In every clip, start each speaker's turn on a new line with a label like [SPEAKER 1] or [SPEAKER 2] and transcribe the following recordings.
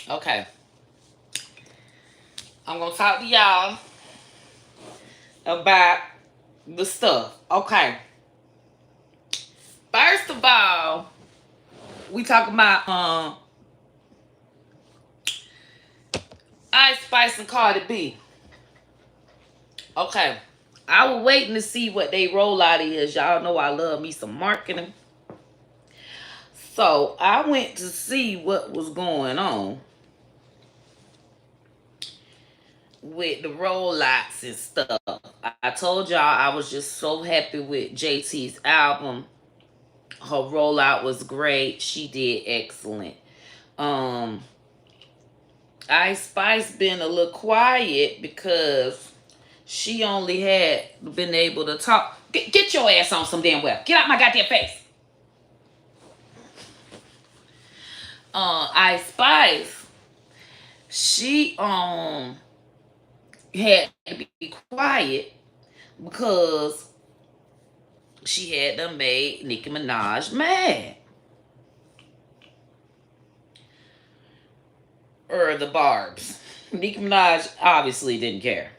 [SPEAKER 1] Okay. I'm gonna talk to y'all about the stuff. Okay. First of all, we talk about Ice Spice and Cardi B. Okay. I was waiting to see what they rollout is. Y'all know I love me some marketing. So I went to see what was going on with the rollouts and stuff. I told y'all I was just so happy with JT's album. Her rollout was great. She did excellent. Um, Ice Spice been a little quiet because she only had been able to talk. Get your ass on some damn well. Get out my goddamn face. Ice Spice, she had to be quiet because she had done made Nicki Minaj mad. Or the Barbs. Nicki Minaj obviously didn't care.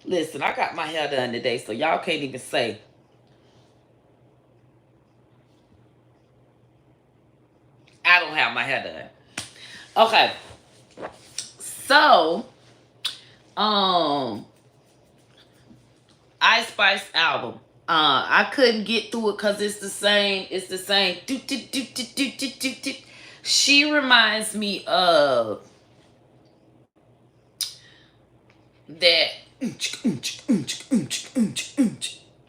[SPEAKER 1] Listen, I got my hair done today, so y'all can't even say I don't have my hair done. Okay. So, um, Ice Spice album. I couldn't get through it because it's the same. It's the same. She reminds me of that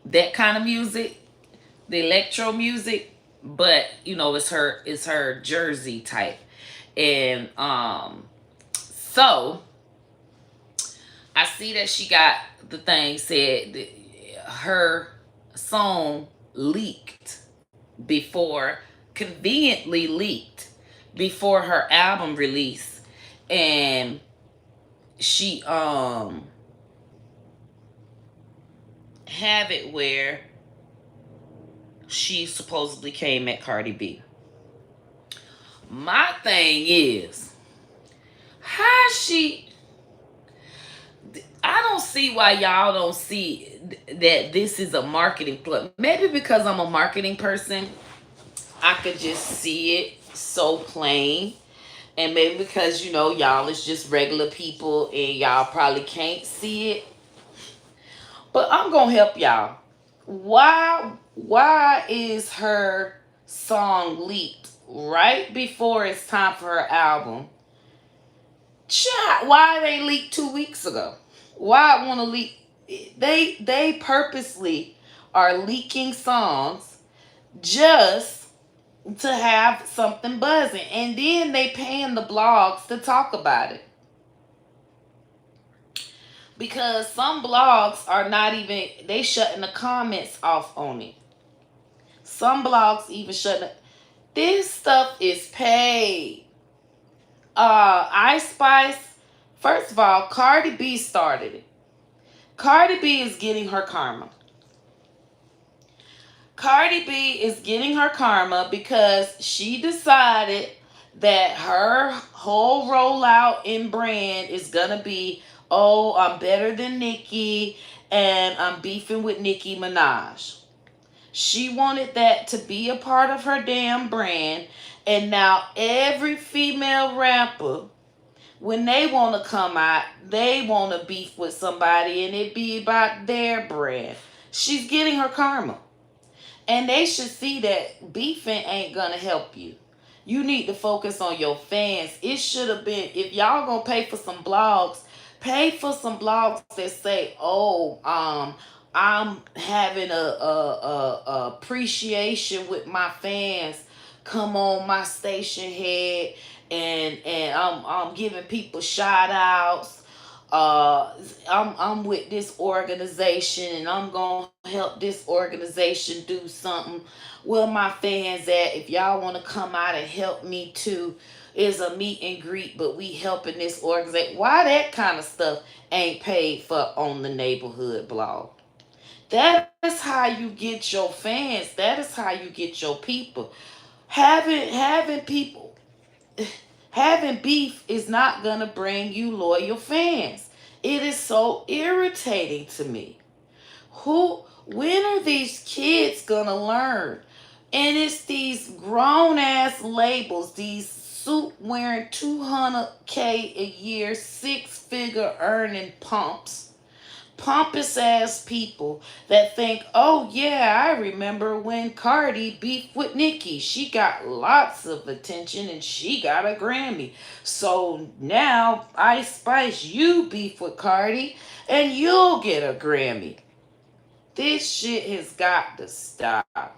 [SPEAKER 1] that kind of music, the electro music, but you know it's her Jersey type, and so I see that she got the thing said that her song leaked before, conveniently leaked before her album release, and she have it where she supposedly came at Cardi B. My thing is, how she, I don't see why y'all don't see that this is a marketing plug. Maybe because I'm a marketing person, I could just see it so plain. And maybe because, y'all is just regular people and y'all probably can't see it. But I'm going to help y'all. Why is her song leaked right before it's time for her album? Why they leaked 2 weeks ago? Why I want to leak? They purposely are leaking songs just to have something buzzing, and then they paying the blogs to talk about it, because some blogs are not even, they shutting the comments off on it. Some blogs even shutting it. This stuff is paid. Ice Spice, first of all, Cardi B started it. Cardi B is getting her karma. Cardi B is getting her karma because she decided that her whole rollout in brand is gonna be, oh, I'm better than Nicki and I'm beefing with Nicki Minaj. She wanted that to be a part of her damn brand, and now every female rapper, when they want to come out, they want to beef with somebody and it be about their brand. She's getting her karma. And they should see that beefing ain't gonna help you. You need to focus on your fans. It should have been, if y'all gonna pay for some blogs, pay for some blogs that say, "Oh, I'm having a appreciation with my fans. Come on my station head, and I'm giving people shout outs. I'm with this organization and I'm gonna help this organization do something. Where my fans at? If y'all want to come out and help me too, is a meet and greet, but we helping this organization." Why that kind of stuff ain't paid for on the neighborhood blog? That is how you get your fans. That is how you get your people. Having people Having beef is not gonna bring you loyal fans. It is so irritating to me. When are these kids gonna learn? And it's these grown ass labels, these suit wearing 200K a year, six-figure earning pumps, pompous ass people that think, oh yeah, I remember when Cardi beefed with Nicki. She got lots of attention and she got a Grammy. So now Ice Spice, you beef with Cardi and you'll get a Grammy. This shit has got to stop.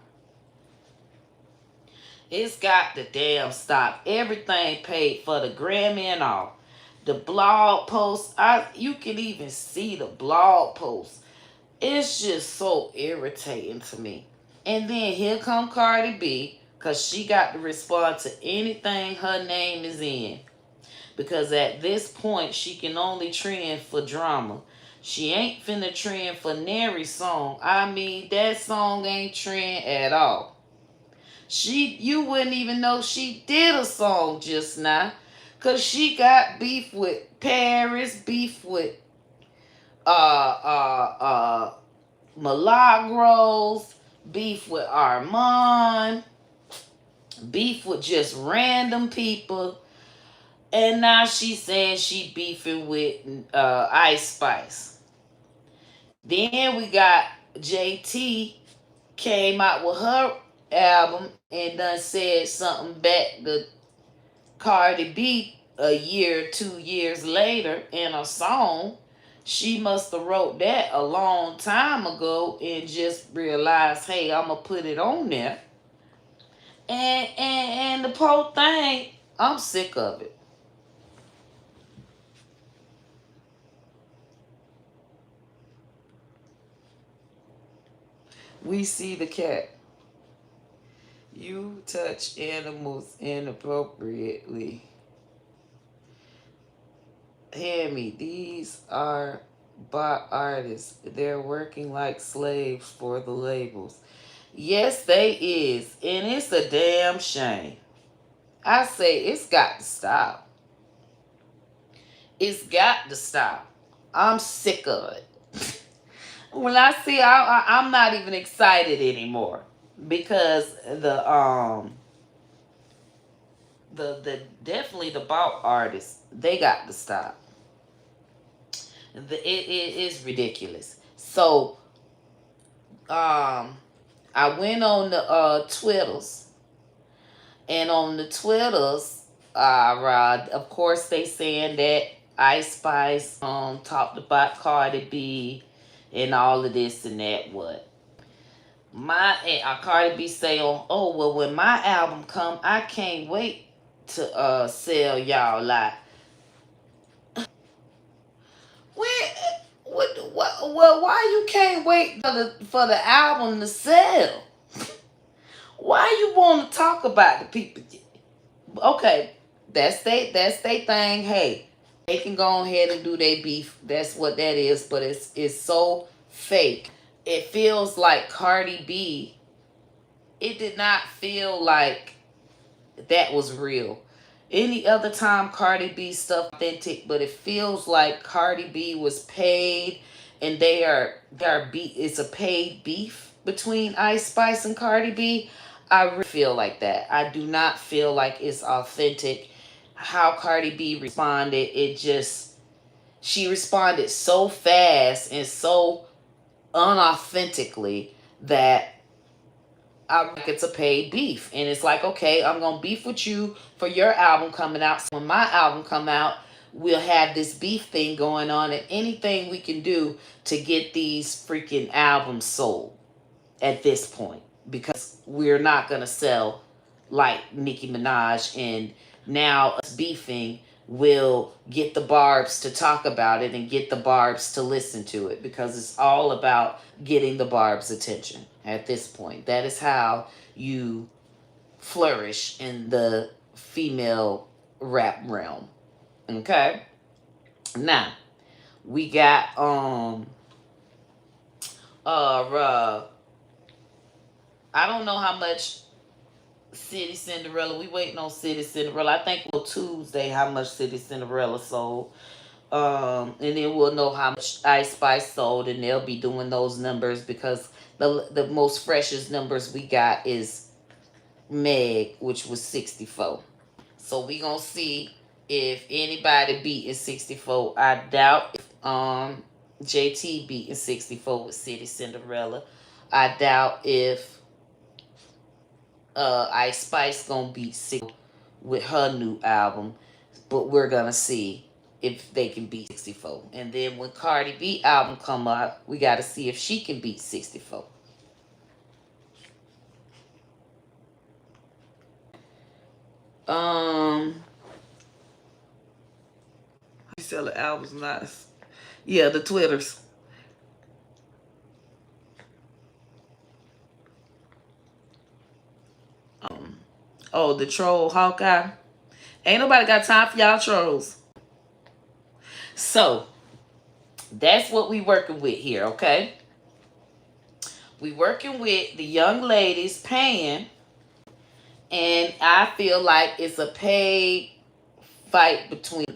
[SPEAKER 1] It's got to damn stop. Everything paid for the Grammy and all. The blog posts, you can even see the blog posts. It's just so irritating to me. And then here come Cardi B, because she got to respond to anything her name is in. Because at this point, she can only trend for drama. She ain't finna trend for nary song. I mean, that song ain't trend at all. You wouldn't even know she did a song just now. Cause she got beef with Paris, beef with uh Milagros, beef with Armand, beef with just random people. And now she saying she beefing with Ice Spice. Then we got JT came out with her album and done said something back to Cardi B a year, 2 years later in a song. She must have wrote that a long time ago and just realized, hey, I'm gonna put it on there. And the whole thing, I'm sick of it. We see the cat. You touch animals inappropriately. Hear me. These are bot artists. They're working like slaves for the labels. Yes, they is. And it's a damn shame. I say it's got to stop. It's got to stop. I'm sick of it. When I see, I'm not even excited anymore because the definitely the bot artists, they got to stop. It is ridiculous. So um I went on the Twitters, and on the Twitters, of course they saying that Ice Spice talked about Cardi B and all of this and that. What my Cardi B say on, oh well, when my album come, I can't wait to sell y'all like when well, why you can't wait for the album to sell? Why you want to talk about the people? Okay, that's they thing. Hey, they can go ahead and do their beef. That's what that is. But it's so fake. It feels like Cardi B. It did not feel like that was real. Any other time Cardi B stuff authentic, but it feels like Cardi B was paid, and they are it's a paid beef between Ice Spice and Cardi B. I really feel like that. I do not feel like it's authentic. How Cardi B responded, it just she responded so fast and so unauthentically that I like it's a paid beef. And it's like, okay, I'm gonna beef with you for your album coming out. So when my album come out, we'll have this beef thing going on, and anything we can do to get these freaking albums sold at this point, because we're not gonna sell like Nicki Minaj. And now us beefing will get the barbs to talk about it and get the barbs to listen to it, because it's all about getting the barbs attention at this point. That is how you flourish in the female rap realm. Okay, now we got uh I don't know how much City Cinderella. We waiting on City Cinderella. I think we'll Tuesday how much City Cinderella sold. And then we'll know how much Ice Spice sold, and they'll be doing those numbers because the most freshest numbers we got is Meg, which was 64. So we gonna see if anybody beating 64. I doubt if JT beating 64 with City Cinderella. I doubt if Ice Spice gonna beat 60 with her new album, but we're gonna see if they can beat 64. And then when Cardi B album come out, we gotta see if she can beat 64. You sell the albums nice. Yeah, the Twitters. Um, oh, the troll Hawkeye. Ain't nobody got time for y'all trolls. So that's what we working with here, okay? We working with the young ladies paying, and I feel like it's a paid fight between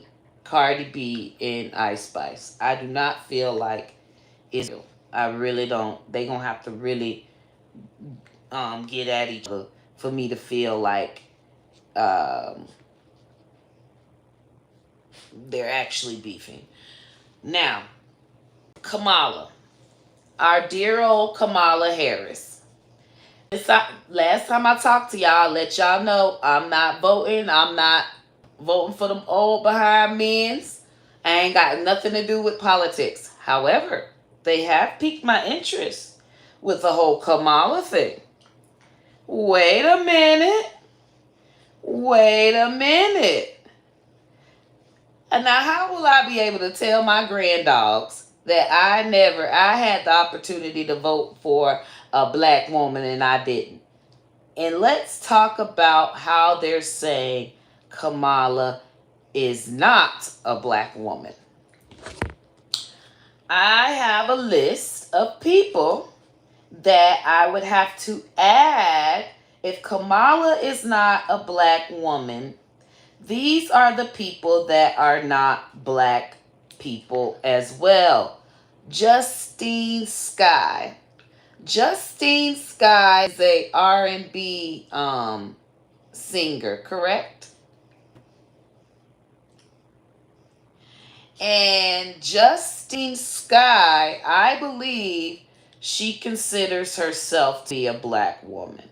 [SPEAKER 1] Cardi B and Ice Spice. I do not feel like it's real. I really don't. They gonna have to really get at each other for me to feel like um they're actually beefing. Now, Kamala, our dear old Kamala Harris. Last time I talked to y'all, let y'all know I'm not voting. I'm not voting for them old behind men's. I ain't got nothing to do with politics. However, they have piqued my interest with the whole Kamala thing. Wait a minute. Wait a minute. And now, how will I be able to tell my granddogs that I had the opportunity to vote for a black woman and I didn't? And let's talk about how they're saying Kamala is not a black woman. I have a list of people that I would have to add if Kamala is not a black woman. These are the people that are not black people as well. Justine Skye. Justine Skye is a R&B singer, correct? And Justine Skye, I believe she considers herself to be a black woman.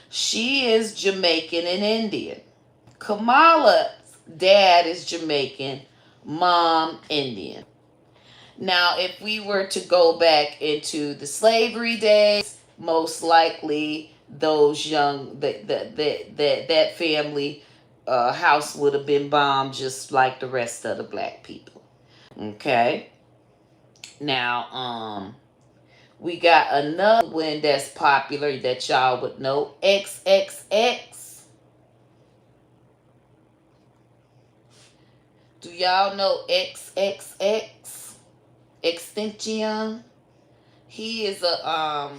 [SPEAKER 1] She is Jamaican and Indian. Kamala's dad is Jamaican, mom Indian. Now, if we were to go back into the slavery days, most likely those young that family house would have been bombed just like the rest of the black people. Okay. Now, we got another one that's popular that y'all would know, XXX. Do y'all know XXX? Extension? He is a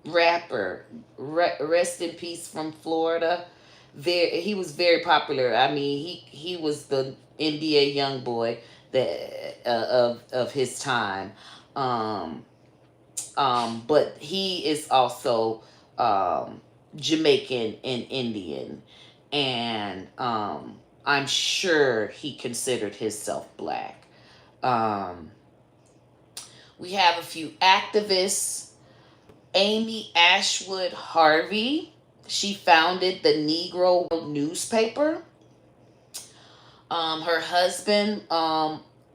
[SPEAKER 1] rapper. Rest in peace from Florida. He was very popular. I mean, he was the NBA young boy that of his time. But he is also Jamaican and Indian, and I'm sure he considered himself black. Um, we have a few activists. Amy Ashwood Harvey. She founded the Negro newspaper. Her husband,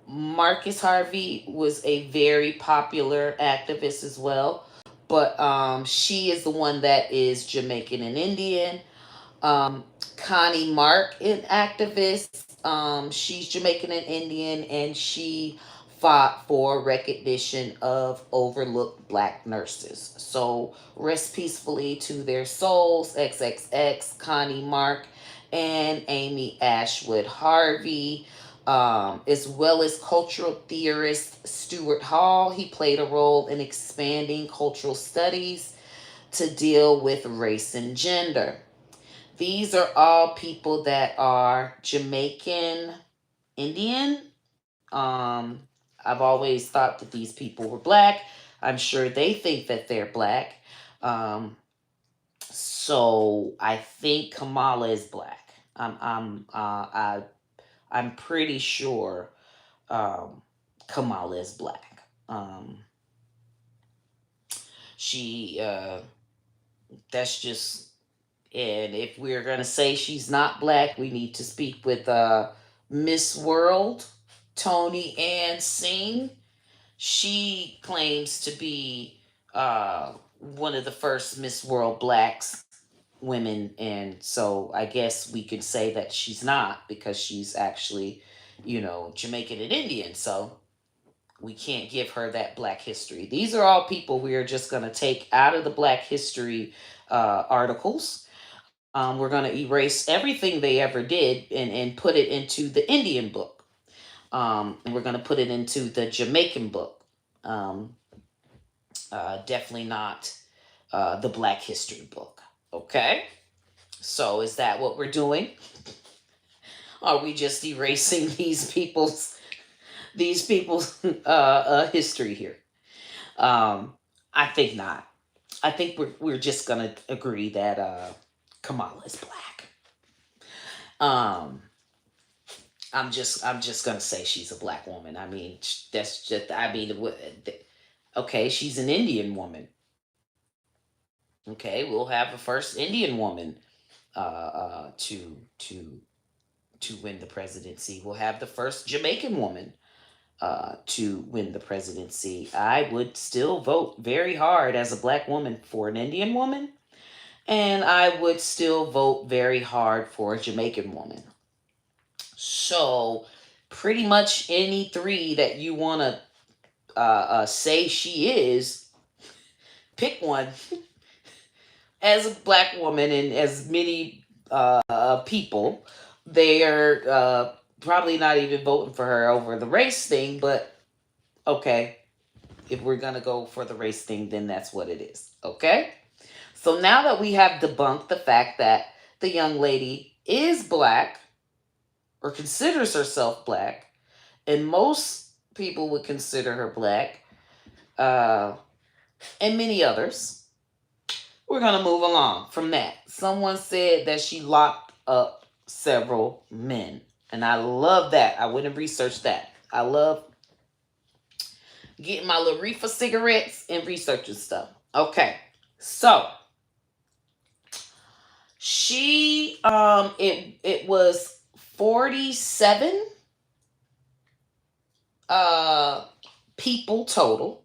[SPEAKER 1] Marcus Harvey, was a very popular activist as well. But she is the one that is Jamaican and Indian. Connie Mark, an activist. She's Jamaican and Indian, and she fought for recognition of overlooked black nurses. So rest peacefully to their souls, XXX, Connie Mark, and Amy Ashwood Harvey, as well as cultural theorist Stuart Hall. He played a role in expanding cultural studies to deal with race and gender. These are all people that are Jamaican Indian. Um, I've always thought that these people were black. I'm sure they think that they're black. Um, so I think Kamala is black. I'm pretty sure Kamala is black. She That's just, and if we're gonna say she's not black, we need to speak with Miss World, Tony Ann Singh. She claims to be one of the first Miss World blacks women, and so I guess we could say that she's not because she's actually, Jamaican and Indian. So we can't give her that black history. These are all people we are just going to take out of the black history articles. We're going to erase everything they ever did and put it into the Indian book. And we're going to put it into the Jamaican book. Definitely not the black history book. Okay? So is that what we're doing? Are we just erasing these people's history here? I think not. I think we're just gonna agree that Kamala is black. Um, I'm just gonna say she's a black woman. I mean, that's just. I mean, okay, she's an Indian woman. Okay, we'll have the first Indian woman to win the presidency. We'll have the first Jamaican woman to win the presidency. I would still vote very hard as a black woman for an Indian woman, and I would still vote very hard for a Jamaican woman. So, pretty much any three that you want to say she is, pick one. As a black woman and as many people, they are probably not even voting for her over the race thing, but okay, if we're going to go for the race thing, then that's what it is. Okay? So now that we have debunked the fact that the young lady is black or considers herself black, and most people would consider her black, uh, and many others, we're going to move along from that. Someone said that she locked up several men. And I love that. I went and researched that. I love getting my little reefer cigarettes and researching stuff. Okay. So it was 47 people total.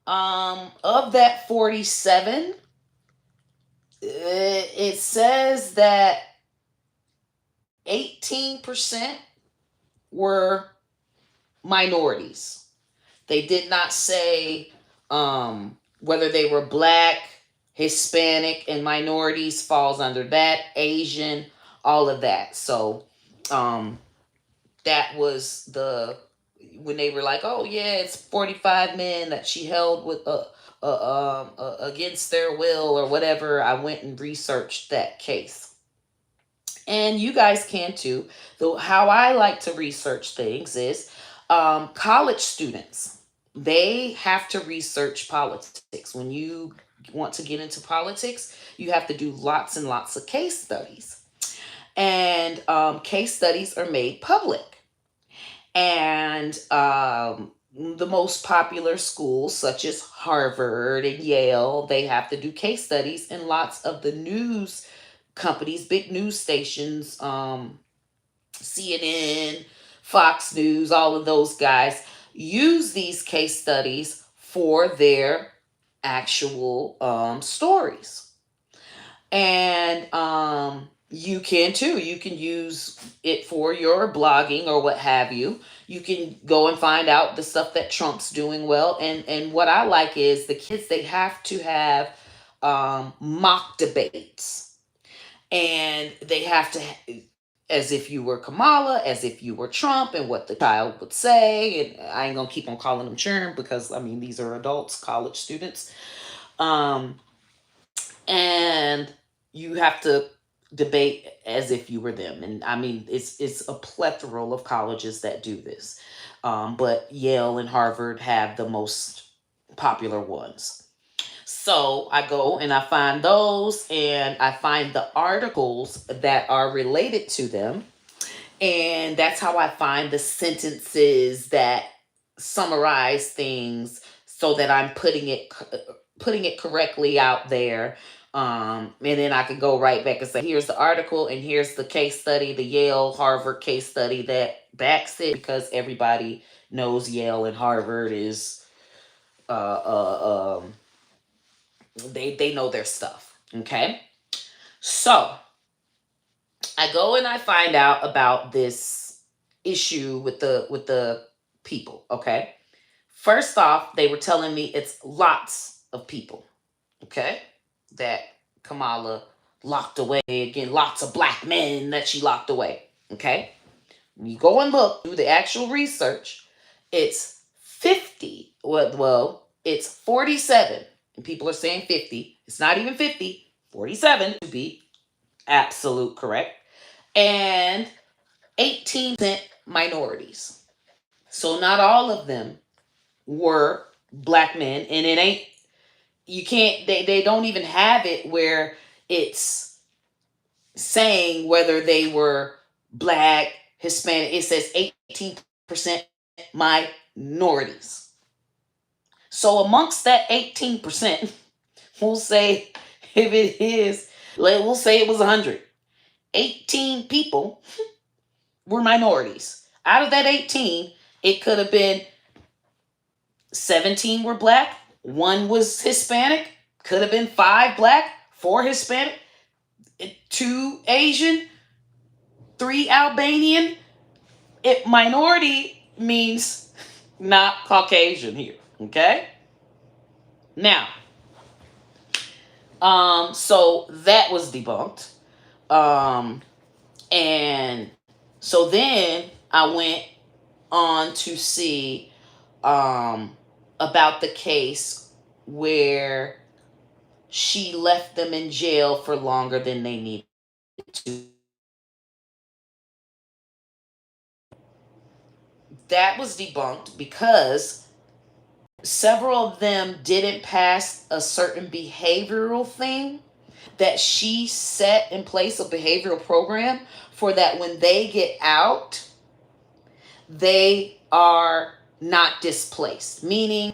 [SPEAKER 1] Of that 47, it says that 18% were minorities. They did not say whether they were black, Hispanic, and minorities falls under that, Asian, all of that. So that was when they were like, oh yeah, it's 45 men that she held with against their will or whatever. I went and researched that case. And you guys can too. Though how I like to research things is college students. They have to research politics. When you want to get into politics, you have to do lots and lots of case studies. And case studies are made public. And the most popular schools, such as Harvard and Yale, they have to do case studies, and lots of the news companies, big news stations, CNN, Fox News, all of those guys use these case studies for their actual stories. And you can too. You can use it for your blogging or what have you. You can go and find out the stuff that Trump's doing well. And what I like is the kids, they have to have mock debates. And they have to, as if you were Kamala, as if you were Trump, and what the child would say. And I ain't going to keep on calling them churn because, I mean, these are adults, college students. And you have to debate as if you were them. And I mean, it's a plethora of colleges that do this, but Yale and Harvard have the most popular ones. So I go and I find those, and I find the articles that are related to them, and that's how I find the sentences that summarize things, so that I'm putting it correctly out there. And then I could go right back and say, here's the article, and here's the case study, the Yale Harvard case study that backs it, because everybody knows Yale and Harvard is uh, they know their stuff. Okay, so I go and I find out about this issue with the people. Okay, first off, they were telling me it's lots of people. Okay, that Kamala locked away again, lots of black men that she locked away. Okay, when you go and look through the actual research, it's 50. Well, it's 47. And people are saying 50. It's not even 50, 47 to be absolute correct. And 18% minorities. So not all of them were black men. And it ain't, you can't, they don't even have it where it's saying whether they were black, Hispanic. It says 18% minorities. So amongst that 18%, we'll say, if it is, we'll say it was 100. 18 people were minorities. Out of that 18, it could have been 17 were black, one was Hispanic, could have been 5 black, 4 Hispanic, 2 Asian, 3 Albanian. Minority means not Caucasian here. Okay? Now, so that was debunked. And so then I went on to see about the case where she left them in jail for longer than they needed to. That was debunked because several of them didn't pass a certain behavioral thing that she set in place, a behavioral program for that when they get out, they are not displaced. Meaning,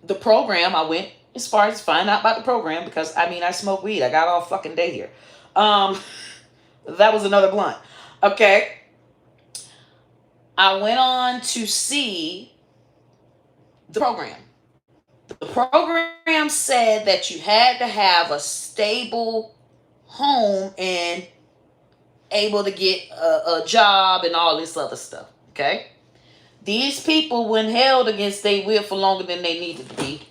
[SPEAKER 1] the program, I went as far as find out about the program because I mean, I smoke weed. I got all fucking day here. That was another blunt. Okay. I went on to see the program. The program said that you had to have a stable home and able to get a job and all this other stuff. Okay. These people were held against their will for longer than they needed to be.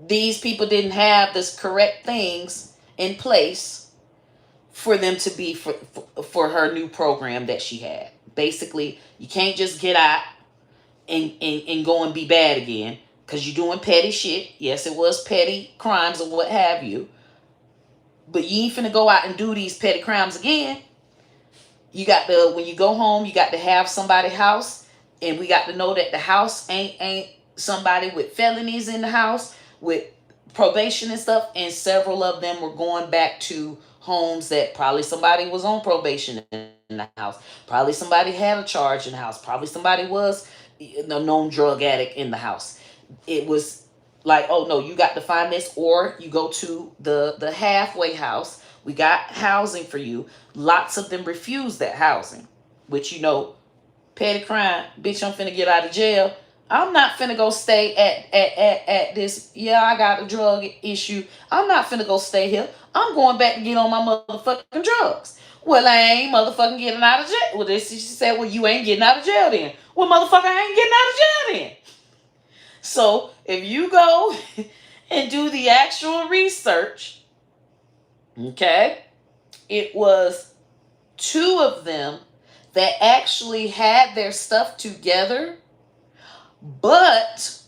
[SPEAKER 1] These people didn't have the correct things in place for them to be for her new program that she had. Basically, you can't just get out and go and be bad again because you're doing petty shit. Yes, it was petty crimes or what have you. But you ain't finna go out and do these petty crimes again. You got to, when you go home, you got to have somebody's house. And we got to know that the house ain't somebody with felonies in the house, with probation and stuff. And several of them were going back to homes that probably somebody was on probation in the house. Probably somebody had a charge in the house. Probably somebody was a known drug addict in the house. It was like, oh no, you got to find this, or you go to the halfway house. We got housing for you. Lots of them refuse that housing, which, you know, petty crime. Bitch, I'm finna get out of jail. I'm not finna go stay at this. Yeah, I got a drug issue. I'm not finna go stay here. I'm going back to get on my motherfucking drugs. Well, I ain't motherfucking getting out of jail. Well, she said, well, you ain't getting out of jail then. Well, motherfucker, I ain't getting out of jail then. So if you go and do the actual research, okay, it was 2 of them that actually had their stuff together, but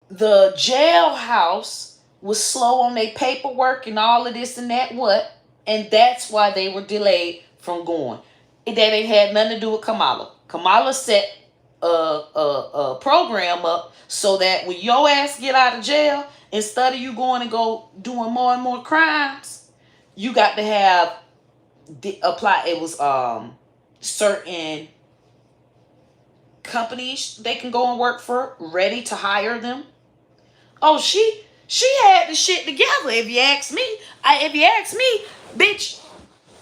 [SPEAKER 1] the jailhouse was slow on their paperwork and all of this and that, what, And that's why they were delayed from going. That ain't had nothing to do with Kamala. Kamala set a program up so that when your ass get out of jail, instead of you going and go doing more and more crimes, you got to have apply. It was certain companies they can go and work for, ready to hire them. Oh, she had the shit together. If you ask me, bitch,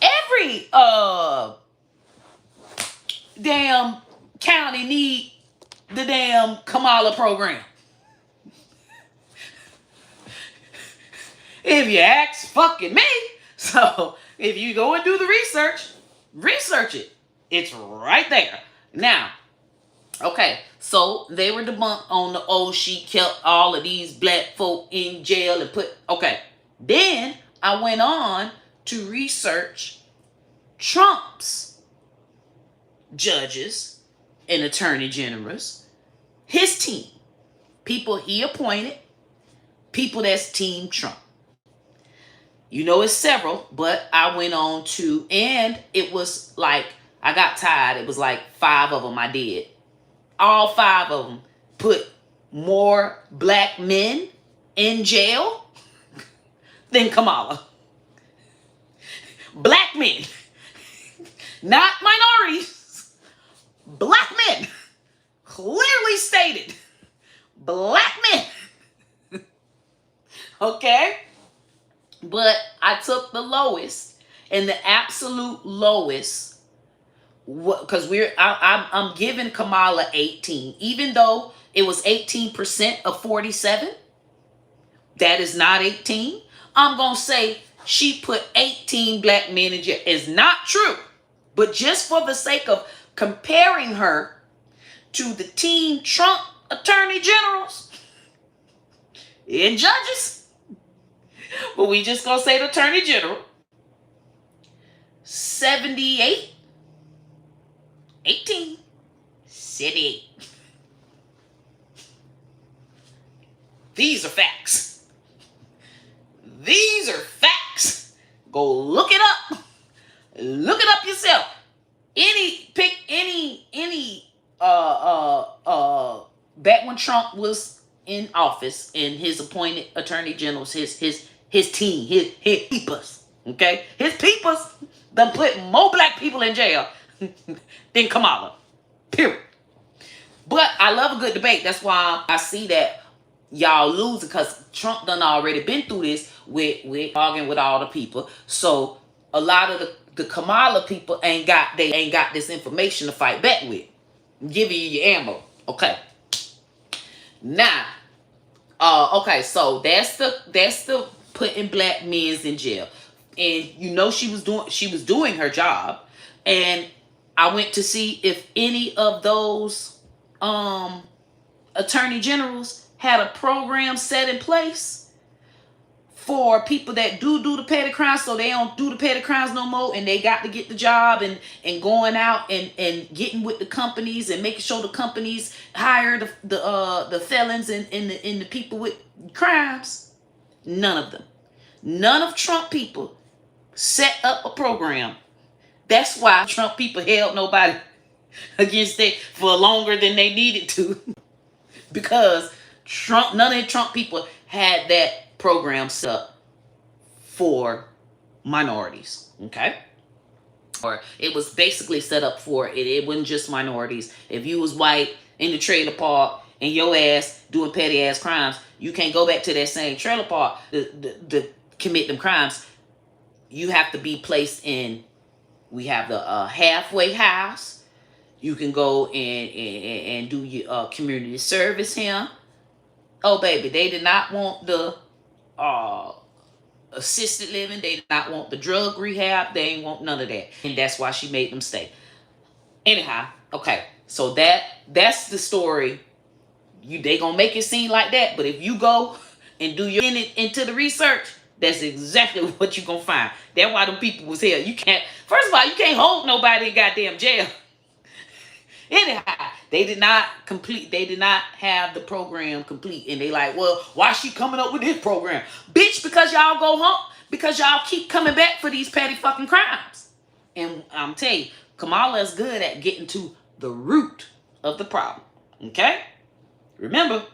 [SPEAKER 1] every damn county need the damn Kamala program. If you ask fucking me. So if you go and do the research it. It's right there. Now, okay, so they were debunked on the she kept all of these black folk in jail and put, okay. Then I went on to research Trump's judges and attorney generals, his team, people he appointed, people that's Team Trump. You know, it's several, but I went on to, and it was like, I got tired. It was like 5 of them I did. All 5 of them put more black men in jail than Kamala. Black men. Not minorities. Black men. Clearly stated. Black men. Okay? But I took the lowest, and the absolute lowest, because I'm giving Kamala 18, even though it was 18% of 47. That is not 18. I'm gonna say she put 18 black men in jail. It's not true, but just for the sake of comparing her to the Team Trump attorney generals and judges. But we just gonna say the attorney general. 78, 18, 78. These are facts. These are facts. Go look it up. Look it up yourself. Pick any back when Trump was in office and his appointed attorney generals, his team, his peepers, okay? His peepers done put more black people in jail than Kamala, period. But I love a good debate. That's why I see that y'all losing, because Trump done already been through this with arguing with all the people. So a lot of the Kamala people ain't got this information to fight back with. I'm giving you your ammo, okay? Now, okay, so that's the putting black men in jail. And you know she was doing her job. And I went to see if any of those attorney generals had a program set in place for people that do the petty crimes, so they don't do the petty crimes no more, and they got to get the job and going out and getting with the companies and making sure the companies hire the felons and the people with crimes. None of them. None of Trump people set up a program. That's why Trump people held nobody against it for longer than they needed to. Because none of the Trump people had that program set up for minorities. Okay? Or it was basically set up for it. It wasn't just minorities. If you was white in the trailer park and your ass doing petty ass crimes, you can't go back to that same trailer park to commit them crimes. You have to be placed in, we have the halfway house. You can go and do your community service here. Oh, baby, they did not want the assisted living. They did not want the drug rehab. They ain't want none of that. And that's why she made them stay. Anyhow, okay. So that's the story. They gonna make it seem like that. But if you go and do your into the research, that's exactly what you gonna find. That's why them people was here. First of all, you can't hold nobody in goddamn jail. Anyhow, they did not have the program complete. And they like, well, why she coming up with this program? Bitch, because y'all go home. Because y'all keep coming back for these petty fucking crimes. And I'm telling you, Kamala is good at getting to the root of the problem. Okay? Remember,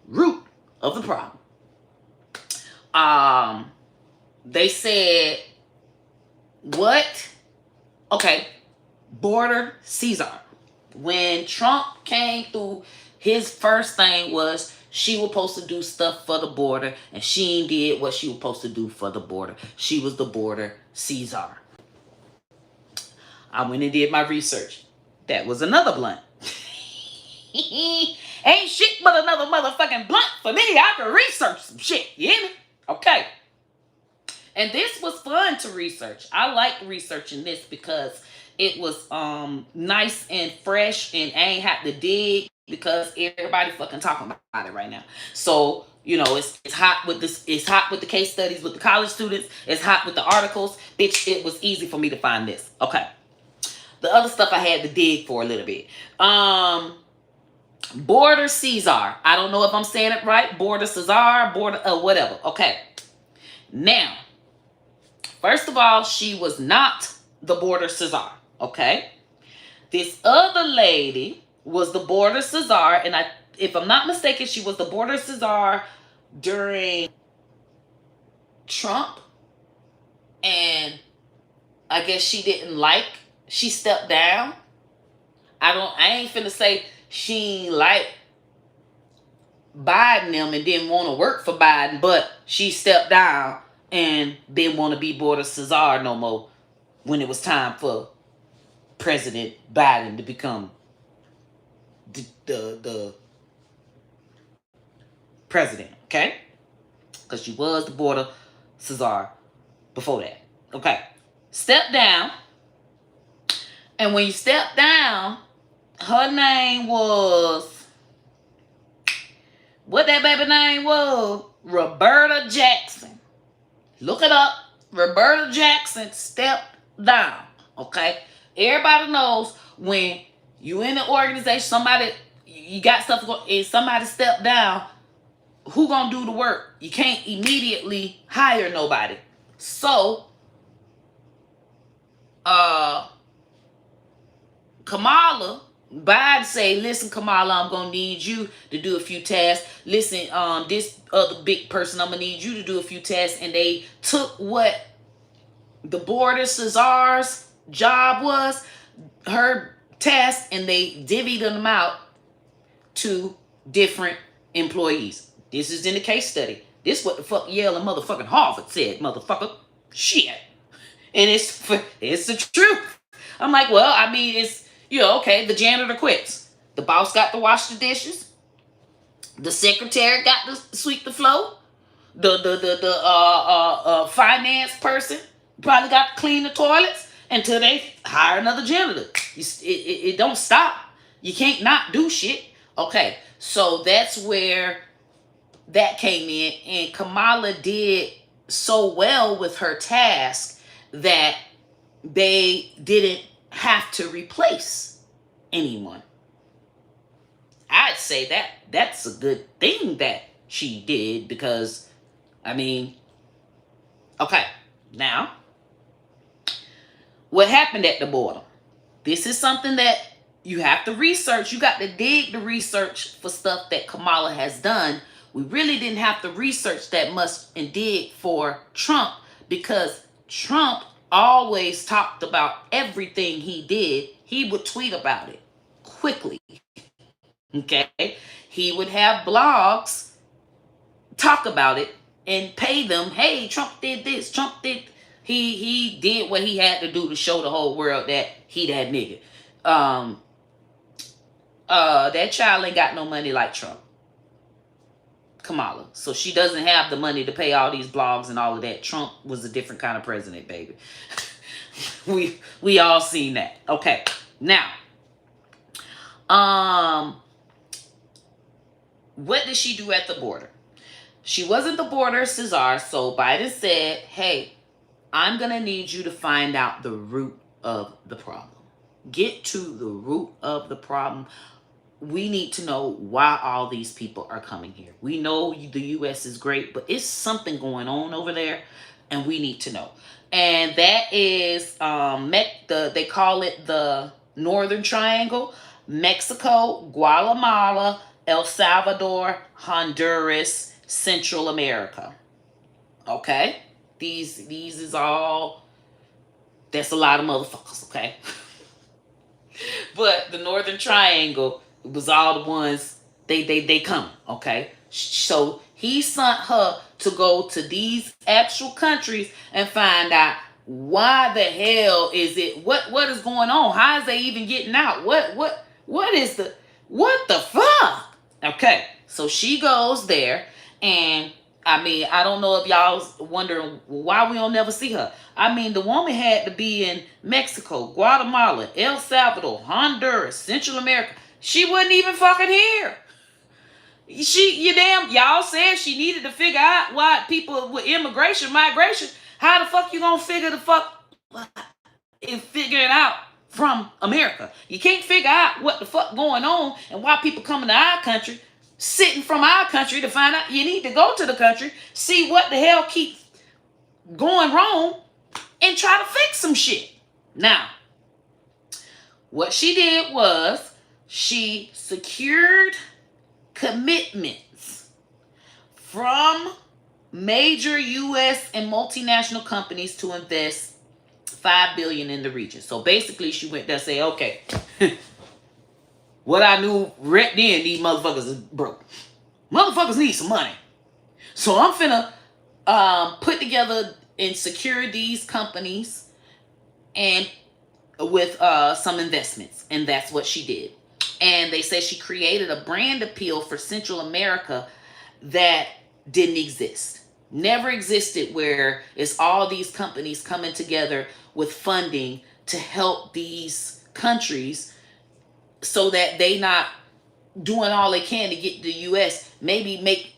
[SPEAKER 1] root of the problem. They said, what? Okay, border Caesar. When Trump came through, his first thing was she was supposed to do stuff for the border, and she did what she was supposed to do for the border. She was the border Caesar. I went and did my research. That was another blunt. Ain't shit but another motherfucking blunt for me. I can research some shit. You hear me? Okay. And this was fun to research. I like researching this because it was nice and fresh, and I ain't have to dig because everybody fucking talking about it right now. So, you know, it's hot with this. It's hot with the case studies with the college students. It's hot with the articles. Bitch, it was easy for me to find this. Okay. The other stuff I had to dig for a little bit. Border Caesar. I don't know if I'm saying it right. Border Caesar, border, whatever. Okay. Now, first of all, she was not the border Caesar. Okay. This other lady was the border Caesar, and if I'm not mistaken, she was the border Caesar during Trump, and I guess she stepped down. I ain't finna say she ain't like Biden them and didn't want to work for Biden, but she stepped down and didn't want to be border Caesar no more when it was time for President Biden to become the president, okay? Because she was the border Caesar before that. Okay. Step down. And when you step down, her name was, what that baby name was? Roberta Jackson. Look it up. Roberta Jackson stepped down. Okay? Everybody knows when you in an organization, you got stuff going, and somebody stepped down, who gonna do the work? You can't immediately hire nobody. So, Kamala, Biden say, listen, Kamala, I'm gonna need you to do a few tasks. Listen, this other big person, I'm gonna need you to do a few tasks. And they took what the border Caesar's job was, her task, and they divvied them out to different employees. This is in the case study. This is what the fuck Yale and motherfucking Harvard said, motherfucker. Shit. And it's the truth. I'm like, well, I mean, it's, okay, the janitor quits. The boss got to wash the dishes. The secretary got to sweep the floor. The finance person probably got to clean the toilets until they hire another janitor. It don't stop. You can't not do shit. Okay, so that's where that came in, and Kamala did so well with her task that they didn't have to replace anyone. I'd say that's a good thing that she did, because, I mean, okay, now, what happened at the border? This is something that you have to research. You got to dig the research for stuff that Kamala has done. We really didn't have to research that much and dig for Trump, because Trump always talked about everything he did. He would tweet about it quickly. Okay? He would have blogs talk about it and pay them, hey, Trump did this, Trump did. He did what he had to do to show the whole world that he that nigga. That child ain't got no money like Trump. Kamala. So she doesn't have the money to pay all these blogs and all of that. Trump was a different kind of president, baby. we all seen that. Okay. Now, what did she do at the border? She wasn't the border Caesar, so Biden said, hey, I'm going to need you to find out the root of the problem. Get to the root of the problem. We need to know why all these people are coming here. We know the U.S. is great, but it's something going on over there. and we need to know. And that is they call it the Northern Triangle: Mexico, Guatemala, El Salvador, Honduras, Central America. Okay, these is all. That's a lot of motherfuckers. Okay, but the Northern Triangle was all the ones they come. Okay, so he sent her to go to these actual countries and find out why the hell is it, what is going on, how is they even getting out, what is the, what the fuck. Okay, so she goes there, and I mean, I don't know if y'all's wondering why we don't never see her. I mean, the woman had to be in Mexico, Guatemala, El Salvador, Honduras, Central America. She wasn't even fucking here. Y'all said she needed to figure out why people with migration. How the fuck you gonna figure it out from America? You can't figure out what the fuck going on and why people coming to our country, sitting from our country to find out. You need to go to the country, see what the hell keeps going wrong, and try to fix some shit. Now, what she did was she secured commitments from major U.S. and multinational companies to invest $5 billion in the region. So basically, she went there and said, okay, what I knew right then, these motherfuckers is broke. Motherfuckers need some money. So I'm finna put together and secure these companies and with some investments. And that's what she did. And they said she created a brand appeal for Central America that didn't exist. Never existed, where it's all these companies coming together with funding to help these countries so that they not doing all they can to get the U.S. maybe make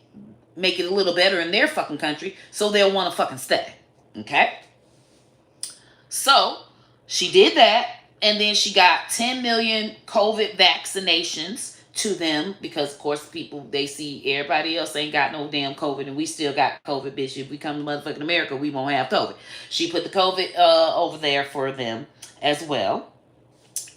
[SPEAKER 1] it a little better in their fucking country so they'll want to fucking stay. Okay? So she did that. And then she got 10 million COVID vaccinations to them because, of course, people, they see everybody else ain't got no damn COVID and we still got COVID, bitch. If we come to motherfucking America, we won't have COVID. She put the COVID over there for them as well.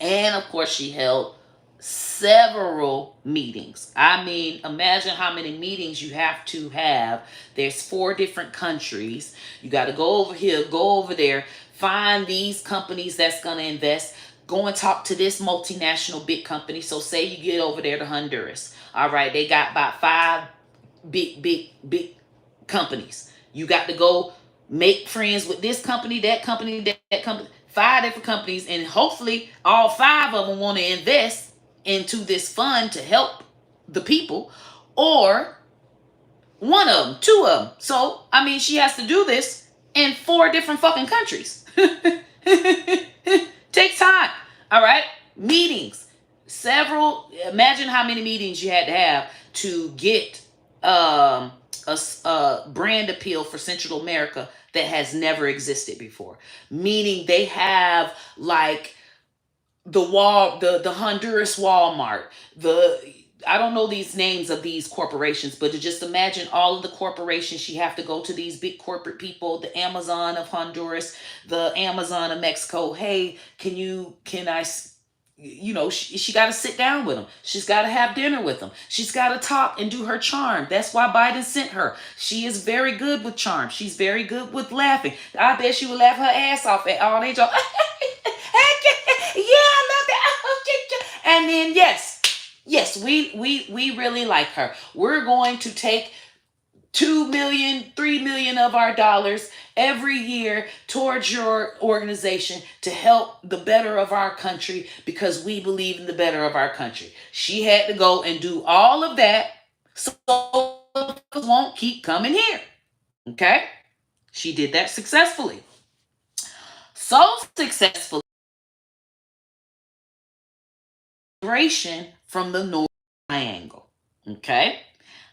[SPEAKER 1] And, of course, she held several meetings. I mean, imagine how many meetings you have to have. There's 4 different countries. You got to go over here, go over there. Find these companies that's going to invest. Go and talk to this multinational big company. So say you get over there to Honduras. All right, they got about 5 big companies. You got to go make friends with this company, that company, that company. 5 different companies. And hopefully all 5 of them want to invest into this fund to help the people. Or 1 of them, 2 of them. So, I mean, she has to do this in 4 different fucking countries. Takes time. All right. Meetings. Several. Imagine how many meetings you had to have to get a brand appeal for Central America that has never existed before. Meaning they have like the Honduras Walmart, I don't know these names of these corporations, but to just imagine all of the corporations. You have to go to these big corporate people, the Amazon of Honduras, the Amazon of Mexico. Hey, can I, she got to sit down with them. She's got to have dinner with them. She's got to talk and do her charm. That's why Biden sent her. She is very good with charm. She's very good with laughing. I bet she would laugh her ass off at all they joke. Yeah, I love that. And then Yes, we really like her. We're going to take 2 million, 3 million of our dollars every year towards your organization to help the better of our country because we believe in the better of our country. She had to go and do all of that so won't keep coming here. Okay? She did that successfully. So successfully. From the North Triangle. Okay?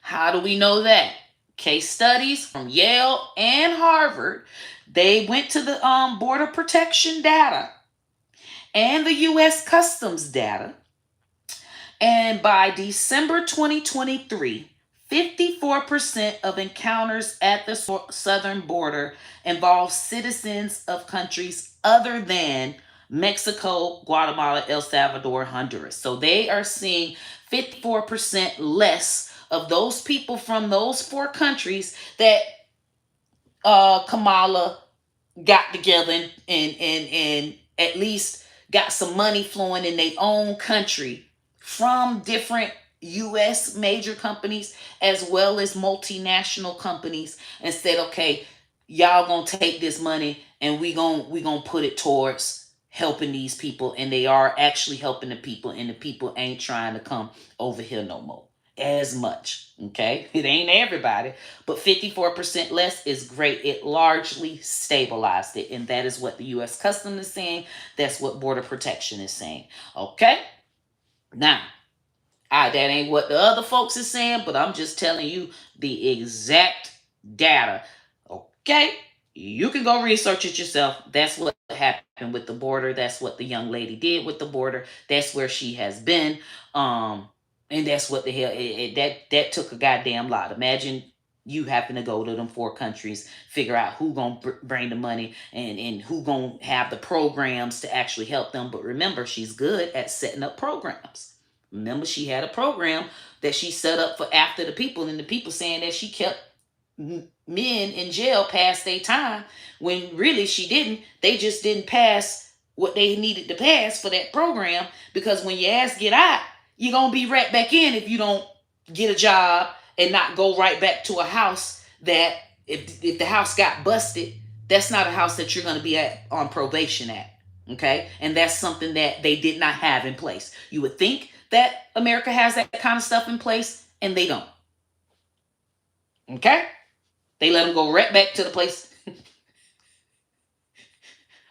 [SPEAKER 1] How do we know that? Case studies from Yale and Harvard. They went to the Border Protection data and the U.S. Customs data. And by December 2023, 54% of encounters at the southern border involve citizens of countries other than Mexico, Guatemala, El Salvador, Honduras. So they are seeing 54% less of those people from those four countries that Kamala got together and at least got some money flowing in their own country from different US major companies as well as multinational companies and said, okay, y'all gonna take this money and we gonna put it towards helping these people, and they are actually helping the people, and the people ain't trying to come over here no more as much. Okay, it ain't everybody, but 54% less is great. It largely stabilized it, and that is what the US Customs is saying. That's what Border Protection is saying. Okay, now that ain't what the other folks is saying, but I'm just telling you the exact data. Okay, you can go research it yourself. That's what happened with the border. That's what the young lady did with the border. That's where she has been. And that's what the hell that took a goddamn lot. Imagine you happen to go to them four countries, figure out who gonna bring the money and who gonna have the programs to actually help them. But remember, she's good at setting up programs. Remember, she had a program that she set up for after the people, and the people saying that she kept men in jail past their time when really she didn't. They just didn't pass what they needed to pass for that program, because when your ass get out, you're gonna be right back in if you don't get a job and not go right back to a house that if the house got busted, that's not a house that you're gonna be at on probation at. Okay, and that's something that they did not have in place. You would think that America has that kind of stuff in place, and they don't. Okay, they let them go right back to the place.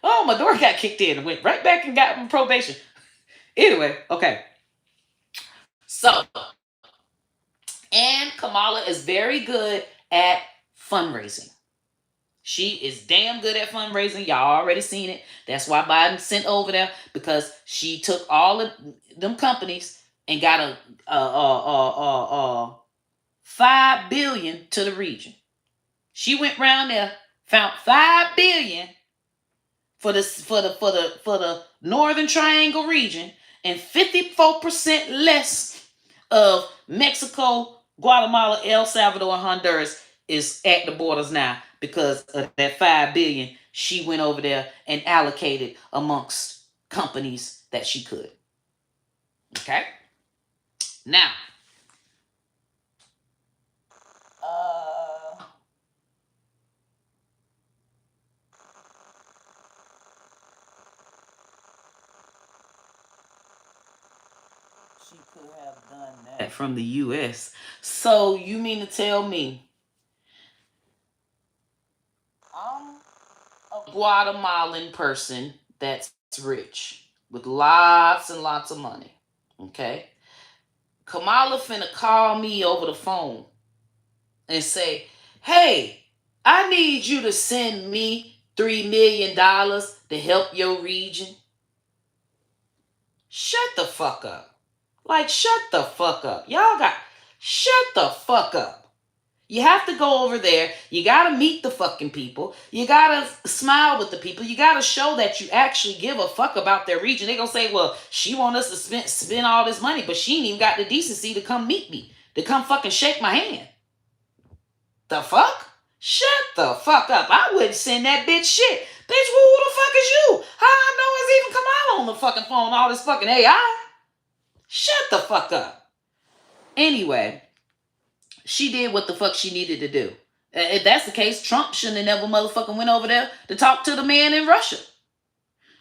[SPEAKER 1] Oh, my door got kicked in and went right back and got probation. Anyway, okay. So, and Kamala is very good at fundraising. She is damn good at fundraising. Y'all already seen it. That's why Biden sent over there, because she took all of them companies and got a 5 billion to the region. She went around there, found 5 billion for the Northern Triangle region, and 54% less of Mexico, Guatemala, El Salvador, and Honduras is at the borders now because of that 5 billion she went over there and allocated amongst companies that she could. Okay? Now, she could have done that from the US. So you mean to tell me I'm a Guatemalan person that's rich with lots and lots of money? Okay? Kamala finna call me over the phone and say, hey, I need you to send me $3 million to help your region. Shut the fuck up. Like, shut the fuck up. Shut the fuck up. You have to go over there. You got to meet the fucking people. You got to smile with the people. You got to show that you actually give a fuck about their region. They're going to say, well, she want us to spend all this money, but she ain't even got the decency to come meet me, to come fucking shake my hand. The fuck? Shut the fuck up. I wouldn't send that bitch shit. Bitch, who the fuck is you? How I know it's even Kamala on the fucking phone, all this fucking AI? Shut the fuck up. Anyway, she did what the fuck she needed to do. If that's the case, Trump shouldn't have never motherfucking went over there to talk to the man in Russia.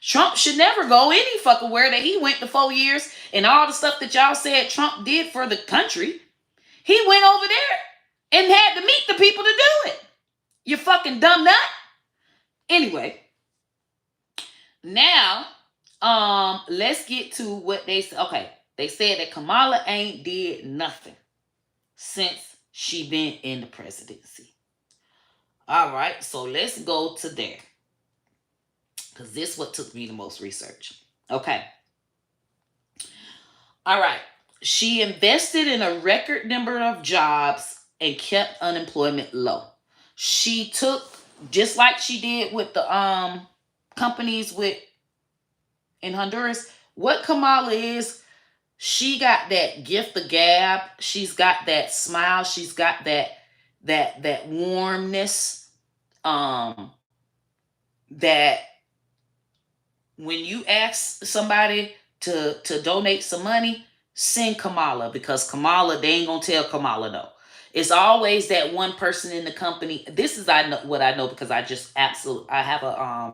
[SPEAKER 1] Trump should never go any fucking where that he went the 4 years and all the stuff that y'all said Trump did for the country. He went over there and had to meet the people to do it. You fucking dumb nut. Anyway, now, let's get to what they said. Okay, they said that Kamala ain't did nothing since she been in the presidency. All right, so let's go to there, because this is what took me the most research. Okay. All right. She invested in a record number of jobs and kept unemployment low. She took, just like she did with the companies with in Honduras. What Kamala is, she got that gift of gab. She's got that smile. She's got that warmness. That when you ask somebody to donate some money, send Kamala, because Kamala, they ain't gonna tell Kamala no. It's always that one person in the company. This is I know what I know because I have a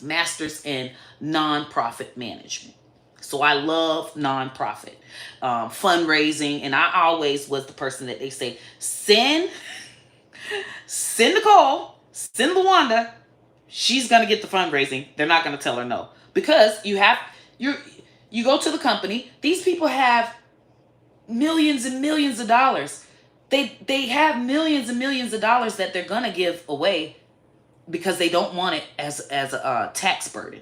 [SPEAKER 1] master's in nonprofit management. So I love nonprofit fundraising, and I always was the person that they say send Nicole, send Lawanda. She's gonna get the fundraising. They're not gonna tell her no, because you go to the company. These people have millions and millions of dollars. They have millions and millions of dollars that they're gonna give away because they don't want it as a tax burden.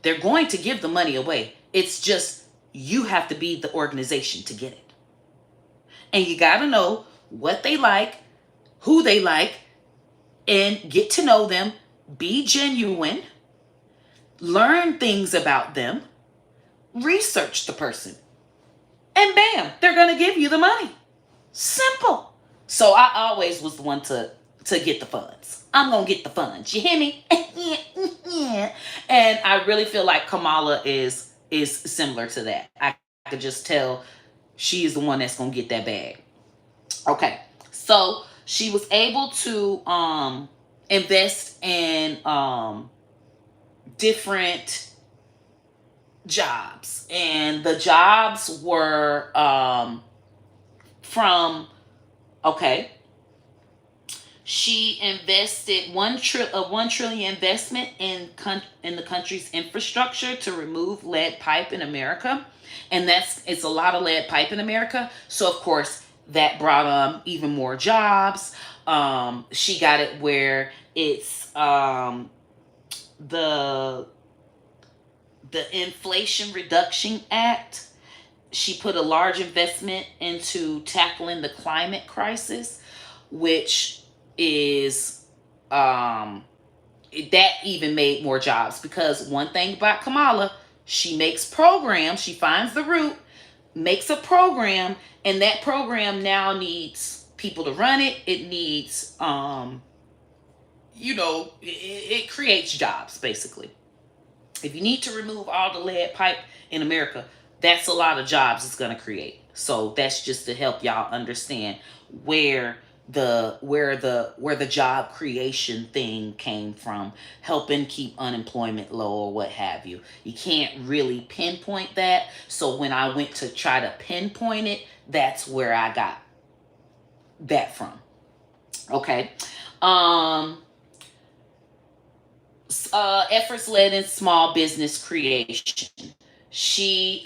[SPEAKER 1] They're going to give the money away. It's just you have to be the organization to get it. And you got to know what they like, who they like, and get to know them, be genuine, learn things about them, research the person, and bam, they're going to give you the money. Simple. So I always was the one to get the funds. I'm going to get the funds. You hear me? And I really feel like Kamala is similar to that. I could just tell she is the one that's going to get that bag. Okay. So she was able to invest in different jobs. And the jobs were from, okay, she invested a 1 trillion investment in the country's infrastructure to remove lead pipe in America, and it's a lot of lead pipe in America. So of course that brought even more jobs. She got it where it's the Inflation Reduction Act. She put a large investment into tackling the climate crisis, which is that even made more jobs, because one thing about Kamala, she makes programs. She finds the root, makes a program, and that program now needs people to run it. It needs it creates jobs, basically. If you need to remove all the lead pipe in America, that's a lot of jobs it's going to create. So that's just to help y'all understand where the job creation thing came from, helping keep unemployment low or what have you. You can't really pinpoint that. So when I went to try to pinpoint it, that's where I got that from. Okay. Efforts led in small business creation. She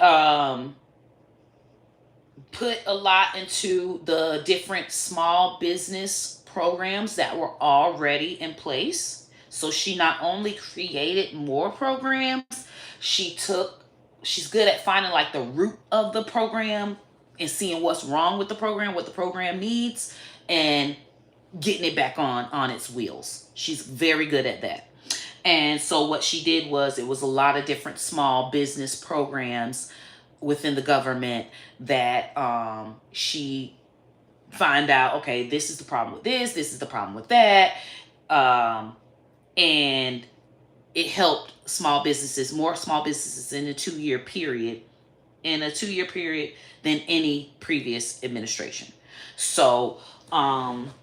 [SPEAKER 1] put a lot into the different small business programs that were already in place. So she not only created more programs, she's good at finding like the root of the program and seeing what's wrong with the program, what the program needs, and getting it back on its wheels. She's very good at that. And so what she did was, it was a lot of different small business programs within the government that she find out, okay, this is the problem with this is the problem with that. And it helped more small businesses in a 2-year period, than any previous administration. So when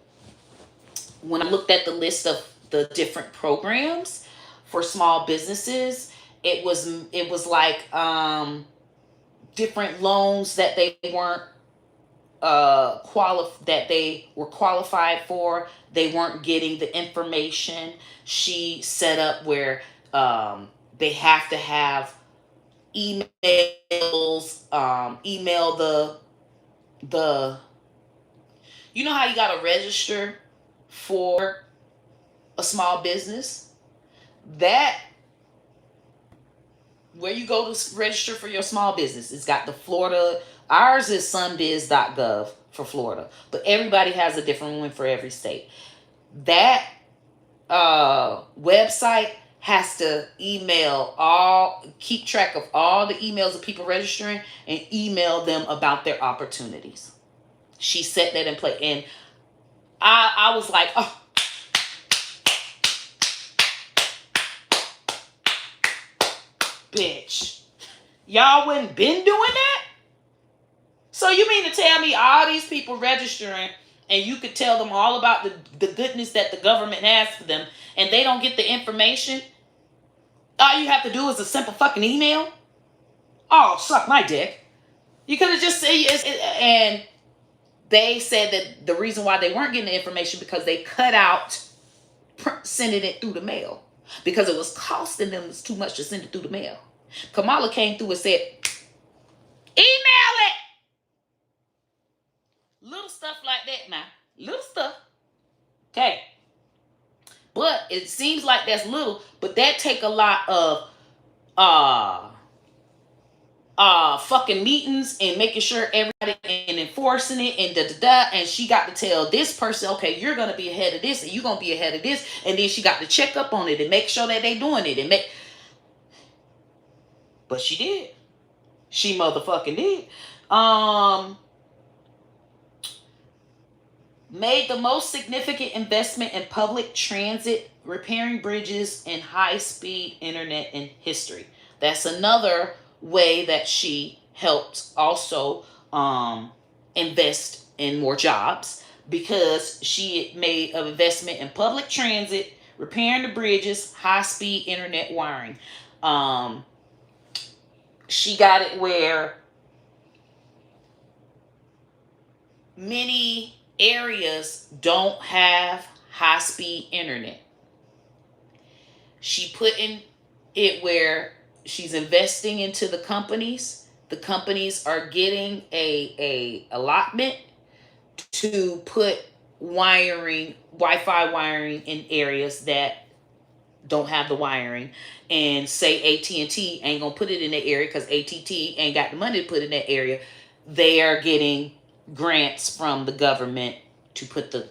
[SPEAKER 1] I looked at the list of the different programs for small businesses, it was like different loans that they weren't that they were qualified for. They weren't getting the information. She set up where they have to have emails, email the you know how you got to register for a small business? That where you go to register for your small business. It's got the Florida. Ours is sunbiz.gov for Florida, but everybody has a different one for every state. That website has to keep track of all the emails of people registering and email them about their opportunities. She set that in place, and I was like, oh, bitch, y'all wouldn't been doing that? So you mean to tell me all these people registering and you could tell them all about the goodness that the government has for them and they don't get the information? All you have to do is a simple fucking email? Oh, suck my dick. You could have just said, and they said that the reason why they weren't getting the information because they cut out sending it through the mail because it was costing them too much to send it through the mail. Kamala came through and said, email it. Little stuff like that now. Little stuff. Okay. But it seems like that's little, but that take a lot of fucking meetings and making sure everybody and enforcing it and and she got to tell this person, okay, you're gonna be ahead of this and you're gonna be ahead of this, and then she got to check up on it and make sure that they doing it but she did. She motherfucking did. Made the most significant investment in public transit, repairing bridges, and high-speed internet in history. That's another way that she helped also invest in more jobs, because she made an investment in public transit, repairing the bridges, high-speed internet wiring. She got it where many areas don't have high-speed internet. She put in it where she's investing into the companies. The companies are getting a allotment to put Wi-Fi wiring in areas that don't have the wiring, and say AT&T ain't gonna put it in that area because AT&T ain't got the money to put in that area. They are getting grants from the government to put the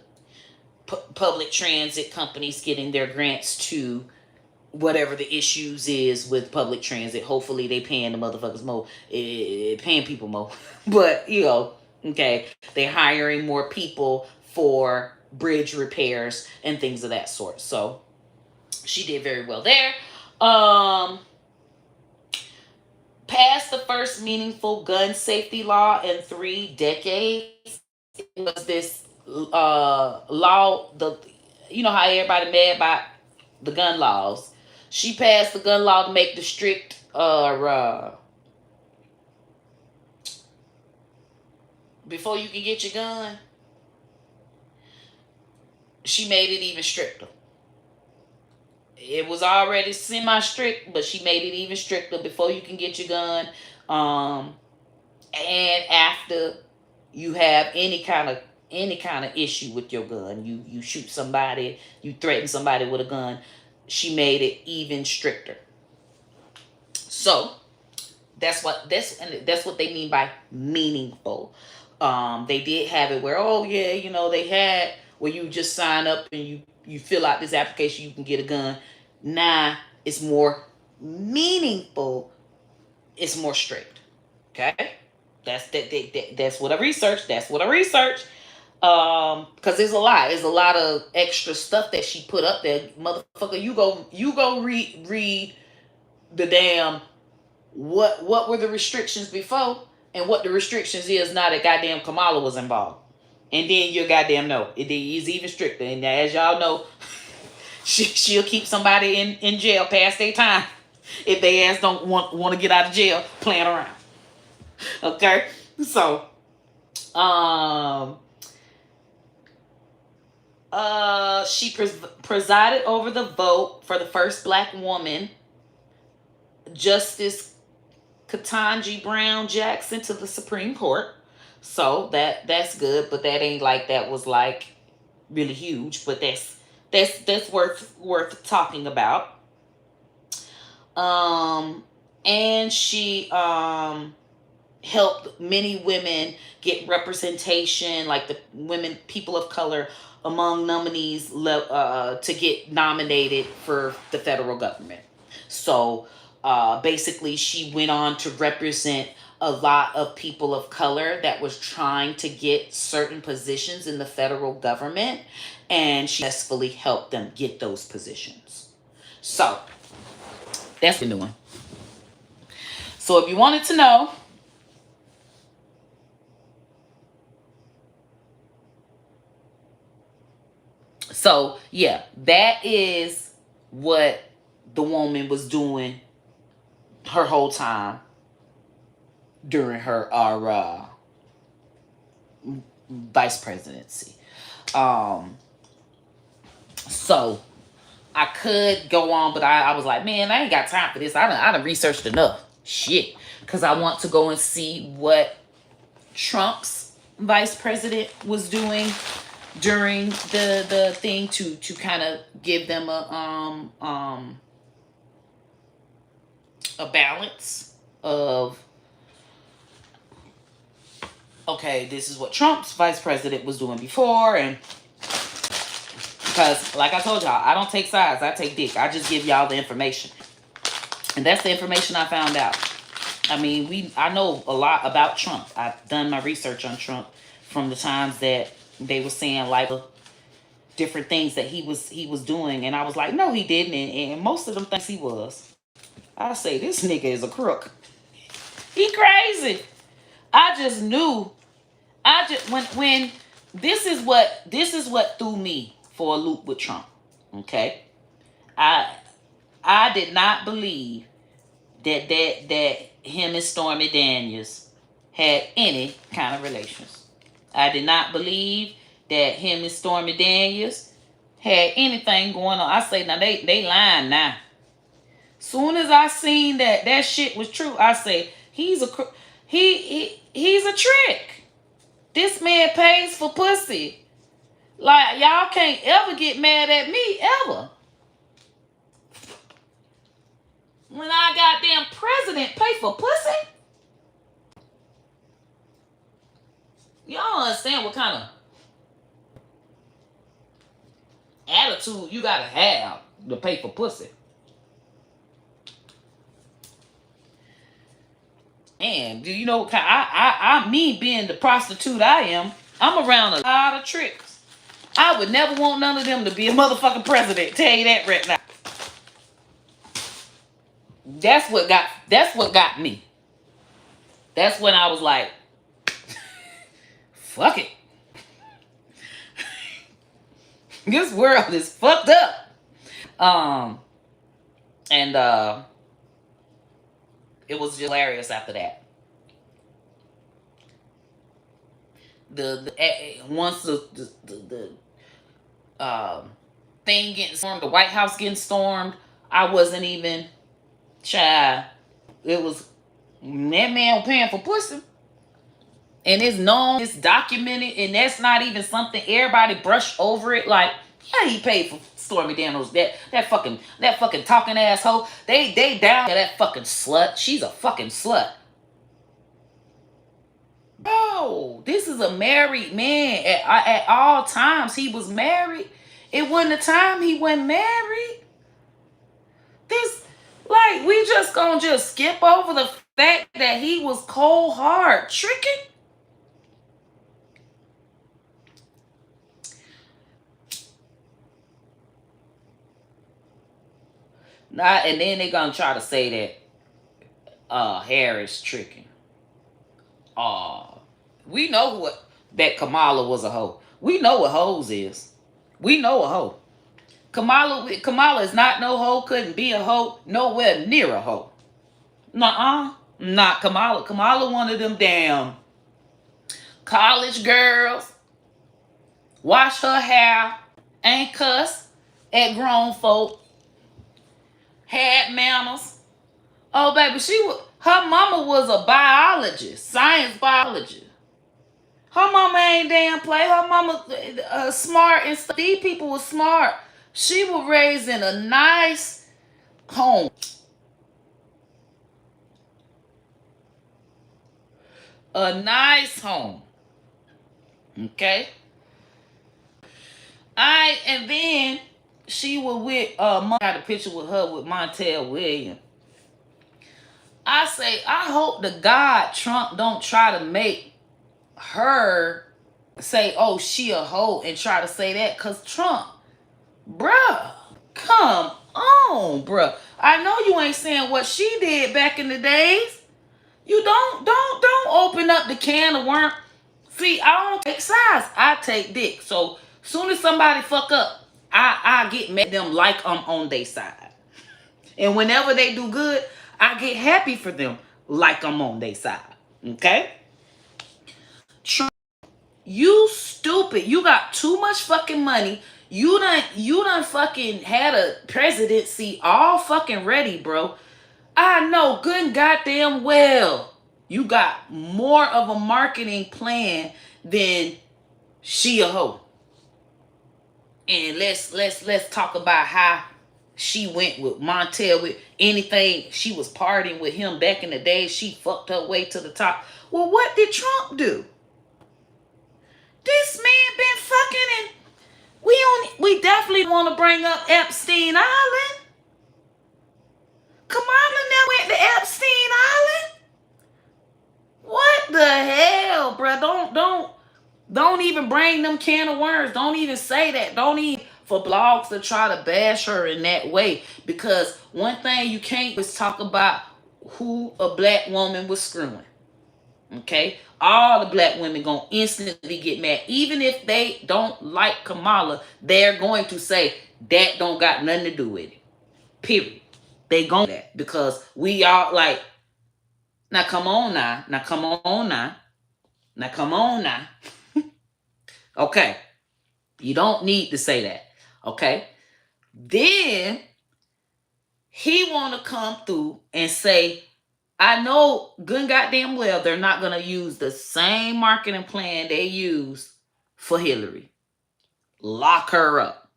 [SPEAKER 1] public transit companies getting their grants to whatever the issues is with public transit. Hopefully they paying the motherfuckers more, paying people more. But okay, they're hiring more people for bridge repairs and things of that sort. So she did very well there. Passed the first meaningful gun safety law in 3 decades. It was this law, how everybody mad about the gun laws. She passed the gun law to make the strict before you can get your gun, she made it even stricter. It was already semi-strict, but she made it even stricter before you can get your gun. And after you have any kind of issue with your gun, you shoot somebody, you threaten somebody with a gun, she made it even stricter. So that's what they mean by meaningful. They did have it where, they had where you just sign up and you fill out this application, you can get a gun. Now it's more meaningful. It's more strict. Okay, that's what I researched. Because there's a lot of extra stuff that she put up there, motherfucker. You go read the damn what were the restrictions before and what the restrictions is now that goddamn Kamala was involved. And then you goddamn know it is even stricter. And as y'all know, she'll keep somebody in jail past their time if they ass don't want to get out of jail playing around. Okay, so she presided over the vote for the first black woman, Justice Ketanji Brown Jackson, to the Supreme Court. So that's good, but that ain't like that was like really huge, but that's worth talking about. and she helped many women get representation, like the women, people of color, among nominees to get nominated for the federal government. So basically, she went on to represent a lot of people of color that was trying to get certain positions in the federal government, and she successfully helped them get those positions. So that's what we're doing. So if you wanted to know, so yeah, that is what the woman was doing her whole time during her our vice presidency. Um, so I could go on, but I was like, man, I ain't got time for this. I done researched enough shit because I want to go and see what Trump's vice president was doing during the thing to kind of give them a balance of, okay, this is what Trump's vice president was doing before. And because like I told y'all, I don't take sides, I take dick. I just give y'all the information, and that's the information I found out. I mean, I know a lot about Trump. I've done my research on Trump from the times that they were saying like different things that he was doing, and I was like, no, he didn't, and most of them things he was. I say this nigga is a crook. He crazy. I just knew. I just when this is what threw me for a loop with Trump. Okay, I did not believe that him and Stormy Daniels had any kind of relations. I did not believe that him and Stormy Daniels had anything going on. I say now they lying now. Soon as I seen that shit was true, I say he's a trick. This man pays for pussy. Like, y'all can't ever get mad at me ever. When our goddamn president pay for pussy? Y'all don't understand what kind of attitude you gotta have to pay for pussy. And do you know what kind? I me being the prostitute I am, I'm around a lot of tricks. I would never want none of them to be a motherfucking president. Tell you that right now. That's what got me. That's when I was like, fuck it. This world is fucked up. And it was just hilarious after that. Once the thing getting stormed, the White House getting stormed, I wasn't even shy. It was that man paying for pussy. And it's known, it's documented, and that's not even something everybody brushed over it. Like, yeah, he paid for Stormy Daniels. That fucking talking asshole. They down to that fucking slut. She's a fucking slut. Bro, this is a married man. At all times he was married. It wasn't a time he wasn't married. This, like, we just gonna just skip over the fact that he was cold hard tricking. And then they're gonna try to say that Harris tricking. We know that Kamala was a hoe. We know what hoes is. We know a hoe. Kamala is not no hoe, couldn't be a hoe, nowhere near a hoe. Nuh-uh. Not Kamala. Kamala one of them damn college girls. Wash her hair, ain't cuss at grown folk. Had manners. Oh, baby, her mama was a biologist, science biologist. Her mama ain't damn play. Her mama smart and stuff. These people were smart. She was raised in a nice home. A nice home. Okay. And then she was with got a picture with her with Montel Williams. I say, I hope to God Trump don't try to make her say, oh, she a hoe and try to say that. Cause Trump, bruh, come on, bruh. I know you ain't saying what she did back in the days. You don't open up the can of worm. See, I don't take sides. I take dick. So soon as somebody fuck up, I get mad at them like I'm on their side. And whenever they do good, I get happy for them like I'm on their side. Okay? Trump, you stupid. You got too much fucking money. You done fucking had a presidency all fucking ready, bro. I know good and goddamn well you got more of a marketing plan than she a hoe. And let's talk about how she went with Montel with anything. She was partying with him back in the day. She fucked her way to the top. Well, what did Trump do? This man been fucking, and we definitely want to bring up Epstein Island. Kamala now went to Epstein Island. What the hell, bro? Don't even bring them can of worms. Don't even say that. Don't even for blogs to try to bash her in that way. Because one thing you can't is talk about who a black woman was screwing. Okay? All the black women gonna instantly get mad. Even if they don't like Kamala, they're going to say that don't got nothing to do with it. Period. They gon' that because we all like, now come on now. Now come on now. Now come on now. Okay. You don't need to say that. Okay. Then he want to come through and say, I know good and goddamn well they're not going to use the same marketing plan they used for Hillary. Lock her up.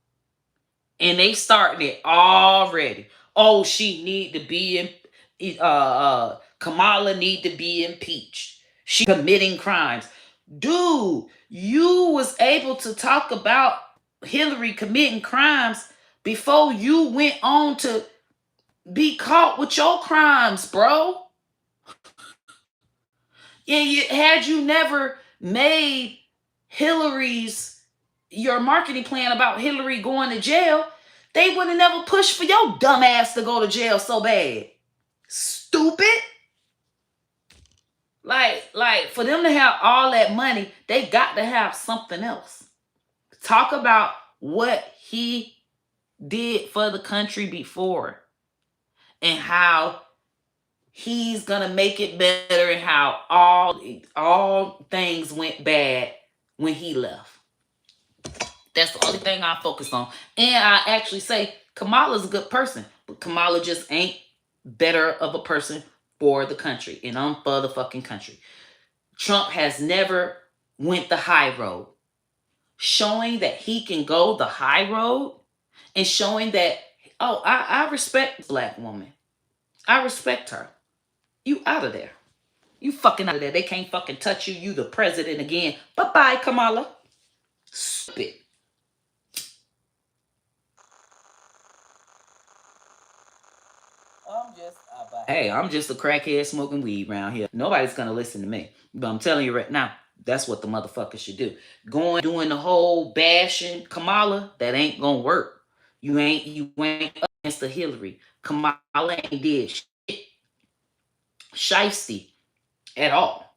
[SPEAKER 1] And they starting it already. Oh, she need to be in Kamala need to be impeached. She committing crimes. Dude, you was able to talk about Hillary committing crimes before you went on to be caught with your crimes, bro. And had you never made Hillary's your marketing plan about Hillary going to jail, they would have never pushed for your dumb ass to go to jail so bad. Stupid. Like for them to have all that money, they got to have something else. Talk about what he did for the country before and how he's gonna make it better and how all things went bad when he left. That's the only thing I focus on. And I actually say Kamala's a good person, but Kamala just ain't better of a person for the country. And I'm for the fucking country. Trump has never went the high road. Showing that he can go the high road and showing that, oh, I respect black woman. I respect her. You out of there. You fucking out of there. They can't fucking touch you. You the president again. Bye-bye, Kamala. Stupid. Hey, I'm just a crackhead smoking weed around here. Nobody's gonna listen to me. But I'm telling you right now, that's what the motherfucker should do. Doing the whole bashing Kamala, that ain't gonna work. You ain't against the Hillary. Kamala ain't did shit shiesty at all.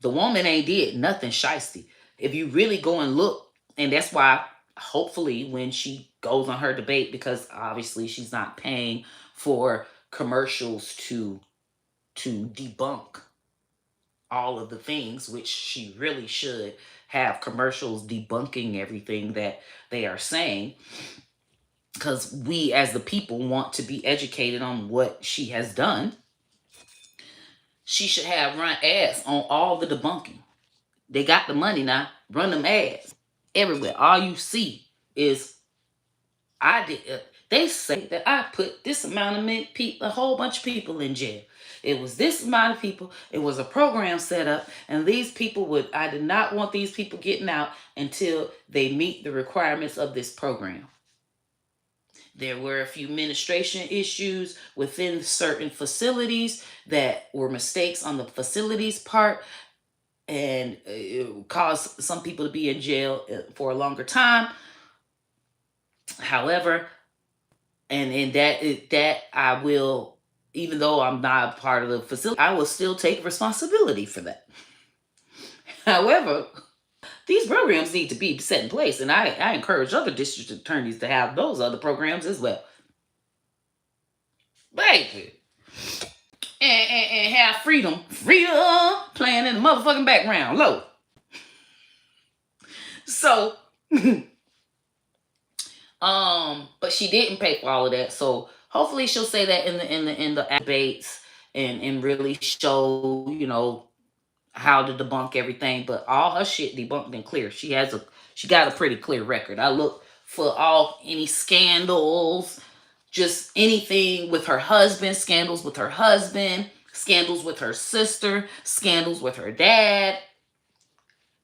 [SPEAKER 1] The woman ain't did nothing shiesty. If you really go and look, and that's why hopefully when she goes on her debate, because obviously she's not paying for commercials to debunk all of the things, which she really should have commercials debunking everything that they are saying, because we as the people want to be educated on what she has done. She should have run ads on all the debunking. They got the money now. Run them ads everywhere. All you see is I did. They say that I put this amount of people, a whole bunch of people in jail. It was this amount of people. It was a program set up, and these people I did not want these people getting out until they meet the requirements of this program. There were a few administration issues within certain facilities that were mistakes on the facilities part, and it caused some people to be in jail for a longer time. However, and that I will, even though I'm not a part of the facility, I will still take responsibility for that. However, these programs need to be set in place, and I encourage other district attorneys to have those other programs as well. Baby. And have freedom playing in the motherfucking background, low. So, but she didn't pay for all of that. So hopefully she'll say that in the debates and really show, how to debunk everything. But all her shit debunked and clear. She got a pretty clear record. I look for any scandals, just anything with her husband, scandals with her husband, scandals with her sister, scandals with her dad.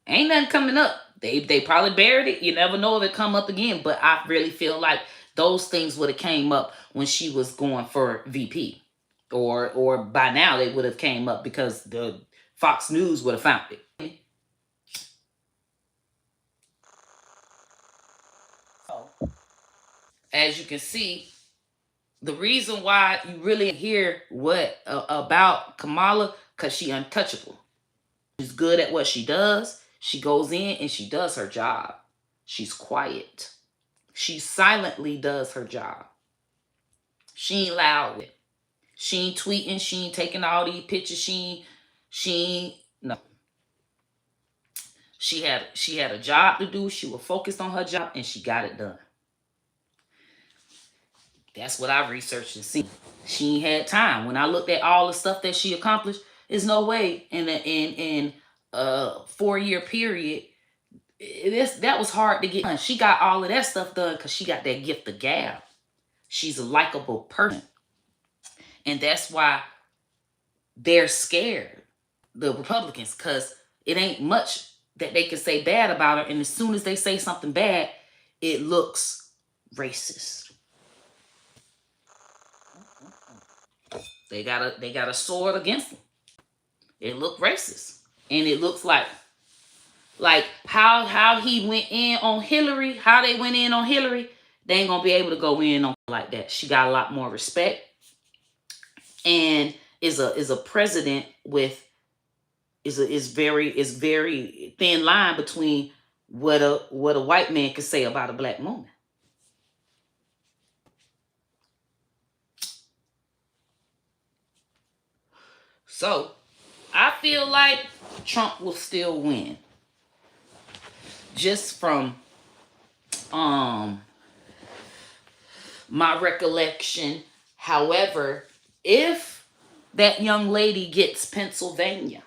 [SPEAKER 1] Ain't nothing coming up. They probably buried it. You never know if it come up again. But I really feel like those things would have came up when she was going for VP. Or by now they would have came up because the Fox News would have found it. So, as you can see, the reason why you really hear what about Kamala, because she untouchable. She's good at what she does. She goes in and she does her job. She's quiet. She silently does her job. She ain't loud with it. She ain't tweeting. She ain't taking all these pictures. She ain't, no. She had a job to do. She was focused on her job and she got it done. That's what I researched and seen. She ain't had time. When I looked at all the stuff that she accomplished, there's no way in a 4-year period that was hard to get done. She got all of that stuff done because she got that gift of gab. She's a likable person. And that's why they're scared, the Republicans, because it ain't much that they can say bad about her. And as soon as they say something bad, it looks racist. They got a sword against them. It looked racist. And it looks like how he went in on Hillary, how they went in on Hillary, they ain't gonna be able to go in on like that. She got a lot more respect and is a president with is very thin line between what a white man could say about a black woman. So I feel like Trump will still win. Just from my recollection. However, if that young lady gets Pennsylvania,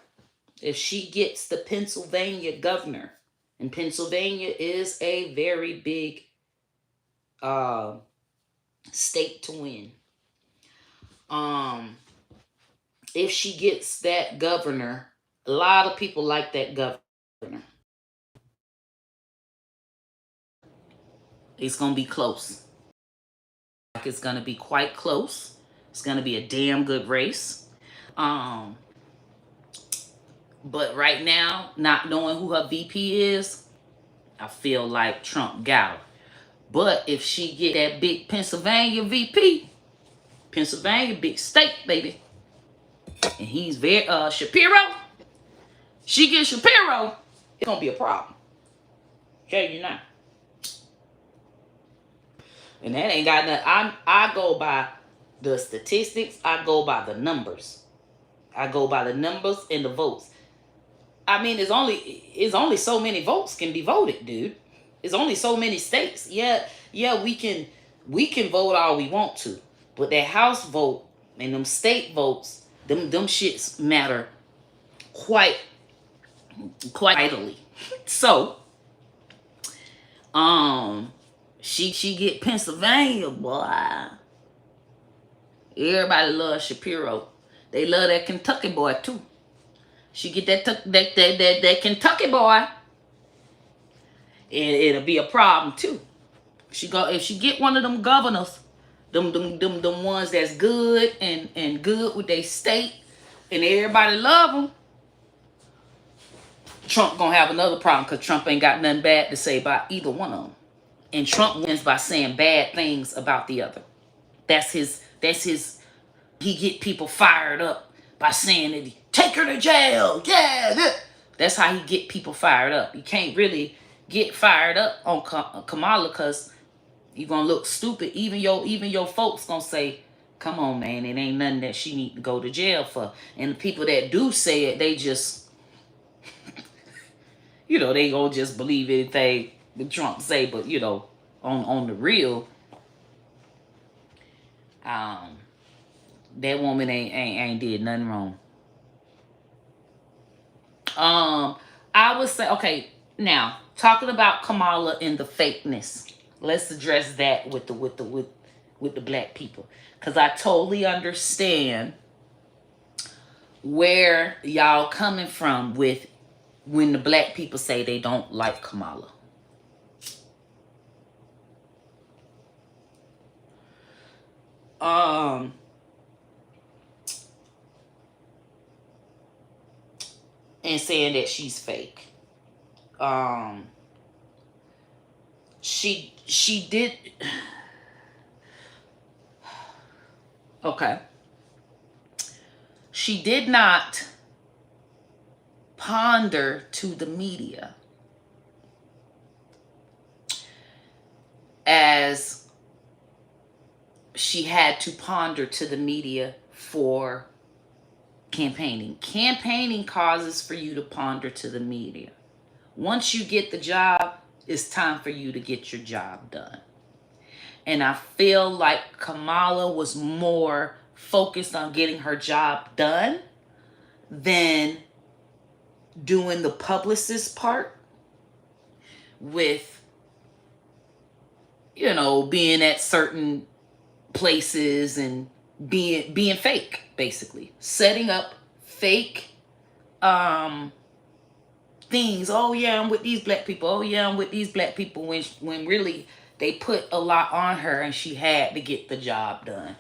[SPEAKER 1] if she gets the Pennsylvania governor, and Pennsylvania is a very big state to win. If she gets that governor, a lot of people like that governor. It's going to be close. It's going to be quite close. It's going to be a damn good race. But right now, not knowing who her VP is, I feel like Trump got her. But if she get that big Pennsylvania VP, Pennsylvania, big state, baby, and he's very, Shapiro, she gets Shapiro, it's going to be a problem. Tell you now. And that ain't got nothing. I go by the statistics. I go by the numbers. I go by the numbers and the votes. I mean, it's only so many votes can be voted, dude. It's only so many states. Yeah, we can vote all we want to, but that House vote and them state votes, them shits matter quite vitally. So, she get Pennsylvania, boy. Everybody loves Shapiro. They love that Kentucky boy too. She get that Kentucky boy, and it'll be a problem too. If she get one of them governors, them ones that's good and good with their state, and everybody love them. Trump gonna have another problem because Trump ain't got nothing bad to say about either one of them, and Trump wins by saying bad things about the other. That's his. He get people fired up by saying that he take her to jail. Yeah, that's how he get people fired up. You can't really get fired up on Kamala because you're gonna look stupid. Even your folks gonna say, "Come on, man, it ain't nothing that she need to go to jail for." And the people that do say it, they just, they gonna just believe anything that Trump say. But on the real, that woman ain't did nothing wrong. I would say, okay, now talking about Kamala and the fakeness. Let's address that with the black people, because I totally understand where y'all coming from with when the black people say they don't like Kamala. And saying that she's fake. She did. Okay. She did not ponder to the media as she had to ponder to the media for campaigning. Campaigning causes for you to ponder to the media. Once you get the job, it's time for you to get your job done. And I feel like Kamala was more focused on getting her job done than doing the publicist part with, being at certain places and being fake, basically. Setting up fake things. Oh yeah, I'm with these black people. Oh yeah, I'm with these black people, when really they put a lot on her and she had to get the job done.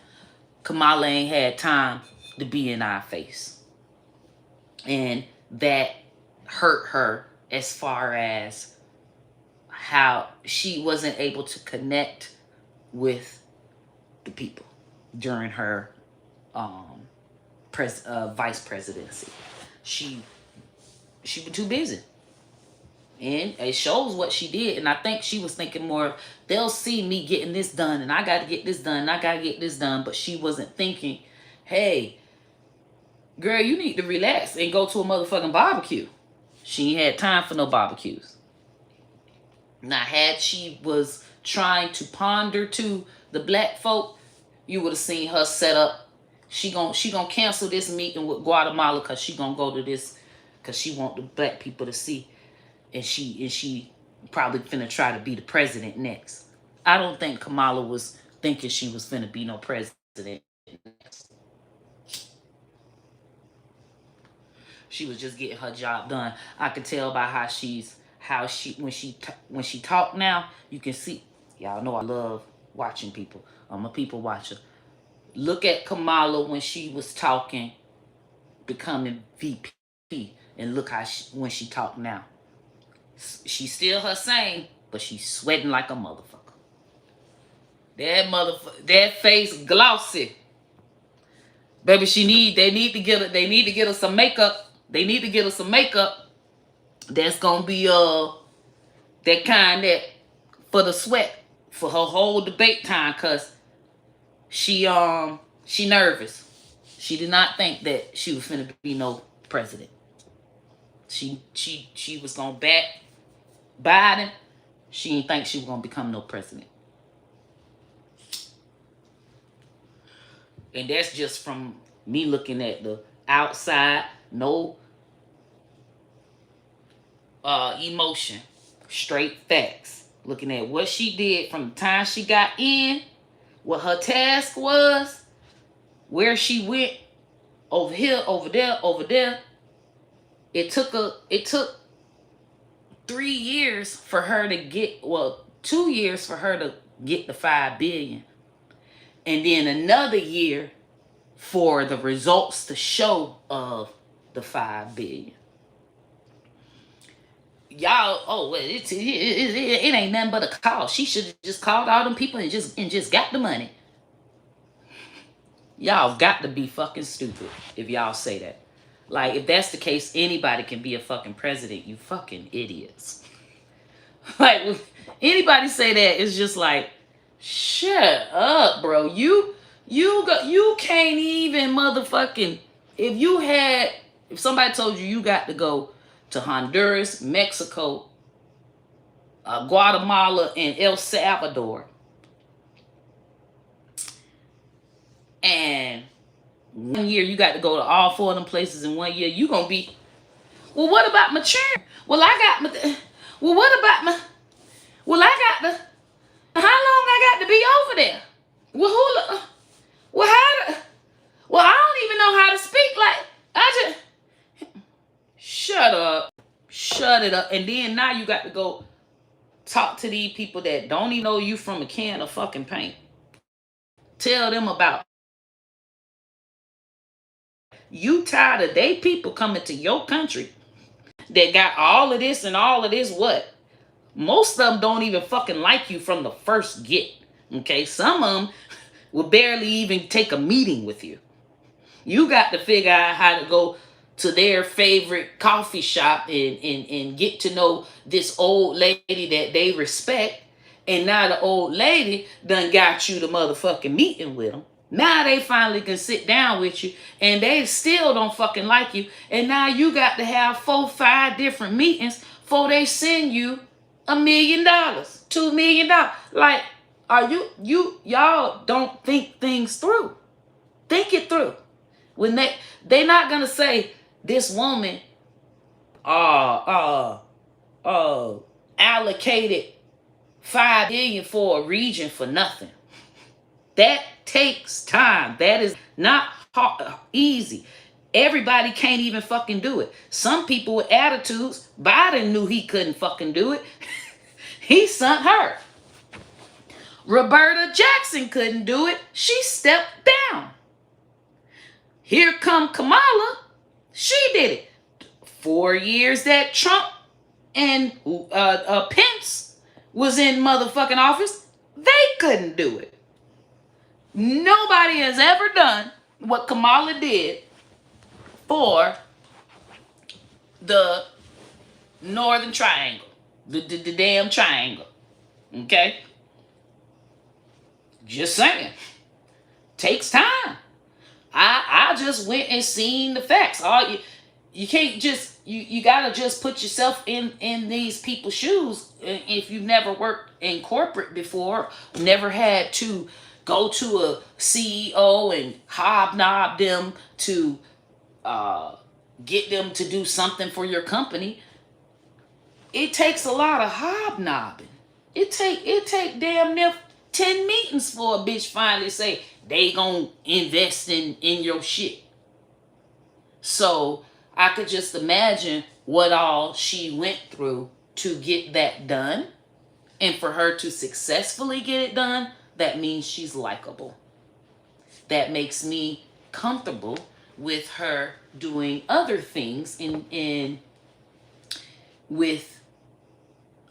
[SPEAKER 1] Kamala ain't had time to be in our face. And that hurt her as far as how she wasn't able to connect with the people during her vice presidency. She was too busy. And it shows what she did. And I think she was thinking more, they'll see me getting this done, and I got to get this done, and I got to get this done. But she wasn't thinking, hey, girl, you need to relax and go to a motherfucking barbecue. She ain't had time for no barbecues. Now, had she was trying to ponder to the black folk, you would have seen her set up. She gonna cancel this meeting with Guatemala because she gonna go to this because she want the black people to see. And she probably finna try to be the president next. I don't think Kamala was thinking she was finna be no president next. She was just getting her job done. I could tell by how she when she talk now, you can see. Y'all know I love watching people. I'm a people watcher. Look at Kamala when she was talking, becoming VP, and look how when she talk now. She's still her same, but she's sweating like a motherfucker. That face glossy. Baby, they need to get her some makeup. They need to get her some makeup that's gonna be that kind that for the sweat for her whole debate time, cause she nervous. She did not think that she was finna be no president. She was gonna back Biden. She didn't think she was gonna become no president. And that's just from me looking at the outside, no emotion, straight facts. Looking at what she did from the time she got in, what her task was, where she went, over here, over there, over there. It took 3 years for her to get, well, 2 years for her to get the 5 billion, and then another year for the results to show of the 5 billion. Y'all, oh well, it ain't nothing but a call. She should have just called all them people and just got the money. Y'all got to be fucking stupid if y'all say that. Like, if that's the case, anybody can be a fucking president. You fucking idiots. Like, if anybody say that, it's just like, shut up, bro. You can't even motherfucking, if somebody told you you got to go to Honduras, Mexico, Guatemala, and El Salvador, and 1 year you got to go to all 4 of them places in 1 year, you gonna be, well, what about my churn? Well, what about my, well, I got to, how long I got to be over there? Well, well, I don't even know how to speak. Like, I just, shut up. Shut it up. And then now you got to go talk to these people that don't even know you from a can of fucking paint. Tell them about, you tired of they people coming to your country that got all of this and all of this what? Most of them don't even fucking like you from the first get. Okay? Some of them will barely even take a meeting with you. You got to figure out how to go to their favorite coffee shop and get to know this old lady that they respect. And now the old lady done got you the motherfucking meeting with them. Now they finally can sit down with you, and they still don't fucking like you. And now you got to have 4, 5 different meetings before they send you $1 million, $2 million. Like, are y'all don't think things through. Think it through. When they not gonna say this woman allocated $5 billion for a region for nothing. That takes time. That is not easy. Everybody can't even fucking do it. Some people with attitudes, Biden knew he couldn't fucking do it. He sent her. Roberta Jackson couldn't do it. She stepped down. Here come Kamala. She did it. 4 years that Trump and Pence was in motherfucking office, they couldn't do it. Nobody has ever done what Kamala did for the Northern Triangle, the damn triangle. Okay? Just saying. Takes time. I just went and seen the facts. You can't just, you gotta just put yourself in these people's shoes. If you've never worked in corporate before, never had to go to a CEO and hobnob them to get them to do something for your company. It takes a lot of hobnobbing. It take damn near 10 meetings for a bitch finally say they gonna invest in your shit. So I could just imagine what all she went through to get that done. And for her to successfully get it done, that means she's likable. That makes me comfortable with her doing other things with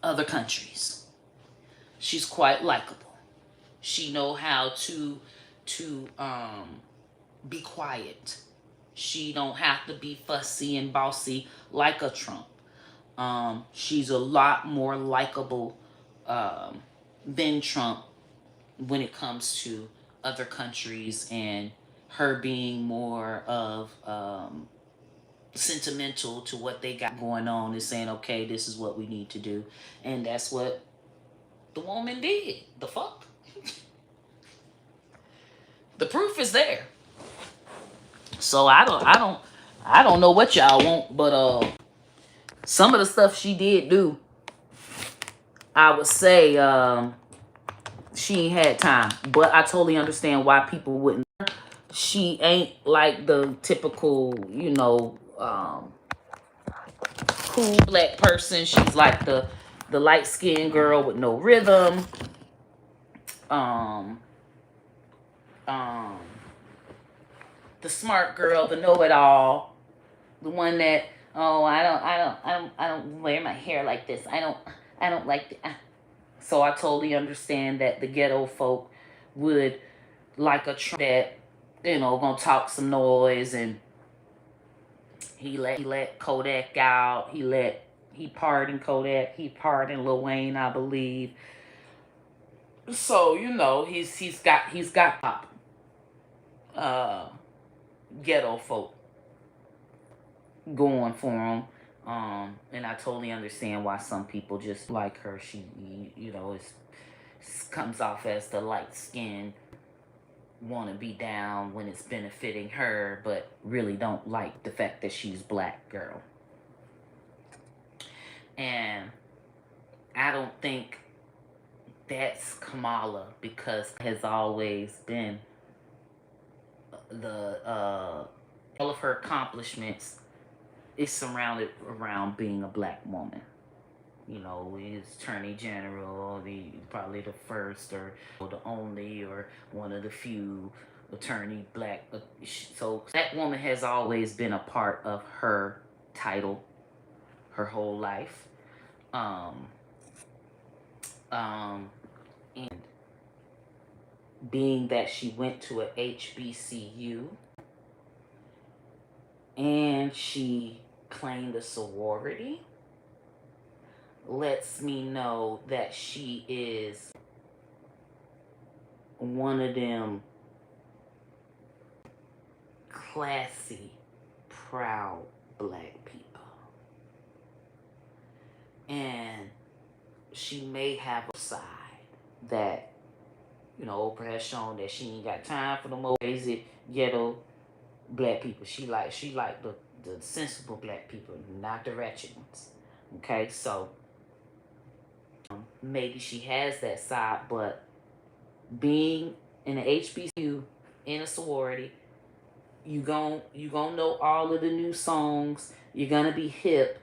[SPEAKER 1] other countries. She's quite likable. She know how to be quiet. She don't have to be fussy and bossy like a Trump. She's a lot more likable than Trump when it comes to other countries, and her being more of sentimental to what they got going on and saying, okay, this is what we need to do. And that's what the woman did. The fuck? The proof is there. So I don't know what y'all want, but some of the stuff she did do, I would say she ain't had time. But I totally understand why people wouldn't. she ain't like the typical, cool black person. She's like the light skinned girl with no rhythm. Um, um, the smart girl, the know it all, the one that, oh, I don't wear my hair like this. I don't like the. So I totally understand that the ghetto folk would like a Trump that, gonna talk some noise, and he let Kodak out. He pardoned Kodak. He pardoned Lil Wayne, I believe. So he's got uh ghetto folk going for him. And I totally understand why some people just like her. She, comes off as the light skin, want to be down when it's benefiting her, but really don't like the fact that she's black girl. And I don't think that's Kamala, because has always been the all of her accomplishments is surrounded around being a black woman. Is attorney general, probably the first or the only or one of the few attorney black. So that woman has always been a part of her title, her whole life. And being that she went to a HBCU and she claimed a sorority, lets me know that she is one of them classy, proud black people. And she may have a side that, Oprah has shown that she ain't got time for the most crazy ghetto black people. She like the sensible black people, not the ratchet ones. Okay, so maybe she has that side, but being in an HBCU, in a sorority, you gon' know all of the new songs. You're gonna be hip.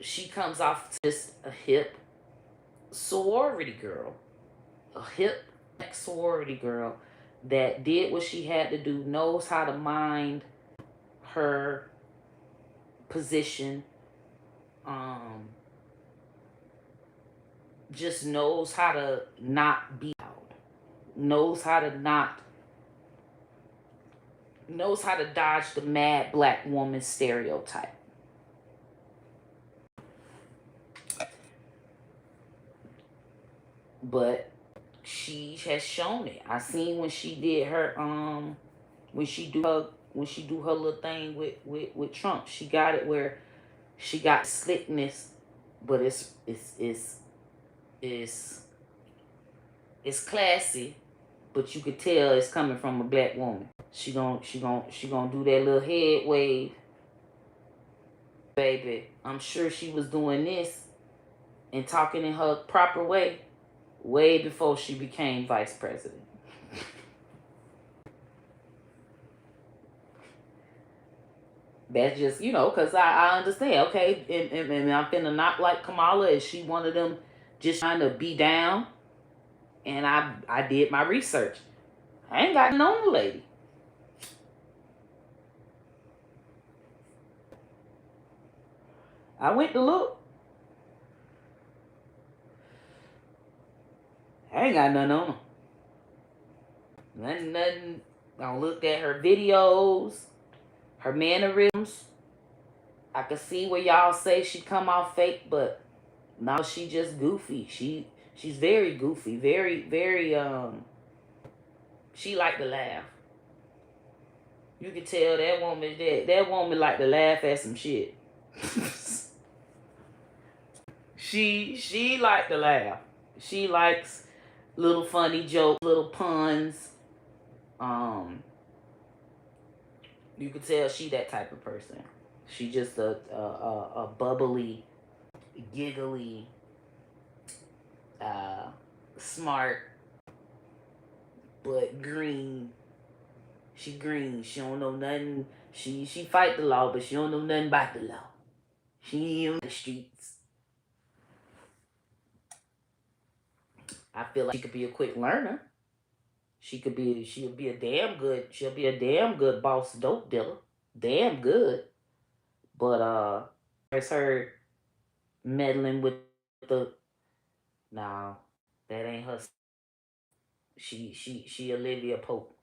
[SPEAKER 1] She comes off just a hip sorority girl, a hip sorority girl that did what she had to do, knows how to mind her position, just knows how to not be loud, knows how to dodge the mad black woman stereotype. But she has shown it. I seen when she did her when she do her little thing with Trump. She got it where she got slickness, but it's classy, but you could tell it's coming from a black woman. She gonna do that little head wave. Baby, I'm sure she was doing this and talking in her proper way before she became vice president. That's just, because I understand, okay, and I'm finna not like Kamala. Is she one of them just trying to be down? And I did my research. I ain't got no lady. I went to look. I ain't got nothing on her. Nothing. I looked at her videos, her mannerisms. I could see where y'all say she come off fake, but no, she just goofy. She's very goofy, very she like to laugh. You can tell that woman like to laugh at some shit. She like to laugh. She likes little funny jokes, little puns. You can tell she that type of person. She just a bubbly, giggly, smart, but green She green. She don't know nothing. She fight the law, but she don't know nothing about the law. She ain't in the streets. I feel like she could be a quick learner. She'll be a damn good boss dope dealer. Damn good. But it's her meddling with the no, that ain't her. She Olivia Pope.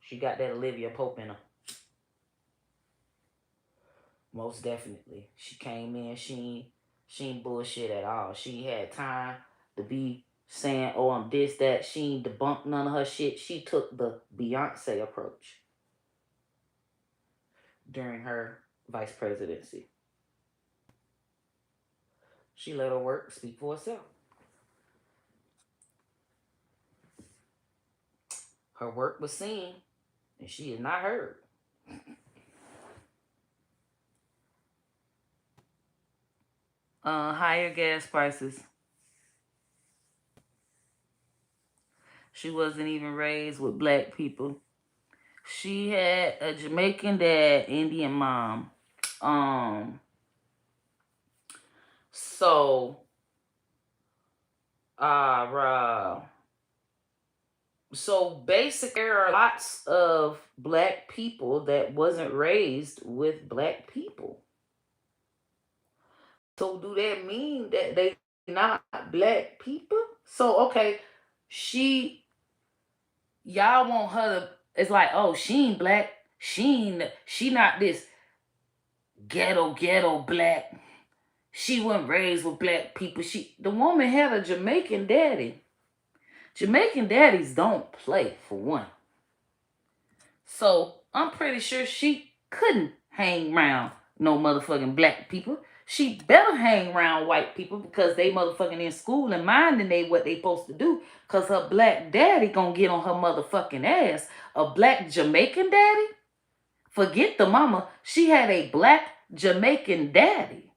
[SPEAKER 1] She got that Olivia Pope in her. Most definitely. She came in, she ain't bullshit at all. She had time to be saying, oh, I'm this, that. She ain't debunked none of her shit. She took the Beyonce approach during her vice presidency. She let her work speak for herself. Her work was seen, and she is not heard. Higher gas prices. She wasn't even raised with black people. She had a Jamaican dad, Indian mom. So, so basically, there are lots of black people that wasn't raised with black people. So, do that mean that they not black people? So, okay, y'all want her to, it's like, oh, she ain't black. She not this ghetto black. She wasn't raised with black people. The woman had a Jamaican daddy. Jamaican daddies don't play, for one. So I'm pretty sure she couldn't hang around no motherfucking black people. She better hang around white people because they motherfucking in school and minding what they supposed to do. Because her black daddy gonna get on her motherfucking ass. A black Jamaican daddy? Forget the mama. She had a black Jamaican daddy.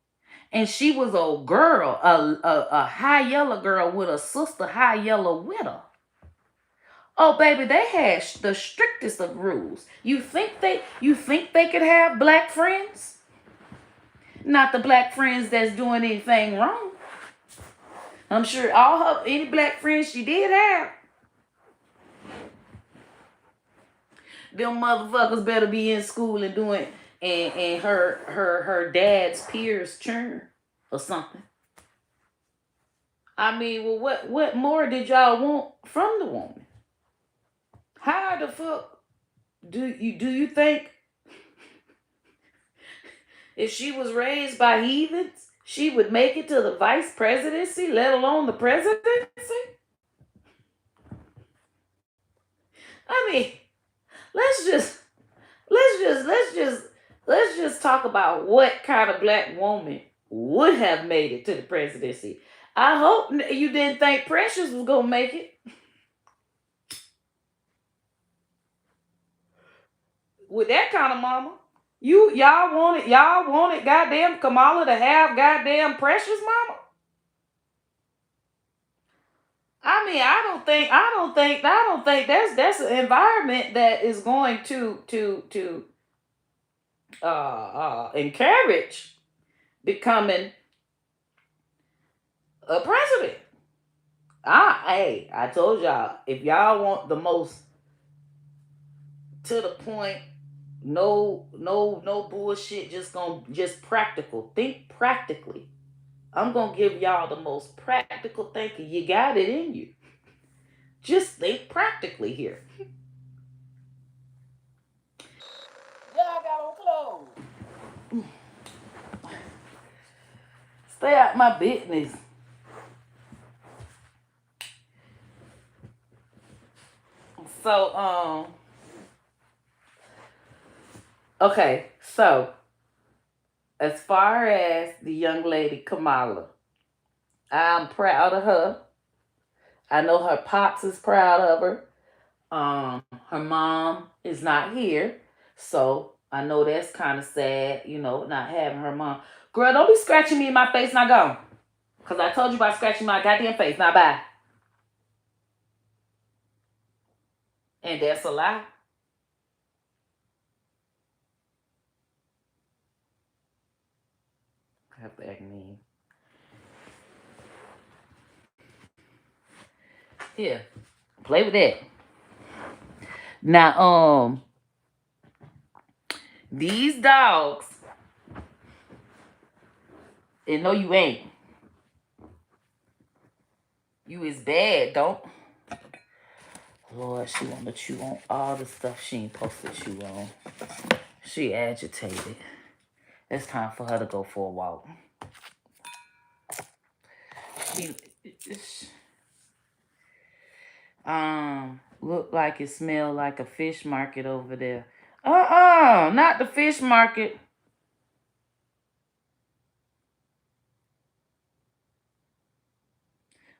[SPEAKER 1] And she was a girl, a high yellow girl with a sister high yellow with her. Oh, baby, they had the strictest of rules. You think they could have black friends? Not the black friends that's doing anything wrong. I'm sure any black friends she did have, them motherfuckers better be in school and doing and her dad's peers churn or something. I mean, well, what more did y'all want from the woman? How the fuck do you think if she was raised by heathens, she would make it to the vice presidency, let alone the presidency? I mean, let's just talk about what kind of black woman would have made it to the presidency. I hope you didn't think Precious was gonna make it. With that kind of mama. Y'all wanted goddamn Kamala to have goddamn Precious mama? I mean, I don't think that's an environment that is going to encourage becoming a president. I told y'all, if y'all want the most to the point, no bullshit, just practical. Think practically. I'm gonna give y'all the most practical thinking. You got it in you. Just think practically here. Y'all got on clothes. Stay out my business. So, okay, so as far as the young lady Kamala, I'm proud of her. I know her pops is proud of her. Her mom is not here, so I know that's kind of sad, not having her mom. Girl, don't be scratching me in my face. Now go, cause I told you about scratching my goddamn face. Now bye. And that's a lie. I have to act mean. Here, play with that. Now, these dogs, and no, you ain't. You is bad, don't. Lord, she wanna chew on all the stuff she ain't supposed to chew on. She agitated. It's time for her to go for a walk. She, look like it smell like a fish market over there. Not the fish market.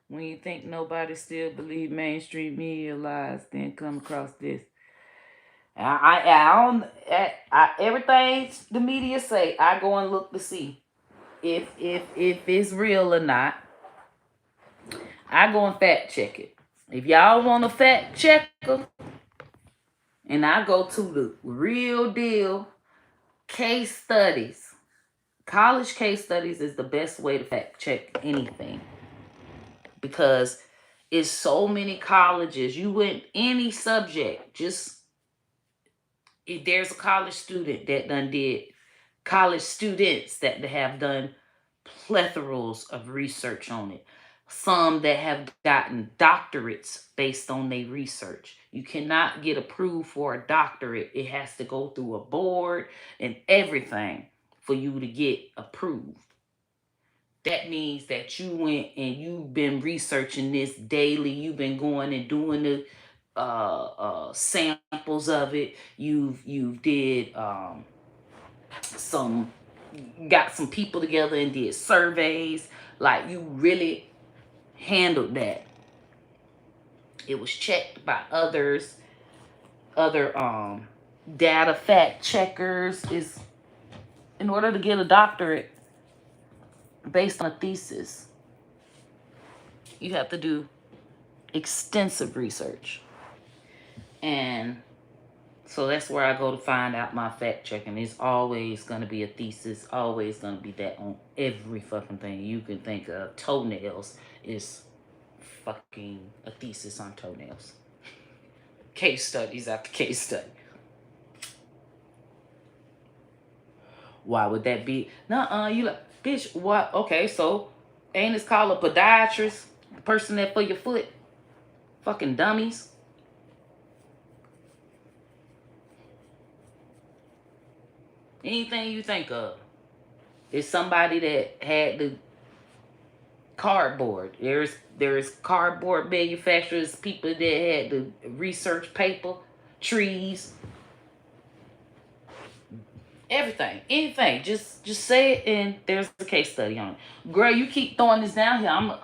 [SPEAKER 1] When you think nobody still believe mainstream media lies, then come across this. Everything the media say, I go and look to see if it's real or not. I go and fact check it. If y'all want a fact checker, and I go to the real deal case studies. College case studies is the best way to fact check anything, because it's so many colleges. You went any subject, just if there's a college student that done did, college students that have done plethoras of research on it. Some that have gotten doctorates based on their research. You cannot get approved for a doctorate. It has to go through a board and everything for you to get approved. That means that you went and you've been researching this daily. You've been going and doing the samples of it. You've did some, got some people together and did surveys. Like, you really handled that. It was checked by other data fact checkers. Is in order to get a doctorate based on a thesis, you have to do extensive research. And so that's where I go to find out my fact checking. It's always going to be a thesis, always going to be that on every fucking thing you can think of. Toenails is fucking a thesis on toenails. Case studies after case study. Why would that be? Nuh-uh, you like, bitch, what? Okay, so ain't it called a podiatrist? The person that for your foot? Fucking dummies. Anything you think of. It's somebody that had the cardboard. There's cardboard manufacturers, people that had the research paper, trees, everything, anything. Just say it, and there's a case study on it. Girl, you keep throwing this down here. I'm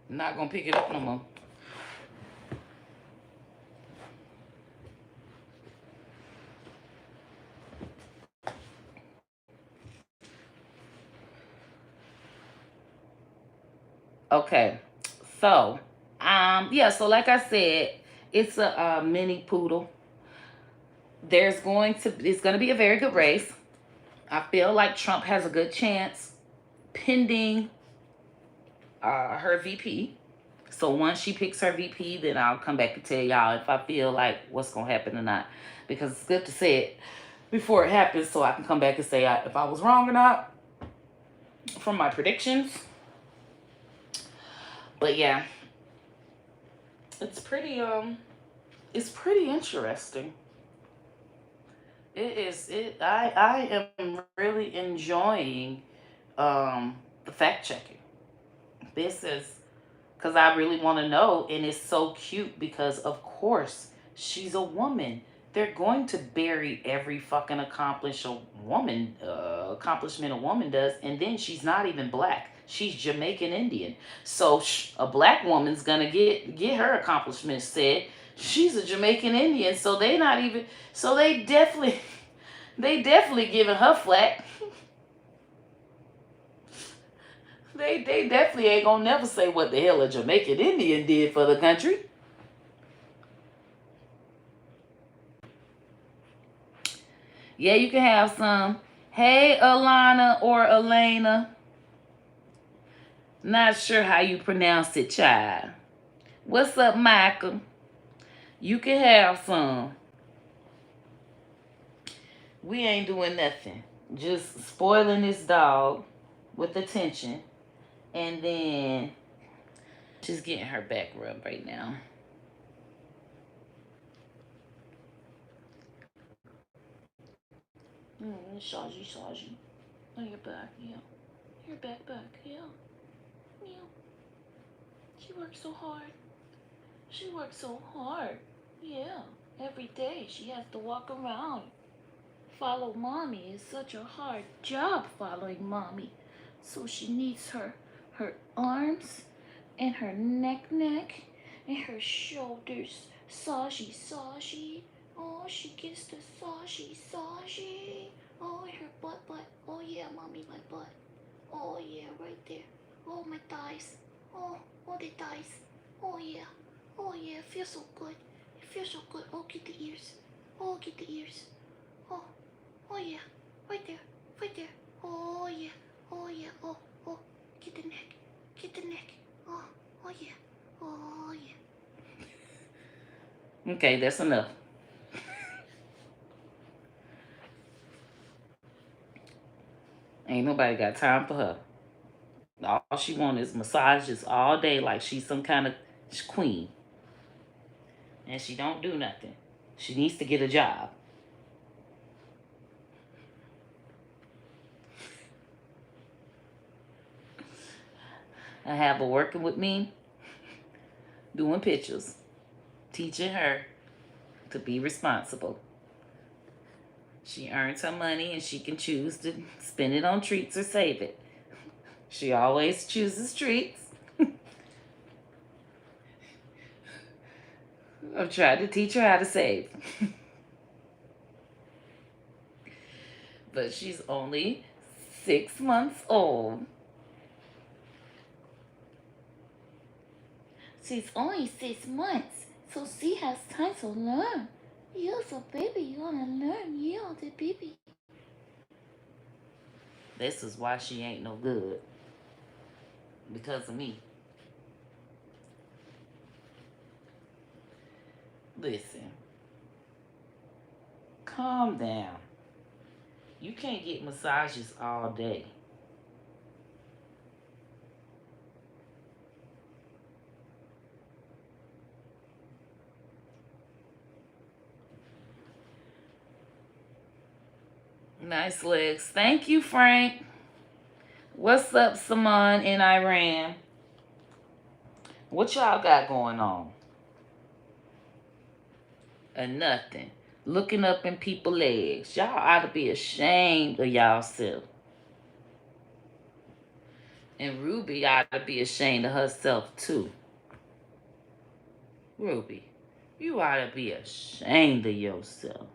[SPEAKER 1] not gonna pick it up no more. Okay, so yeah, so like I said, it's a mini poodle. It's going to be a very good race. I feel like Trump has a good chance pending her VP. So once she picks her VP, then I'll come back and tell y'all if I feel like what's gonna happen or not, because it's good to say it before it happens, so I can come back and say if I was wrong or not from my predictions. But yeah, it's pretty interesting. It is. I am really enjoying the fact checking. This is because I really want to know, and it's so cute because of course she's a woman. They're going to bury every fucking accomplishment a woman does, and then she's not even black. She's Jamaican Indian. So a black woman's gonna get her accomplishments said. She's a Jamaican Indian, so they not even. So they definitely giving her flack. They definitely ain't gonna never say what the hell a Jamaican Indian did for the country. Yeah, you can have some. Hey, Alana or Elena. Not sure how you pronounce it, child. What's up, Michael? You can have some. We ain't doing nothing. Just spoiling this dog with attention. And then she's getting her back rubbed right now. Shaji. Oh, you're back, yeah. You're back, yeah. Yeah. She works so hard. She works so hard. Yeah. Every day she has to walk around. Follow mommy is such a hard job following mommy. So she needs her arms and her neck and her shoulders. Sashi. Oh, she gets the sashi. Oh, her butt. Oh yeah, mommy, my butt. Oh yeah, right there. Oh, my thighs. Oh, the thighs. Oh yeah. Oh yeah, it feels so good. Oh, get the ears. Oh, get the ears. Oh yeah, right there. Oh yeah. Oh, get the neck. Oh yeah. Oh yeah. Okay, that's enough. Ain't nobody got time for her. All she wants is massages all day like she's some kind of queen. And she don't do nothing. She needs to get a job. I have her working with me, doing pictures, teaching her to be responsible. She earns her money and she can choose to spend it on treats or save it. She always chooses treats. I've tried to teach her how to save. But she's only 6 months old. She's only 6 months, so she has time to learn. You're a baby, you wanna learn. You're the baby. This is why she ain't no good. Because of me. Listen. Calm down. You can't get massages all day. Nice legs. Thank you, Frank. What's up, Saman in Iran? What y'all got going on? Nothing. Looking up in people's legs. Y'all ought to be ashamed of y'allself. And Ruby ought to be ashamed of herself, too. Ruby, you ought to be ashamed of yourself.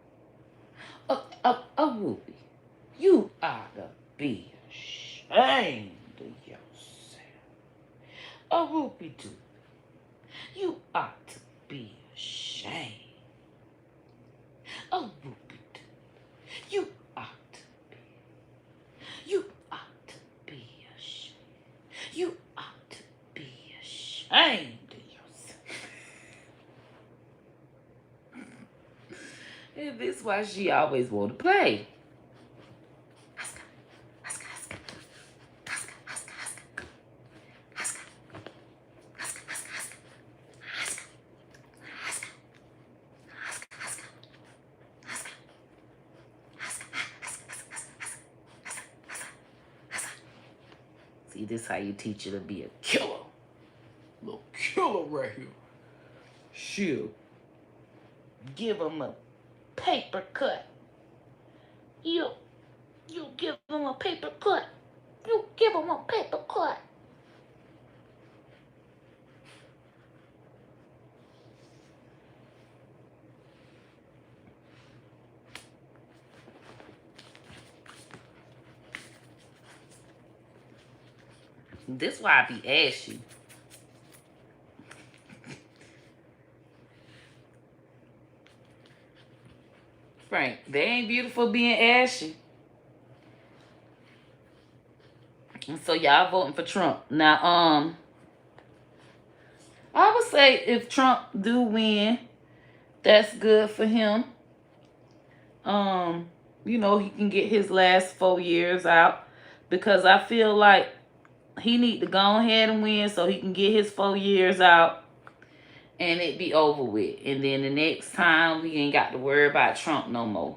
[SPEAKER 1] Ruby, you ought to be ashamed of yourself. Ruby, too. You ought to be ashamed. Ruby, too. You ought to be. You ought to be ashamed. You ought to be ashamed of yourself. And this is why she always want to play. See, this is how you teach her to be a killer. Little killer right here. She'll give him a paper cut. You give him a paper cut. You give him a paper cut. This why I be asking you. Frank, they ain't beautiful being ashy. And so y'all voting for Trump. Now, I would say if Trump do win, that's good for him. You know, he can get his last 4 years out, because I feel like he need to go ahead and win so he can get his 4 years out and it be over with. And then the next time we ain't got to worry about Trump no more.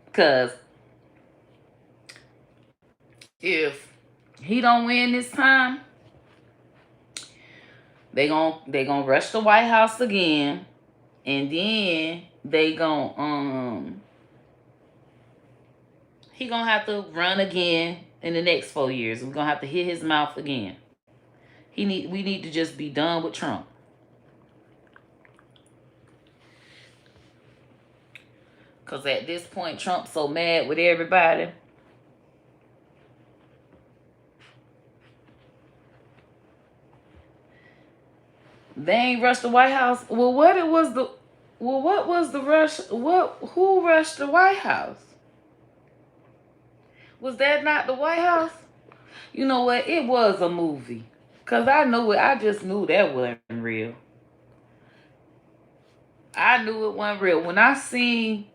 [SPEAKER 1] Because if he don't win this time, they gonna rush the White House again, and then they gonna he gonna have to run again in the next 4 years. We're gonna have to hit his mouth again. We need to just be done with Trump. Cause at this point, Trump's so mad with everybody. They ain't rushed the White House. Well, what was the rush? Who rushed the White House? Was that not the White House? You know what? It was a movie. Cause I knew it. I just knew that wasn't real. I knew it wasn't real. When I seen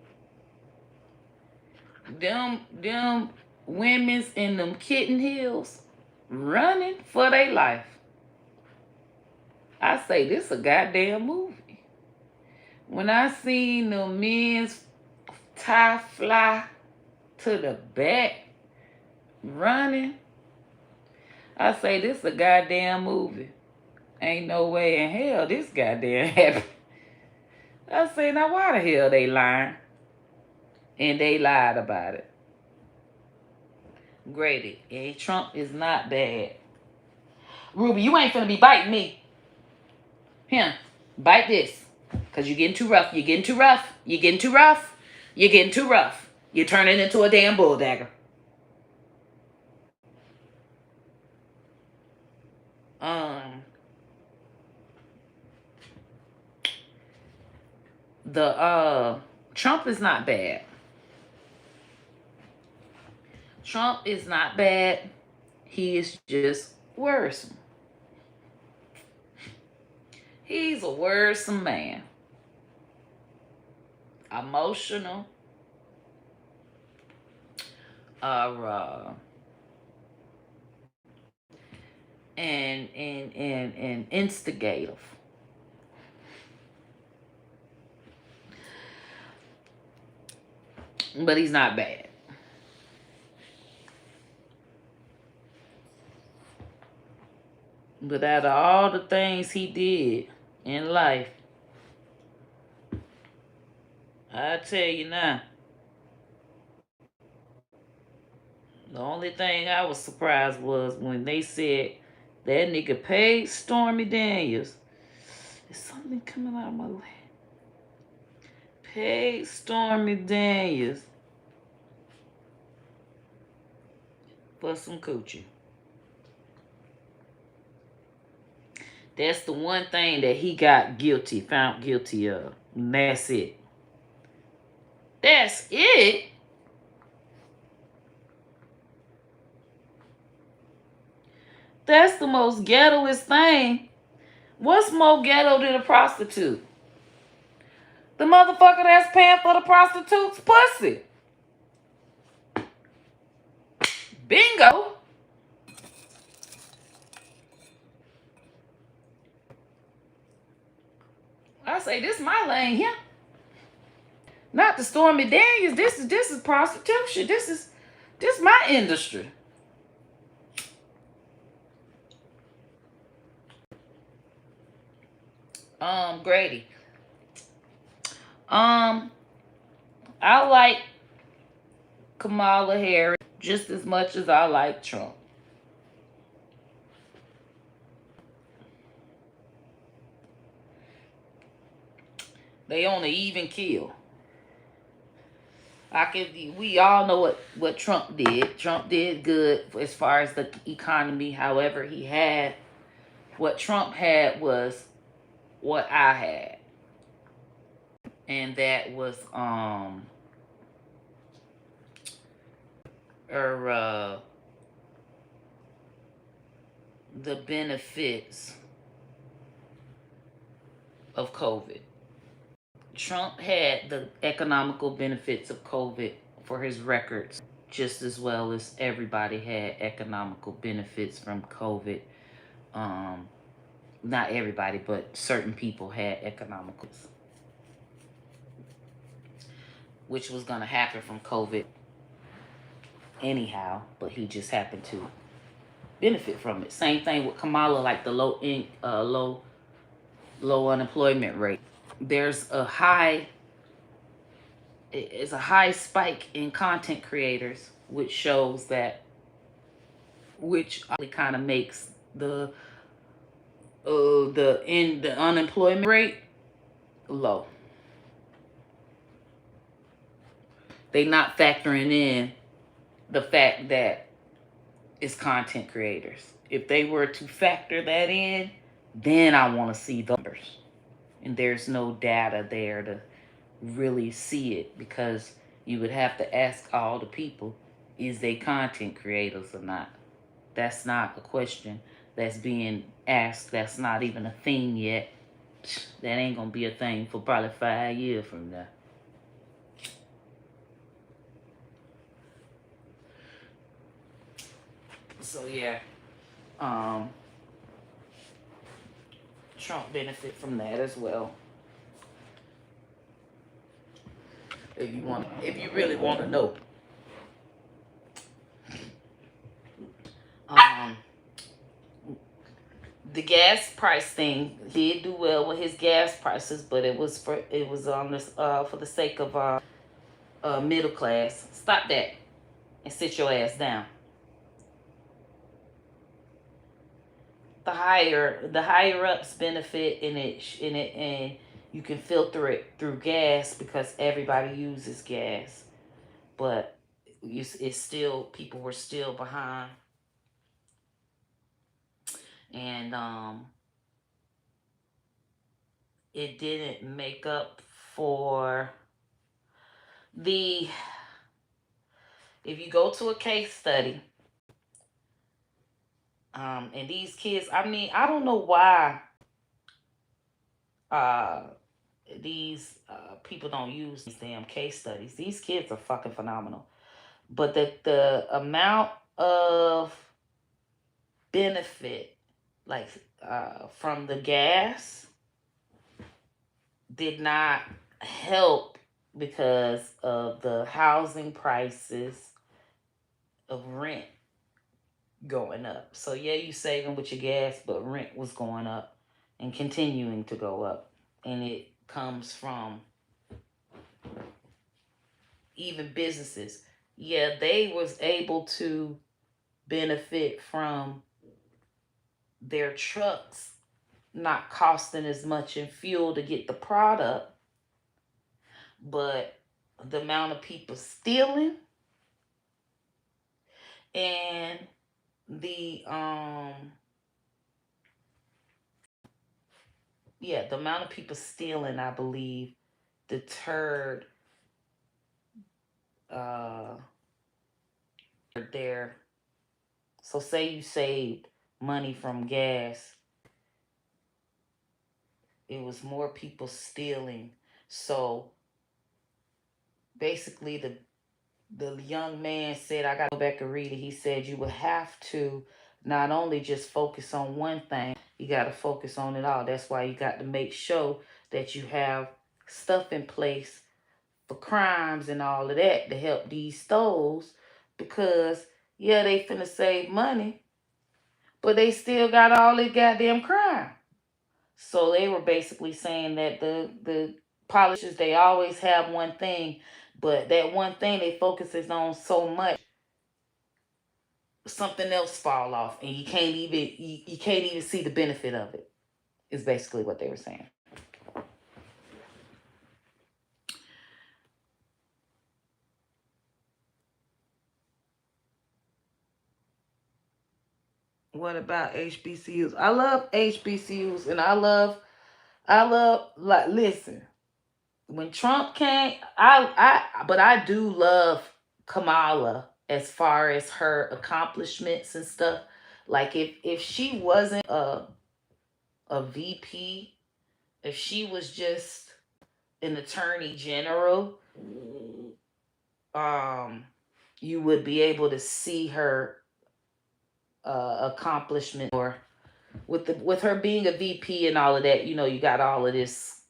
[SPEAKER 1] them women's in them kitten heels running for their life, I say this a goddamn movie. When I seen the men's tie fly to the back running, I say this a goddamn movie. Ain't no way in hell this goddamn happened. I say, now why the hell they lying? And they lied about it. Grady, hey, Trump is not bad. Ruby, you ain't finna be biting me. Him, bite this. Because you're getting too rough. You're getting too rough. You're getting too rough. You're getting too rough. You're turning into a damn bull dagger. Trump is not bad. Trump is not bad. He is just worrisome. He's a worrisome man. Emotional. And instigative. But he's not bad. But out of all the things he did in life, I tell you now, the only thing I was surprised was when they said that nigga paid Stormy Daniels. Is something coming out of my way? Paid Stormy Daniels for some coochie. That's the one thing that he got found guilty of. And that's it. That's it? That's the most ghettoest thing. What's more ghetto than a prostitute? The motherfucker that's paying for the prostitute's pussy. Bingo. I say this is my lane here. Not the Stormy Daniels. This is prostitution. This is my industry. Grady. I like Kamala Harris just as much as I like Trump. They on an even kill. We all know what Trump did. Trump did good as far as the economy. However, what Trump had was what I had. and that was or the benefits of COVID. Trump had the economical benefits of COVID for his records, just as well as everybody had economical benefits from COVID. Um, Not everybody, but certain people had economical, which was going to happen from COVID anyhow, but he just happened to benefit from it. Same thing with Kamala, like the low unemployment rate. There's a high it's a high spike in content creators, which shows that which kind of makes the unemployment rate low. They not factoring in the fact that it's content creators. If they were to factor that in, then I want to see the numbers. And there's no data there to really see it, because you would have to ask all the people, is they content creators or not? That's not a question that's being asked. That's not even a thing yet. That ain't gonna be a thing for probably 5 years from now. So yeah, um, Trump benefit from that as well. If you really want to know, um, the gas price thing, he did do well with his gas prices, but it was on this for the sake of middle class. Stop that and sit your ass down. The higher ups benefit in it, and you can filter it through gas because everybody uses gas, but it's still, people were still behind, and it didn't make up for the if you go to a case study, and these kids, I mean, I don't know why uh these people don't use these damn case studies. These kids are fucking phenomenal, but the amount of benefit, like from the gas, did not help because of the housing prices of rent going up. So yeah, you saving with your gas, but rent was going up and continuing to go up. And it comes from even businesses. Yeah, they was able to benefit from their trucks not costing as much in fuel to get the product, but the amount of people stealing and the the amount of people stealing, I believe, deterred uh their so say you saved money from gas, it was more people stealing. So basically the young man said, I got to go back and read it. He said you would have to not only just focus on one thing, you got to focus on it all. That's why you got to make sure that you have stuff in place for crimes and all of that to help these stores, because yeah, they finna save money, but they still got all this goddamn crime. So they were basically saying that the politicians, they always have one thing, but that one thing they focuses on so much, something else fall off, and you can't even see the benefit of it. Is basically what they were saying. What about HBCUs? I love HBCUs, and I love like listen. when Trump came, but I do love Kamala as far as her accomplishments and stuff. Like if she wasn't a VP, if she was just an attorney general, um, you would be able to see her accomplishment or with her being a VP and all of that. You know, you got all of this.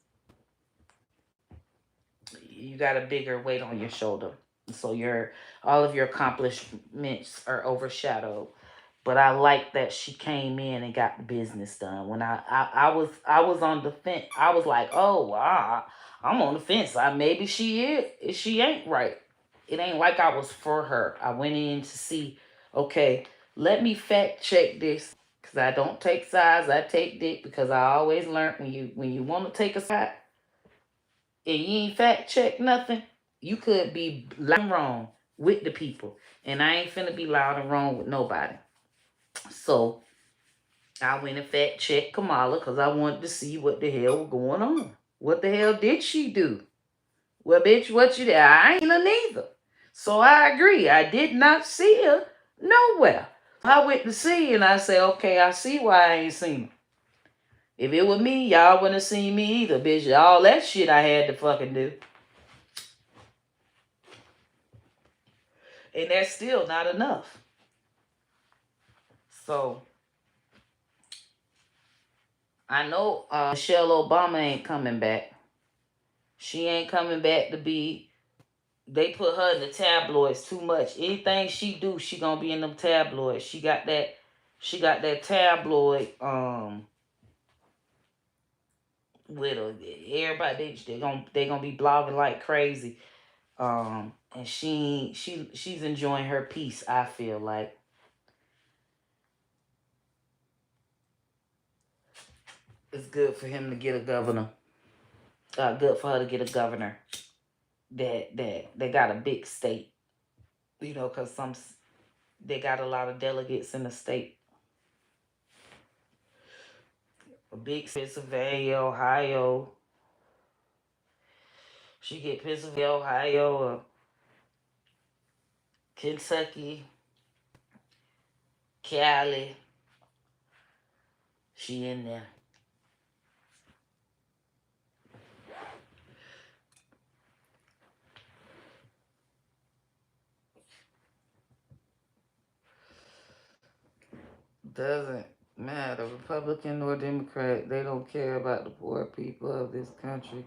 [SPEAKER 1] You got a bigger weight on your shoulder, so your all of your accomplishments are overshadowed. But I like that she came in and got the business done. When I was on the fence. I was like, oh wow, I'm on the fence. Maybe she ain't right. It ain't like I was for her. I went in to see, okay, let me fact check this. Cause I don't take sides, I take dick because I always learn when you want to take a side and you ain't fact check nothing, you could be loud and wrong with the people. And I ain't finna be loud and wrong with nobody. So I went and fact checked Kamala because I wanted to see what the hell was going on. What the hell did she do? Well, bitch, what you did? I ain't her neither. So I agree. I did not see her nowhere. I went to see and I said, okay, I see why I ain't seen her. If it was me, y'all wouldn't have seen me either, bitch. All that shit I had to fucking do. And that's still not enough. So I know Michelle Obama ain't coming back. She ain't coming back to be. They put her in the tabloids too much. Anything she do, she gonna be in them tabloids. She got that. She got that tabloid. With her. Everybody they gonna be blogging like crazy. And she's enjoying her peace. I feel like it's good for him to get a governor. Good for her to get a governor that got a big state. You know, because they got a lot of delegates in the state. A big Pennsylvania, Ohio. She get Pennsylvania, Ohio, Kentucky, Cali. She in there. Doesn't matter, Republican or Democrat, they don't care about the poor people of this country.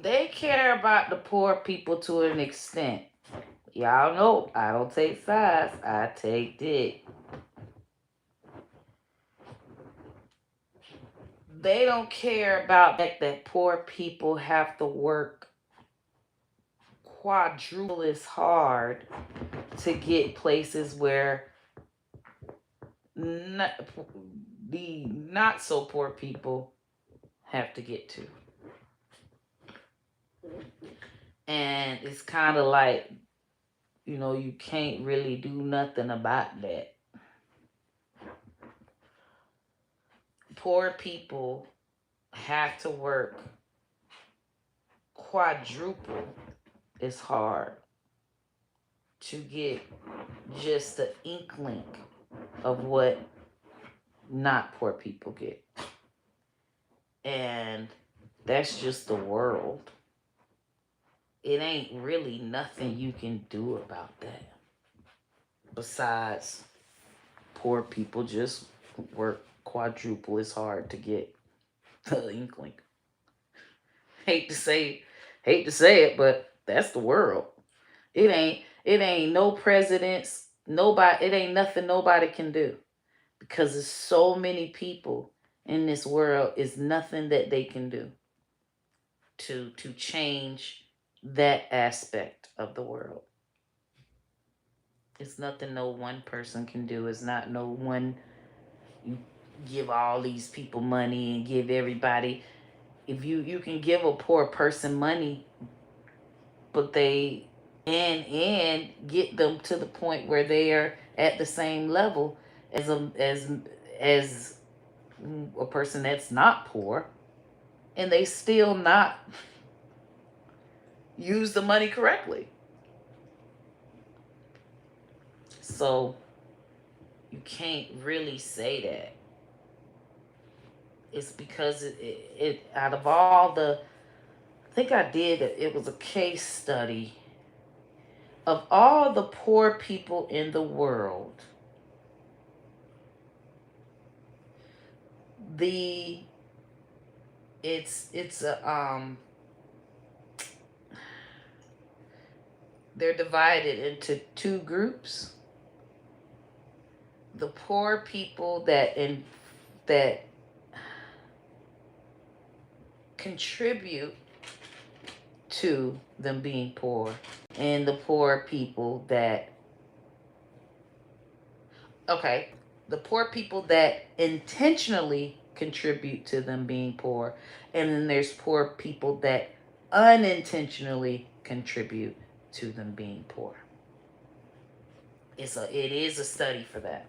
[SPEAKER 1] They care about the poor people to an extent. Y'all know I don't take sides, I take dick. They don't care about that poor people have to work quadruple as hard to get places where the not so poor people have to get to. And it's kind of like, you know, you can't really do nothing about that. Poor people have to work quadruple as hard to get just the inkling of what not poor people get. And that's just the world. It ain't really nothing you can do about that. Besides, poor people just work quadruple as hard to get the inkling. Hate to say it, but that's the world. It ain't no presidents, nobody, it ain't nothing nobody can do. Because there's so many people in this world, is nothing that they can do to change that aspect of the world. It's nothing no one person can do. It's not no one. You give all these people money and give everybody. If you can give a poor person money, but and get them to the point where they are at the same level, as a person that's not poor, and they still not use the money correctly. So you can't really say that. It's because it out of all the, I think I did, it was a case study of all the poor people in the world. The it's a they're divided into two groups. The poor people that contribute to them being poor, and the poor people that, okay, the poor people that intentionally contribute to them being poor, and then there's poor people that unintentionally contribute to them being poor. It is a study for that.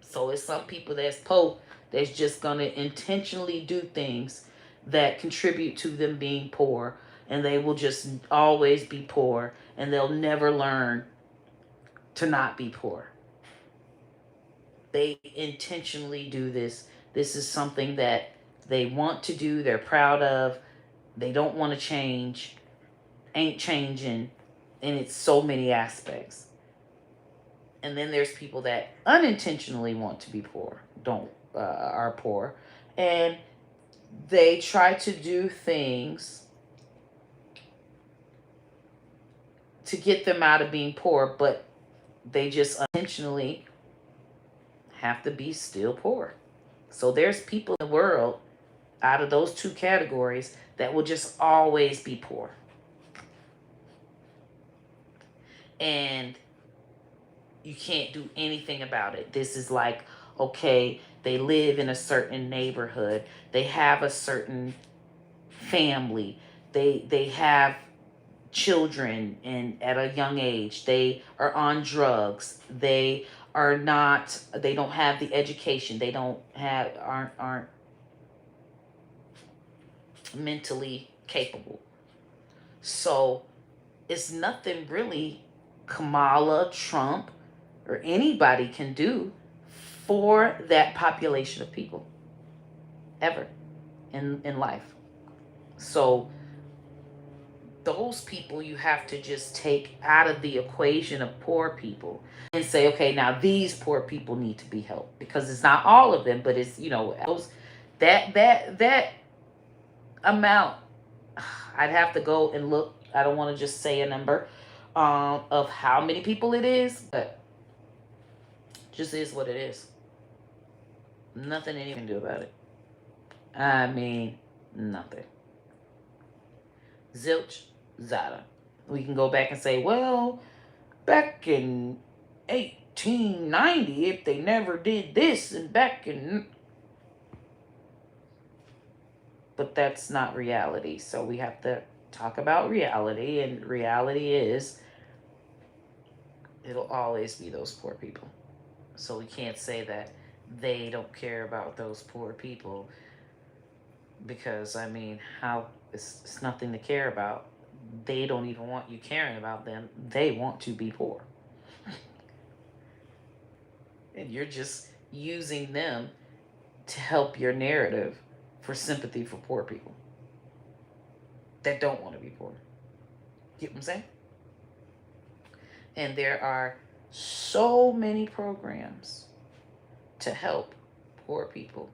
[SPEAKER 1] So it's some people that's poor that's just gonna intentionally do things that contribute to them being poor, and they will just always be poor, and they'll never learn to not be poor. They intentionally do this. This is something that they want to do, they're proud of, they don't want to change, ain't changing, and it's so many aspects. And then there's people that unintentionally want to be poor, are poor, and they try to do things to get them out of being poor, but they just intentionally have to be still poor. So there's people in the world out of those two categories that will just always be poor. And you can't do anything about it. This is like, okay, they live in a certain neighborhood, they have a certain family, they have children, and at a young age they are on drugs, they don't have the education, they aren't mentally capable. So it's nothing really Kamala, Trump, or anybody can do for that population of people ever in life. So those people you have to just take out of the equation of poor people and say, okay, now these poor people need to be helped, because it's not all of them, but it's, those that amount. I'd have to go and look. I don't want to just say a number of how many people it is, but just is what it is. Nothing anyone can do about it. I mean, nothing. Zilch, zada. We can go back and say, well, back in 1890, if they never did this, and back in... But that's not reality. So we have to talk about reality, and reality is it'll always be those poor people. So we can't say that they don't care about those poor people, because I mean, how it's nothing to care about. They don't even want you caring about them. They want to be poor. And you're just using them to help your narrative for sympathy for poor people that don't want to be poor. Get what I'm saying? And there are so many programs to help poor people,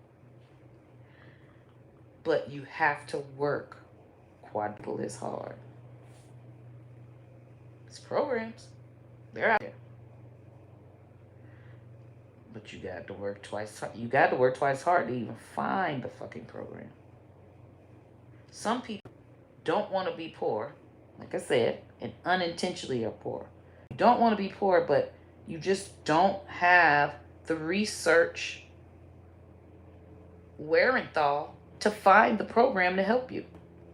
[SPEAKER 1] but you have to work quadruple as hard. It's programs. They're out there. But you got to work twice. You got to work twice hard to even find the fucking program. Some people don't want to be poor, like I said, and unintentionally are poor. You don't want to be poor, but you just don't have the research wherewithal to find the program to help you.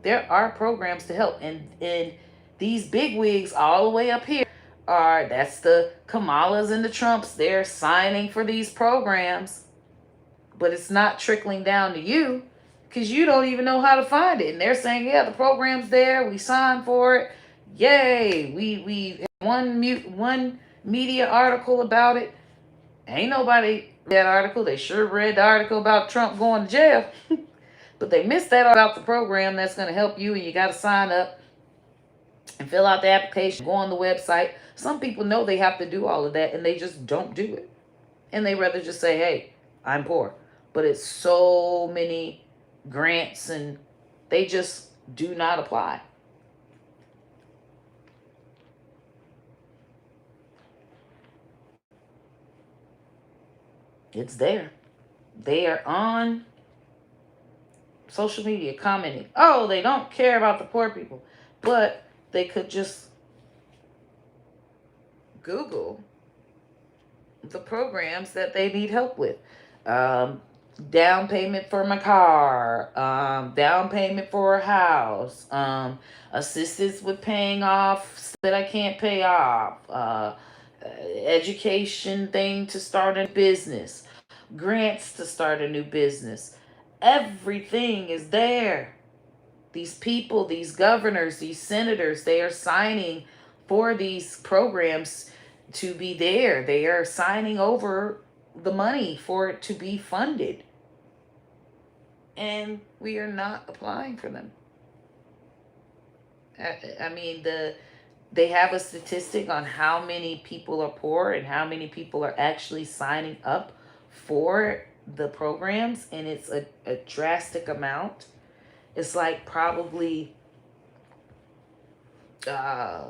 [SPEAKER 1] There are programs to help, and these big wigs all the way up here are, that's the Kamalas and the Trumps, they're signing for these programs, but it's not trickling down to you because you don't even know how to find it. And they're saying, yeah, the program's there, we signed for it, yay. We one media article about it. Ain't nobody read that article. They sure read the article about Trump going to jail, but they missed that about the program that's going to help you. And you got to sign up and fill out the application, go on the website. Some people know they have to do all of that and they just don't do it. And they rather just say, hey, I'm poor. But it's so many grants and they just do not apply. It's there. They are on social media commenting, oh, they don't care about the poor people. But they could just Google the programs that they need help with. Um, Down payment for my car, down payment for a house, assistance with paying off that I can't pay off, education thing to start a business, grants to start a new business. Everything is there. These people, these governors, these senators, they are signing for these programs to be there. They are signing over the money for it to be funded. And we are not applying for them. I mean, they have a statistic on how many people are poor and how many people are actually signing up for the programs, and it's a drastic amount. It's like probably uh,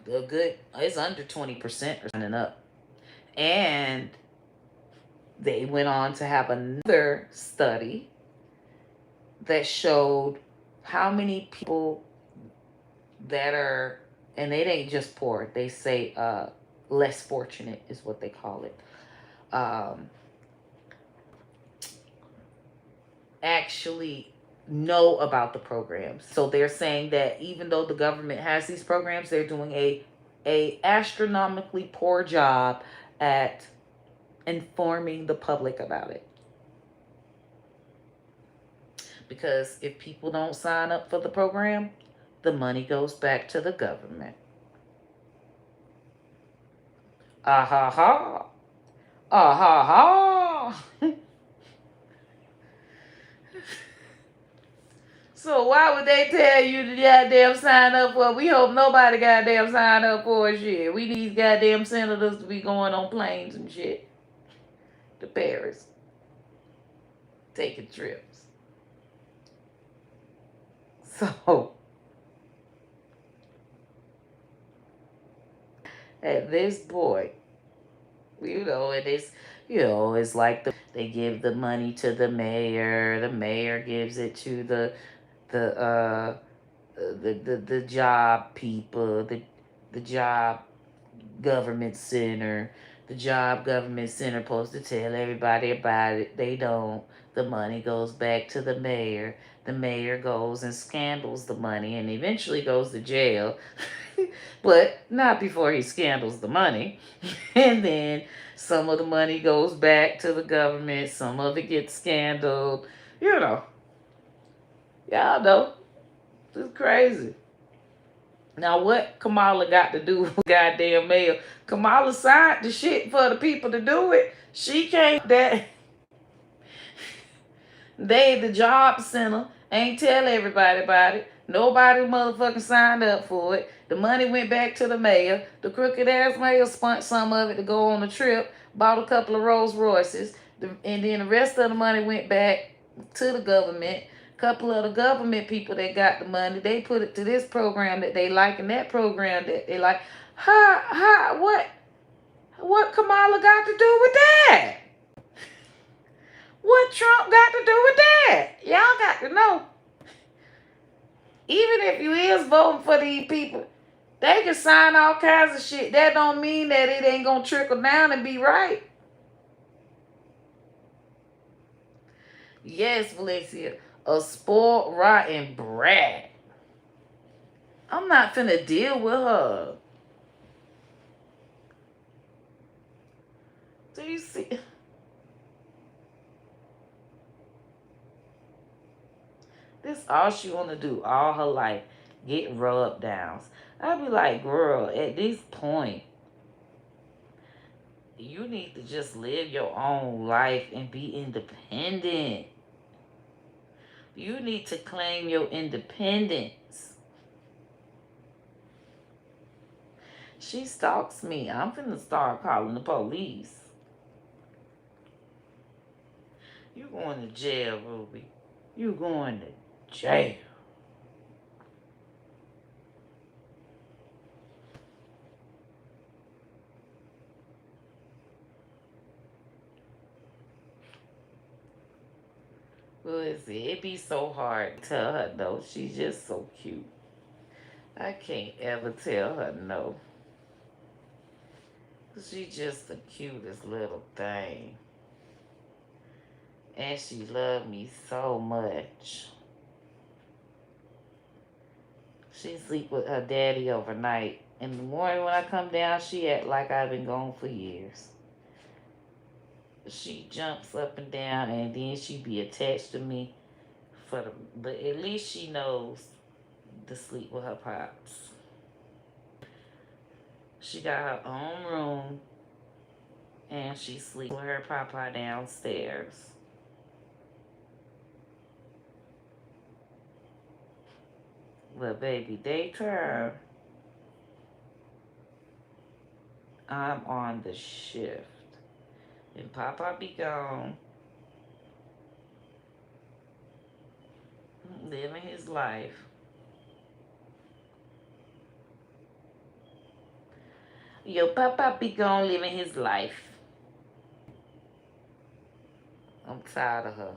[SPEAKER 1] a good, it's under 20% are signing up. And they went on to have another study that showed how many people that are, and it ain't just poor, they say less fortunate is what they call it, actually know about the programs. So they're saying that even though the government has these programs, they're doing a astronomically poor job at informing the public about it. Because if people don't sign up for the program, the money goes back to the government. Ah ha ha. Ah ha ha. So why would they tell you to goddamn sign up for? We hope nobody goddamn sign up for shit. We need goddamn senators to be going on planes and shit to Paris, taking trips. So at this point, and it's like they give the money to the mayor gives it to the the job people, the job government center. The job government center supposed to tell everybody about it. They don't. The money goes back to the mayor. The mayor goes and scandals the money and eventually goes to jail. But not before he scandals the money. And then some of the money goes back to the government. Some of it gets scandaled. You know. Y'all know. It's crazy. Now, what Kamala got to do with goddamn mail? Kamala signed the shit for the people to do it. She can't that. They, the job center, ain't tell everybody about it. Nobody motherfucking signed up for it. The money went back to the mayor. The crooked ass mayor spent some of it to go on a trip, bought a couple of Rolls Royces, and then the rest of the money went back to the government. Couple of the government people that got the money, they put it to this program that they like and that program that they like. What Kamala got to do with that? What Trump got to do with that? Y'all got to know. Even if you is voting for these people, they can sign all kinds of shit. That don't mean that it ain't gonna trickle down and be right. Yes, Valencia, a spoiled, rotten brat. I'm not finna deal with her. Do you see? This all she wanna do all her life. Get rub downs. I'd be like, girl, at this point, you need to just live your own life and be independent. You need to claim your independence. She stalks me. I'm finna start calling the police. You going to jail, Ruby. You going to jail. Well, it be so hard to tell her no. She's just so cute. I can't ever tell her no. She's just the cutest little thing. And she loved me so much. She sleep with her daddy overnight. In the morning when I come down, she act like I've been gone for years. She jumps up and down, and then she be attached to me but at least she knows to sleep with her pops. She got her own room, and she sleep with her papa downstairs. But baby, daytime, I'm on the shift. And papa be gone, living his life. Your papa be gone living his life. I'm tired of her.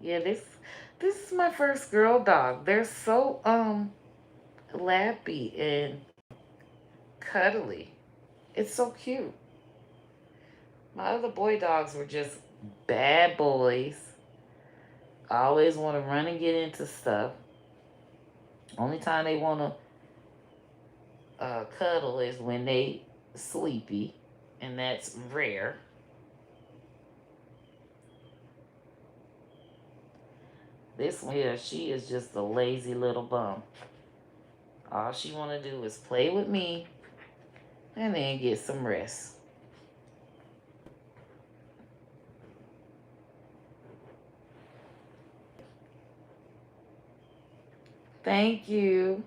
[SPEAKER 1] Yeah, this is my first girl dog. They're so lappy and cuddly. It's so cute. My other boy dogs were just bad boys. Always want to run and get into stuff. Only time they want to cuddle is when they sleepy, and that's rare. This one here, she is just a lazy little bum. All she want to do is play with me and then get some rest. Thank you.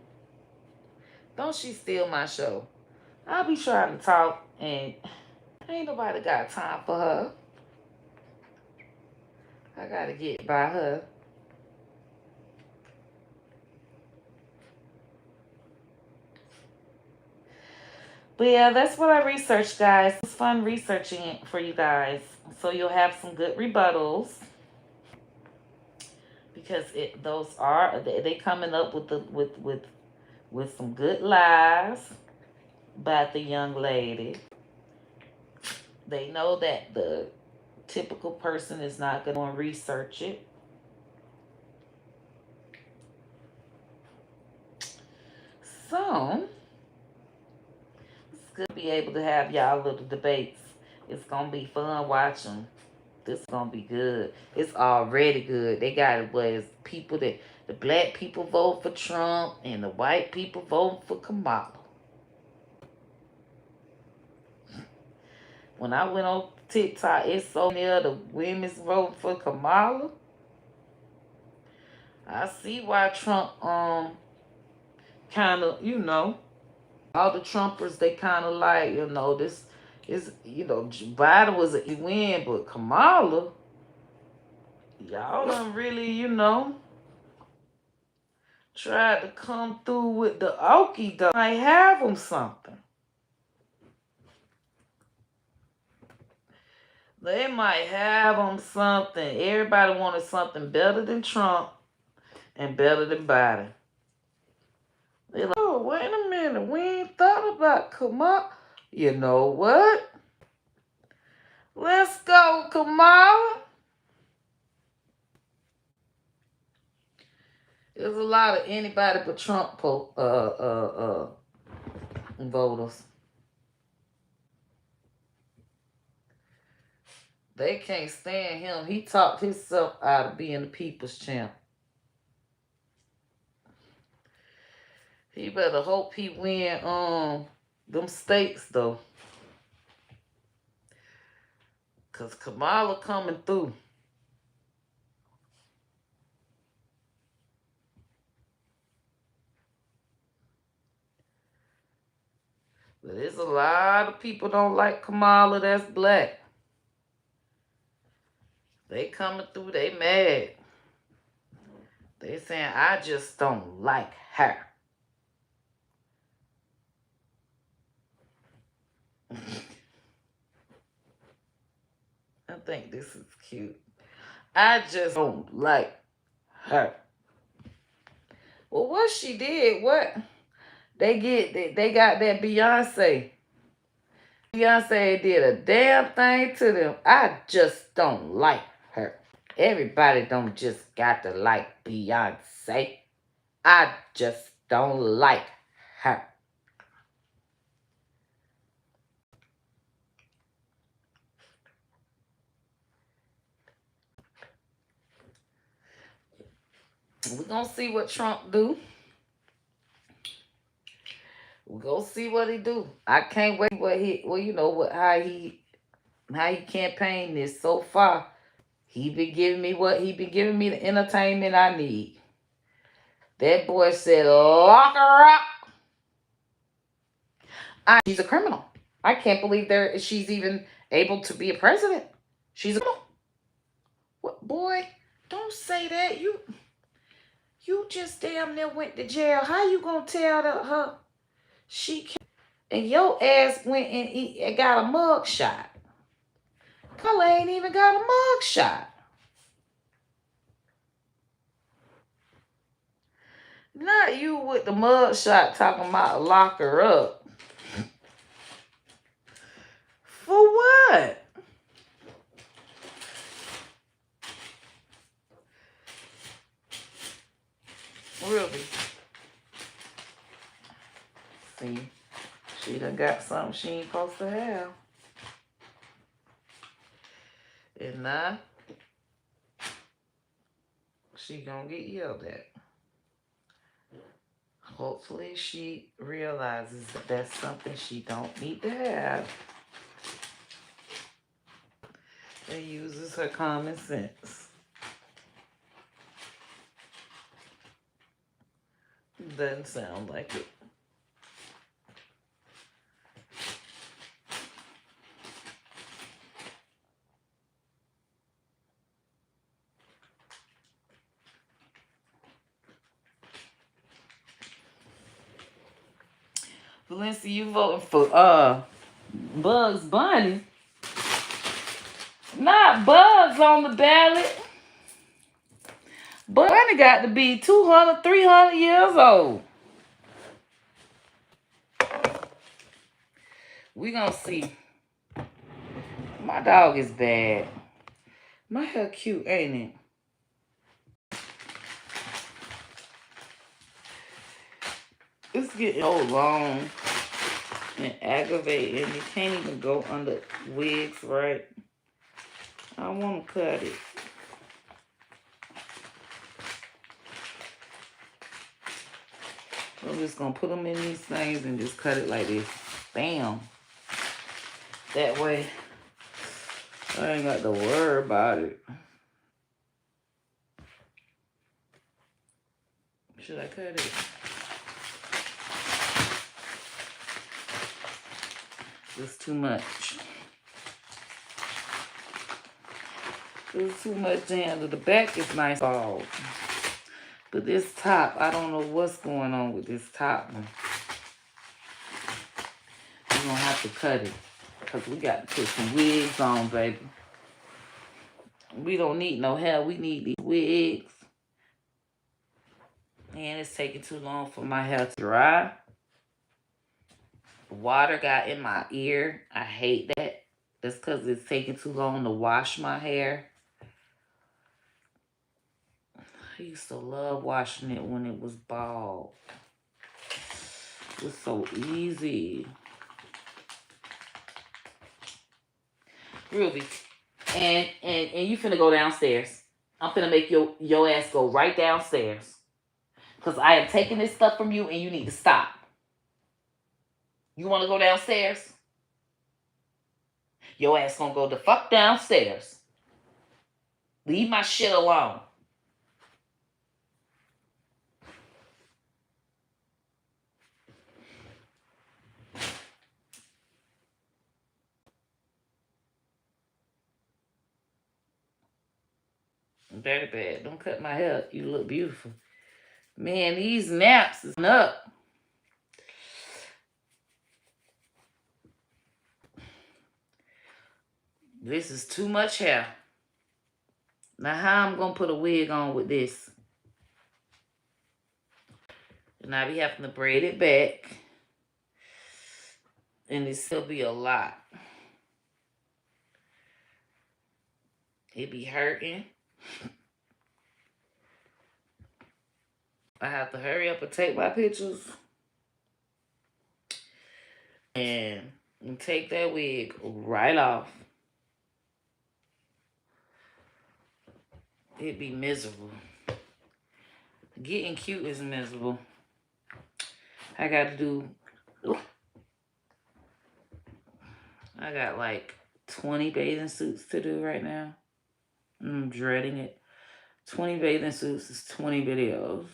[SPEAKER 1] Don't she steal my show. I'll be trying to talk and ain't nobody got time for her. I gotta get by her. But yeah, that's what I researched, guys. It was fun researching it for you guys. So you'll have some good rebuttals. Because they coming up with some good lies about the young lady. They know that the typical person is not going to research it. So it's good to be able to have y'all little debates. It's going to be fun watching. This is going to be good. It's already good. They got people that the black people vote for Trump and the white people vote for Kamala. When I went on TikTok, it's so near the women's vote for Kamala. I see why Trump kind of, all the Trumpers, they kind of like, this is, Biden was a win, but Kamala, y'all done really, tried to come through with the okie doke. I have them something. They might have them something. Everybody wanted something better than Trump and better than Biden. They're like, oh, wait a minute. We ain't thought about Kamala. You know what? Let's go, Kamala. There's a lot of anybody but Trump voters. They can't stand him. He talked himself out of being the people's champ. He better hope he win them states though. Cause Kamala coming through. But there's a lot of people don't like Kamala that's black. They coming through, they mad. They saying, I just don't like her. I think this is cute. I just don't like her. Well, what she did, what? They got that Beyonce. Beyonce did a damn thing to them. I just don't like her. Everybody don't just got to like Beyonce. I just don't like her. We're going to see what Trump do. We're going to see what he do. I can't wait how he campaigned this so far. He been giving me the entertainment I need. That boy said, lock her up. She's a criminal. I can't believe she's even able to be a president. She's a criminal. What, boy, don't say that. You just damn near went to jail. How you gonna tell her she can't? And your ass went and got a mug shot. Color ain't even got a mug shot. Not you with the mug shot talking about lock her up. For what? Really? See, she done got something she ain't supposed to have. And now, she gonna get yelled at. Hopefully she realizes that that's something she don't need to have. And uses her common sense. Doesn't sound like it. Valencia, you voting for Bugs Bunny? Not Bugs on the ballot. Bunny got to be 200, 300 years old. We gonna see. My dog is bad. My hair cute, ain't it? It's getting so long and aggravating. You can't even go under wigs right. I want to cut it. I'm just going to put them in these things and just cut it like this. Bam. That way, I ain't got to worry about it. Should I cut it? It's too much. It's too much to handle. The back is nice bald. But this top, I don't know what's going on with this top one. We're going to have to cut it. Because we got to put some wigs on, baby. We don't need no hair. We need these wigs. And it's taking too long for my hair to dry. Water got in my ear. I hate that. That's because it's taking too long to wash my hair. used to love washing it when it was bald. It was so easy. Ruby, and you finna go downstairs. I'm finna make your ass go right downstairs. Because I am taking this stuff from you and you need to stop. You want to go downstairs? Your ass gonna go the fuck downstairs. Leave my shit alone. Very bad. Don't cut my hair. You look beautiful. Man, these naps is up. This is too much hair. Now how I'm gonna put a wig on with this? And I be having to braid it back. And it still be a lot. It be hurting. I have to hurry up and take my pictures. And take that wig right off. It be miserable. Getting cute is miserable. I got like 20 bathing suits to do right now. I'm dreading it. 20 bathing suits is 20 videos.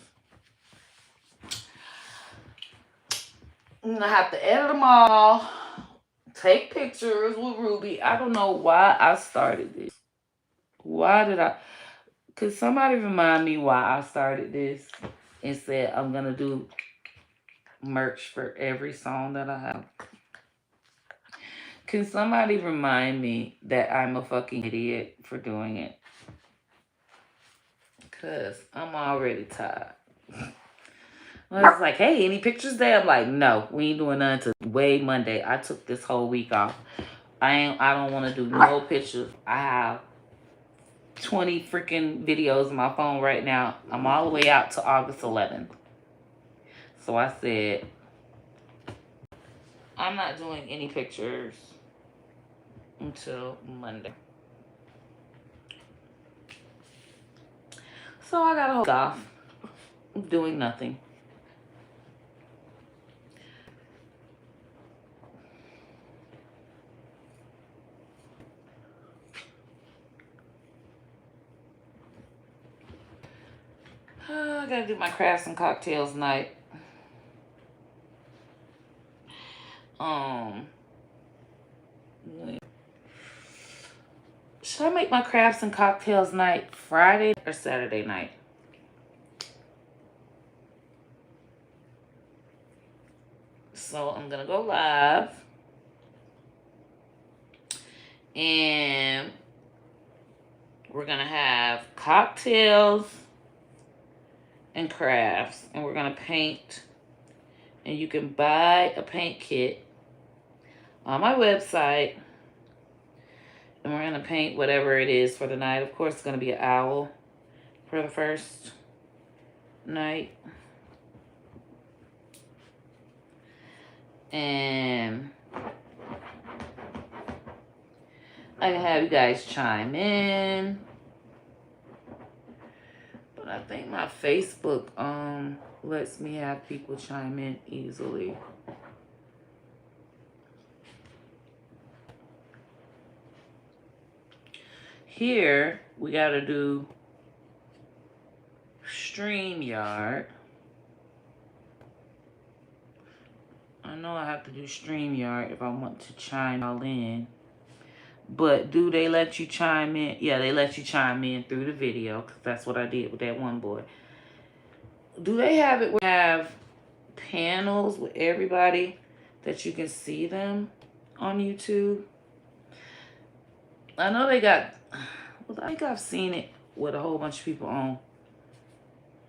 [SPEAKER 1] I have to edit them all. Take pictures with Ruby. I don't know why I started this. Why did I? Could somebody remind me why I started this and said I'm going to do merch for every song that I have? Can somebody remind me that I'm a fucking idiot for doing it? Because I'm already tired. Well, it's like, hey, any pictures there? I'm like, no, we ain't doing none until way Monday. I took this whole week off. I don't want to do no pictures. I have 20 freaking videos on my phone right now. I'm all the way out to August 11th. So I said, I'm not doing any pictures until Monday. So I gotta hold off. I'm doing nothing. I gotta do my crafts and cocktails night. Should I make my crafts and cocktails night Friday or Saturday night? So I'm gonna go live. And we're gonna have cocktails and crafts. And we're gonna paint. And you can buy a paint kit on my website. And we're going to paint whatever it is for the night. Of course, it's going to be an owl for the first night. And I can have you guys chime in. But I think my Facebook lets me have people chime in easily. Here, we got to do StreamYard. I know I have to do StreamYard if I want to chime all in. But do they let you chime in? Yeah, they let you chime in through the video. Because that's what I did with that one boy. Do they have it where you have panels with everybody that you can see them on YouTube? I know they got... Well, I think I've seen it with a whole bunch of people on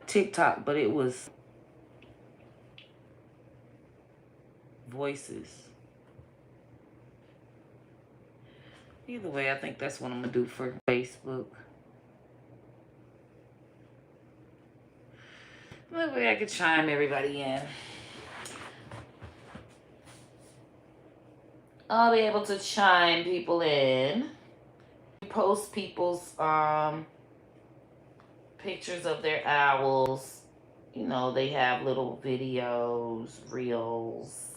[SPEAKER 1] TikTok. But it was voices. Either way, I think that's what I'm going to do for Facebook. Maybe I could chime everybody in. I'll be able to chime people in. Post people's pictures of their owls. You know, they have little videos, reels.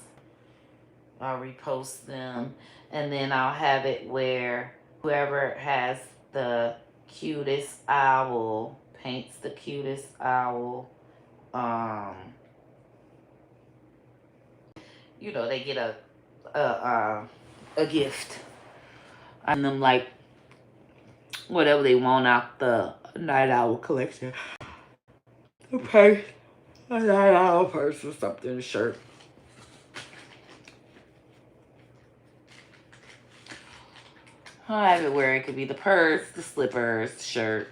[SPEAKER 1] I'll repost them. And then I'll have it where whoever has the cutest owl paints the cutest owl. You know, they get a gift. And them like whatever they want out the night owl collection. A purse, a night owl purse or something, a shirt. I have it where it could be the purse, the slippers, the shirt.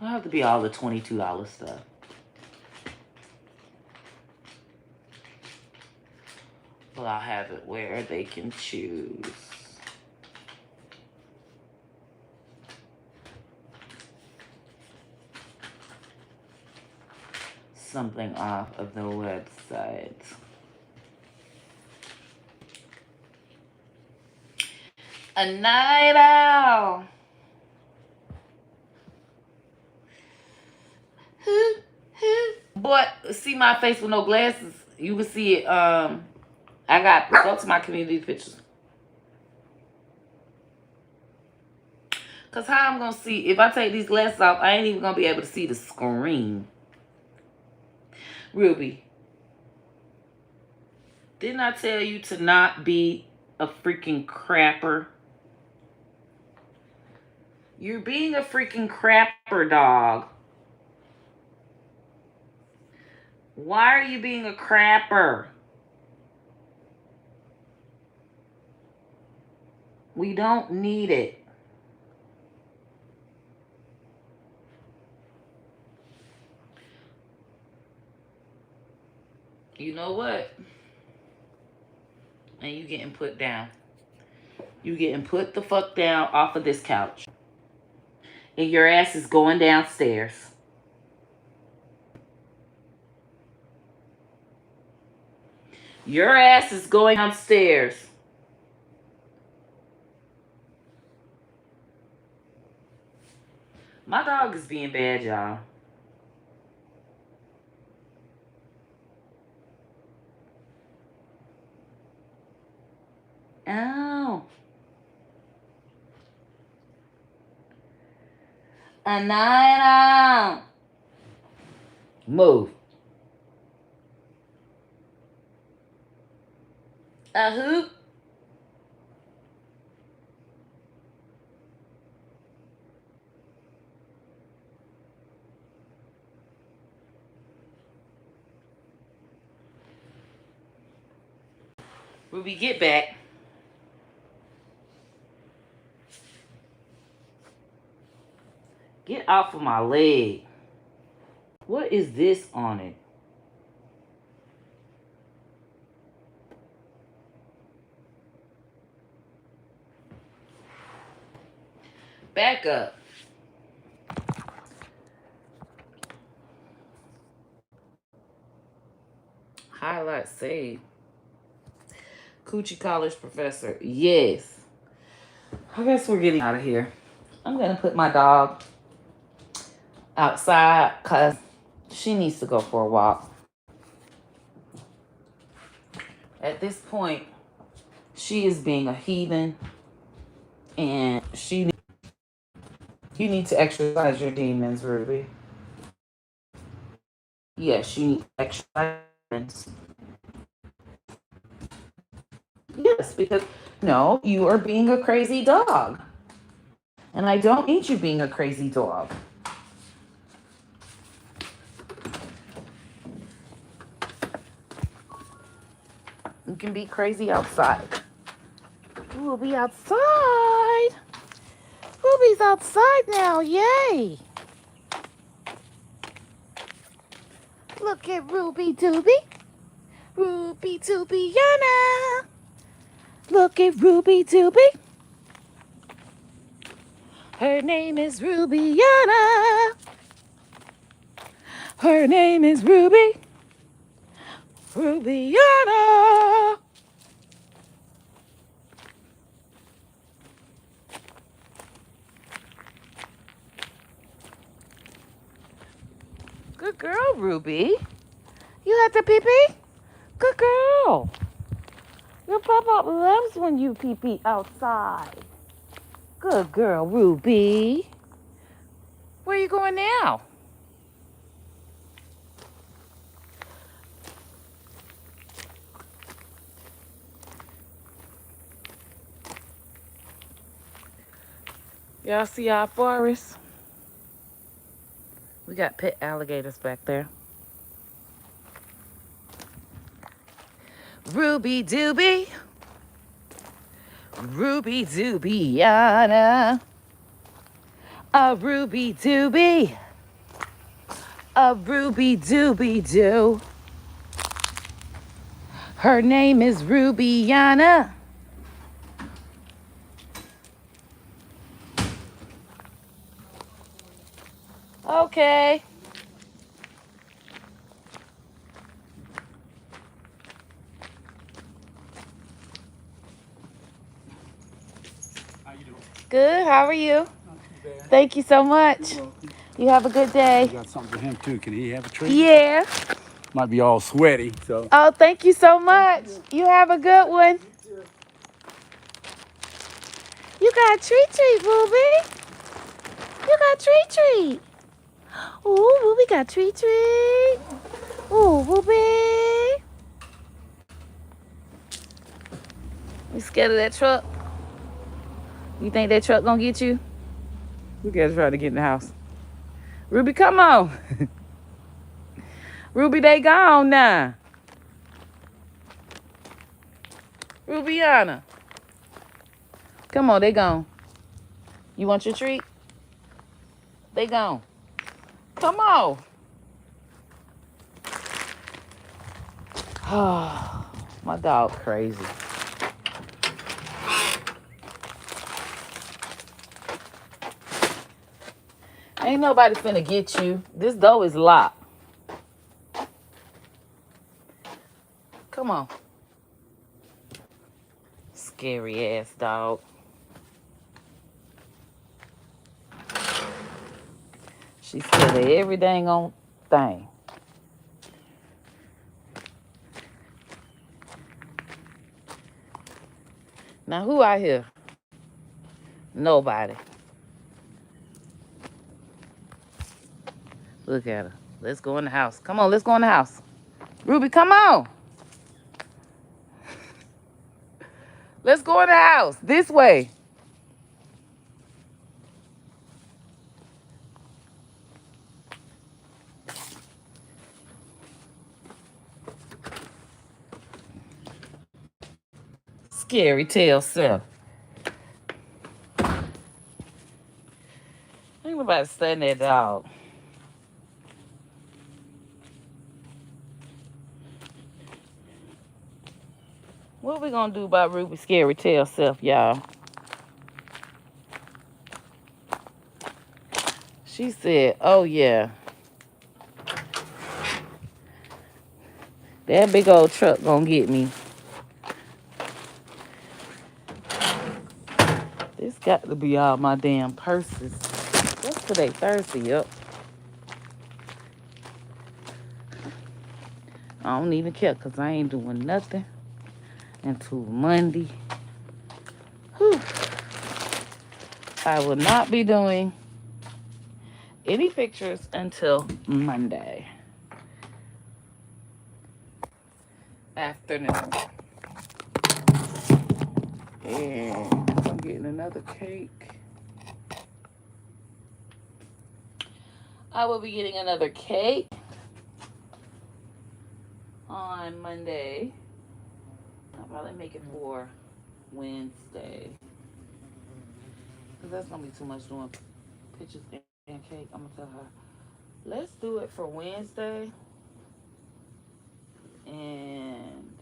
[SPEAKER 1] I'll have to be all the $22 stuff. But I'll have it where they can choose. Something off of the website. A night owl. Boy, see my face with no glasses. You can see it. I got go to my community pictures. Cause how I'm gonna see if I take these glasses off? I ain't even gonna be able to see the screen. Ruby, didn't I tell you to not be a freaking crapper? You're being a freaking crapper, dog. Why are you being a crapper? We don't need it. You know what? And you getting put down. You getting put the fuck down off of this couch. And your ass is going downstairs. Your ass is going downstairs. My dog is being bad, y'all. Oh. A night owl. Move. A hoop. Ruby, get back. Get off of my leg. What is this on it? Back up. Highlight save. Coochie College professor. Yes. I guess we're getting out of here. I'm going to put my dog outside because she needs to go for a walk. At this point, she is being a heathen, and you need to exercise your demons, Ruby. Yes, you need to exercise demons. Yes, because no, you are being a crazy dog. And I don't need you being a crazy dog. You can be crazy outside. We'll be outside. Ruby's outside now. Yay. Look at Ruby Dooby. Ruby Doobiana. Look at Ruby Dooby. Her name is Rubiana. Her name is Ruby. Rubiana. Good girl, Ruby. You had to pee-pee? Good girl. Your papa loves when you pee-pee outside. Good girl, Ruby. Where you going now? Y'all see our forest? We got pet alligators back there. Ruby Dooby. Ruby Doobiana. A Ruby Dooby. A Ruby Dooby Doo. Her name is Rubiana. Okay.
[SPEAKER 2] How you doing?
[SPEAKER 1] Good. How are you?
[SPEAKER 2] Not too bad.
[SPEAKER 1] Thank you so much.
[SPEAKER 2] You're welcome.
[SPEAKER 1] You have a good
[SPEAKER 2] You
[SPEAKER 1] day.
[SPEAKER 2] got something for him too. Can he have a treat?
[SPEAKER 1] Yeah.
[SPEAKER 2] Might be all sweaty, so.
[SPEAKER 1] Oh, thank you so much. You have a good one. You got treat, Ruby. You got treat. Ooh, Ruby got treat. Ooh, Ruby. You scared of that truck? You think that truck gonna get you? We gotta try to get in the house. Ruby, come on. Ruby, they gone now. Rubiana. Come on, they gone. You want your treat? They gone. Come on. Oh, my dog crazy. Ain't nobody finna get you. This door is locked. Come on. Scary ass dog. She's scared of every dang on thing. Now who out here? Nobody. Look at her. Let's go in the house. Come on, let's go in the house. Ruby, come on. Let's go in the house. This way. Scary tail self. Ain't nobody studying that dog. What we gonna do about Ruby's scary tail self, y'all? She said, oh yeah, that big old truck gonna get me. This got to be all my damn purses. What's today? Thursday, yep. I don't even care because I ain't doing nothing until Monday. Whew. I will not be doing any pictures until Monday afternoon. And I'm getting another cake. I will be getting another cake on Monday. I'll probably make it for Wednesday. Because that's going to be too much doing pictures and cake. I'm going to tell her, let's do it for Wednesday. And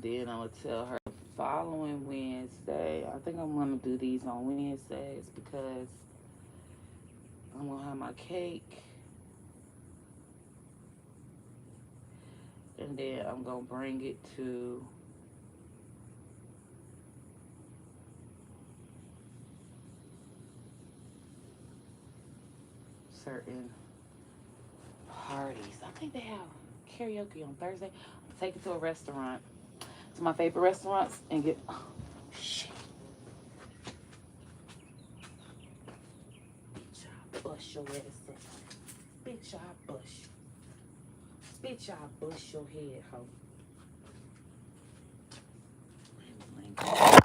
[SPEAKER 1] then I'm going to tell her the following Wednesday. I think I'm going to do these on Wednesdays because I'm gonna have my cake. And then I'm gonna bring it to certain parties. I think they have karaoke on Thursday. I'm take it to a restaurant, to my favorite restaurants, and get. Oh, shit. Bitch, I bust your ass up. Bitch, I bust you. Bitch, I bust your head, hoe. I gotta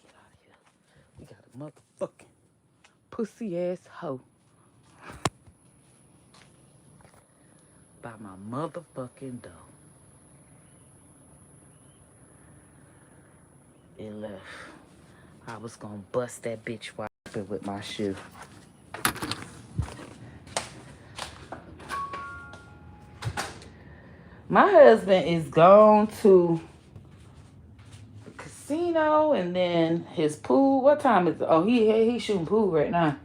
[SPEAKER 1] get out of here. We got a motherfucking pussy ass hoe by my motherfucking door. It left. I was gonna bust that bitch wide open with my shoe. My husband is gone to the casino and then his pool. What time is it? Oh, he's shooting pool right now.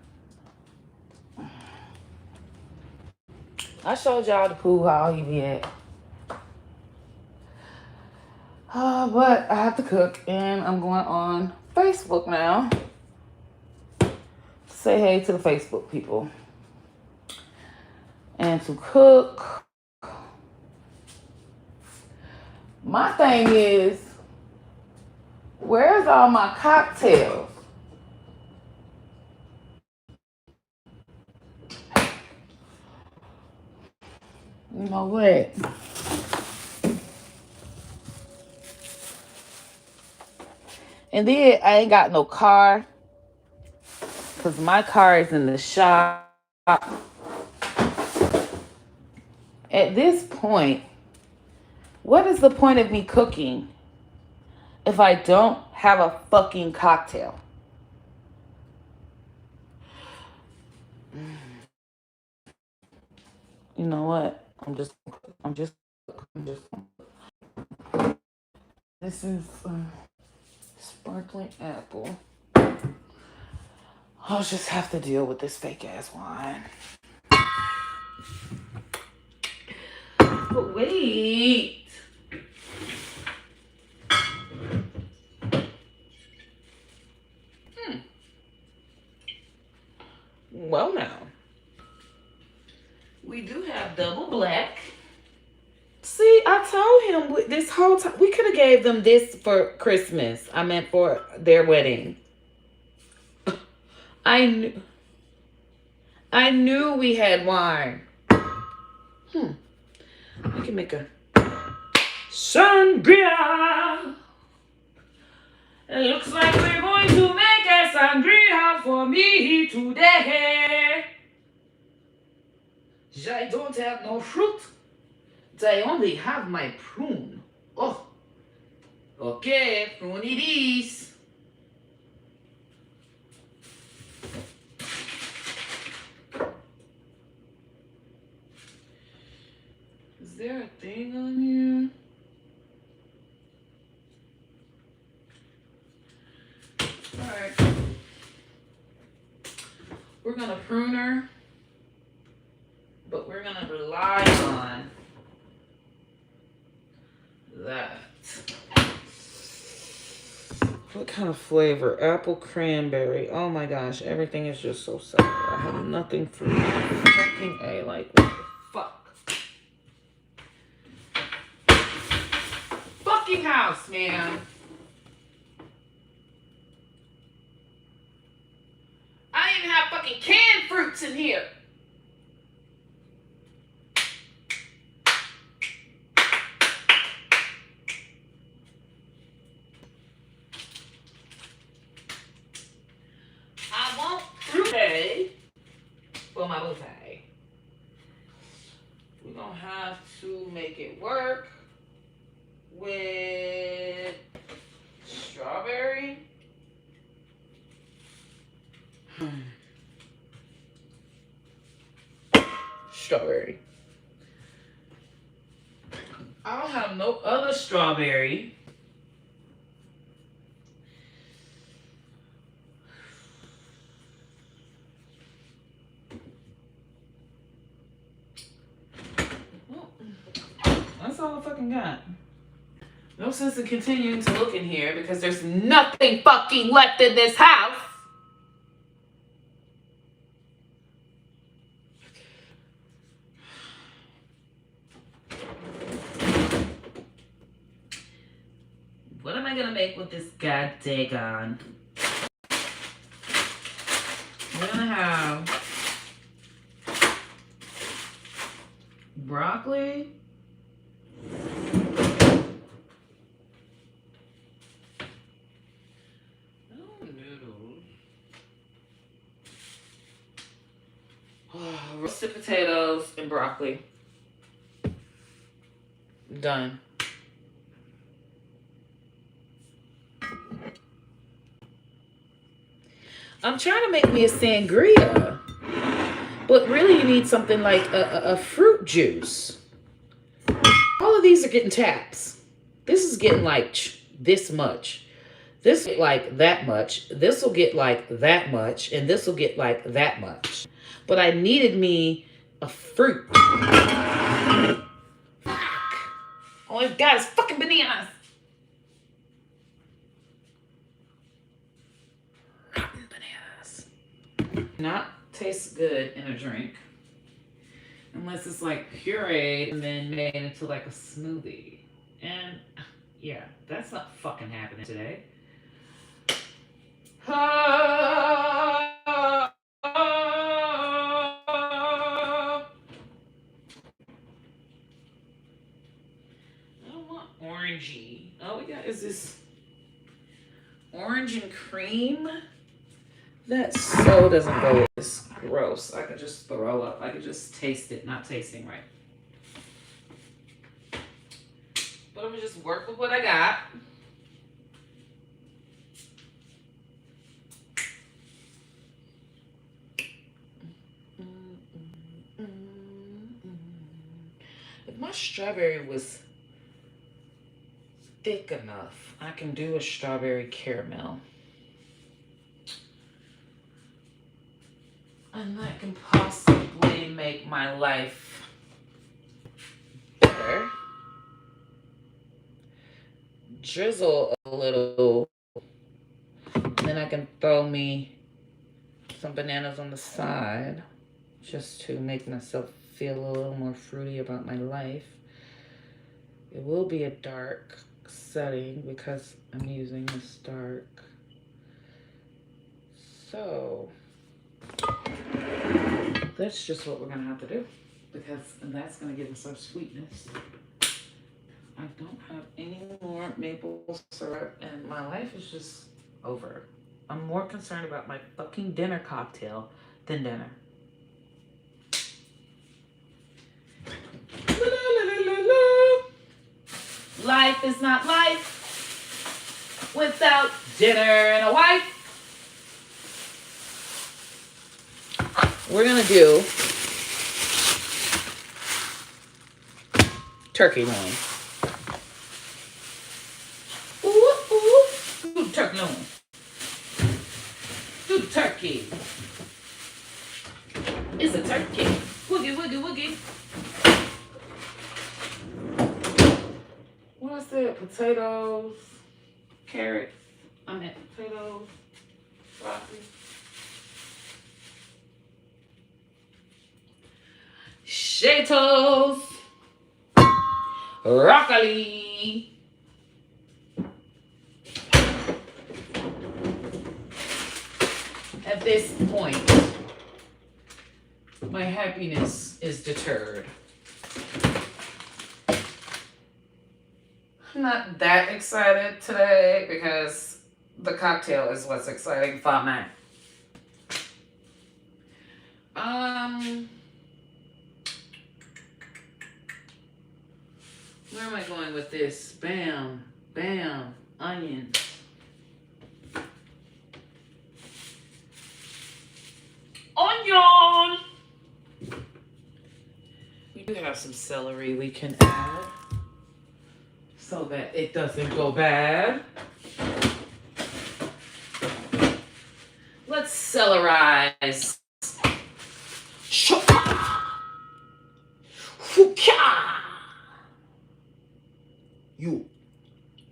[SPEAKER 1] I showed y'all the pool hall he be at. But I have to cook and I'm going on Facebook now. Say hey to the Facebook people. And to cook. My thing is, where's all my cocktails? You know what? And then I ain't got no car. Because my car is in the shop. At this point, what is the point of me cooking if I don't have a fucking cocktail? You know what? I'm just. This is sparkling apple. I'll just have to deal with this fake ass wine. But wait. Well, now. We do have double black. See, I told him this whole time. We could have gave them this for Christmas. I meant for their wedding. I knew we had wine. We can make a sangria. It looks like we're going to make a sangria for me today. I don't have no fruit. I only have my prune. Oh. Okay, prune it is. Is there a thing on here? Alright. We're gonna prune her, but we're gonna rely on that. What kind of flavor? Apple cranberry. Oh my gosh, everything is just so sour. I have nothing for you. Fucking A, like, what the fuck? Fucking house, man. I don't even have fucking canned fruits in here. I want fruit for my buffet. We're gonna have to make it work with strawberry. Strawberry. I don't have no other strawberry. all I fucking got. No sense in continuing to look in here because there's nothing fucking left in this house. What am I gonna make with this goddagon? We're gonna have broccoli. Oh, noodles. Roasted potatoes and broccoli. Done. I'm trying to make me a sangria, but really you need something like a fruit juice. All of these are getting taps. This is getting like this much. This will get like that much. This will get like that much. And this will get like that much. But I needed me a fruit. All I've got is fucking bananas. Rotten bananas. Not taste good in a drink. Unless it's like pureed and then made into like a smoothie. And yeah, that's not fucking happening today. I don't want orangey. All we got is this orange and cream. That so doesn't go with this. Gross. I could just throw up. I could just taste it not tasting right. But I'm gonna just work with what I got. If my strawberry was thick enough, I can do a strawberry caramel. And that can possibly make my life better. Drizzle a little. Then I can throw me some bananas on the side just to make myself feel a little more fruity about my life. It will be a dark setting because I'm using this dark. So that's just what we're gonna have to do because that's gonna give us our sweetness. I don't have any more maple syrup and my life is just over. I'm more concerned about my fucking dinner cocktail than dinner. Life is not life without dinner and a wife. We're gonna do turkey loin. Ooh, ooh, do turkey loin. Do turkey. It's a turkey. Woogie, woogie, woogie. What I said? Potatoes, carrots. I meant potatoes, broccoli. Potatoes, broccoli. At this point, my happiness is deterred. I'm not that excited today because the cocktail is what's exciting for me. Where am I going with this? Bam, bam, onion. Onion! We do have some celery we can add so that it doesn't go bad. Let's cellarize.
[SPEAKER 3] you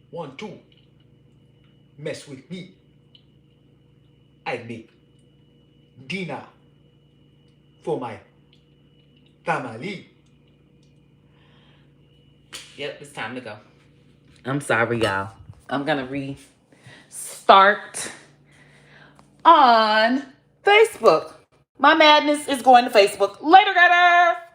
[SPEAKER 3] want to mess with me, I make dinner for my family.
[SPEAKER 1] Yep, it's time to go. I'm sorry, y'all. I'm gonna restart on Facebook. My madness is going to Facebook. Later, guys.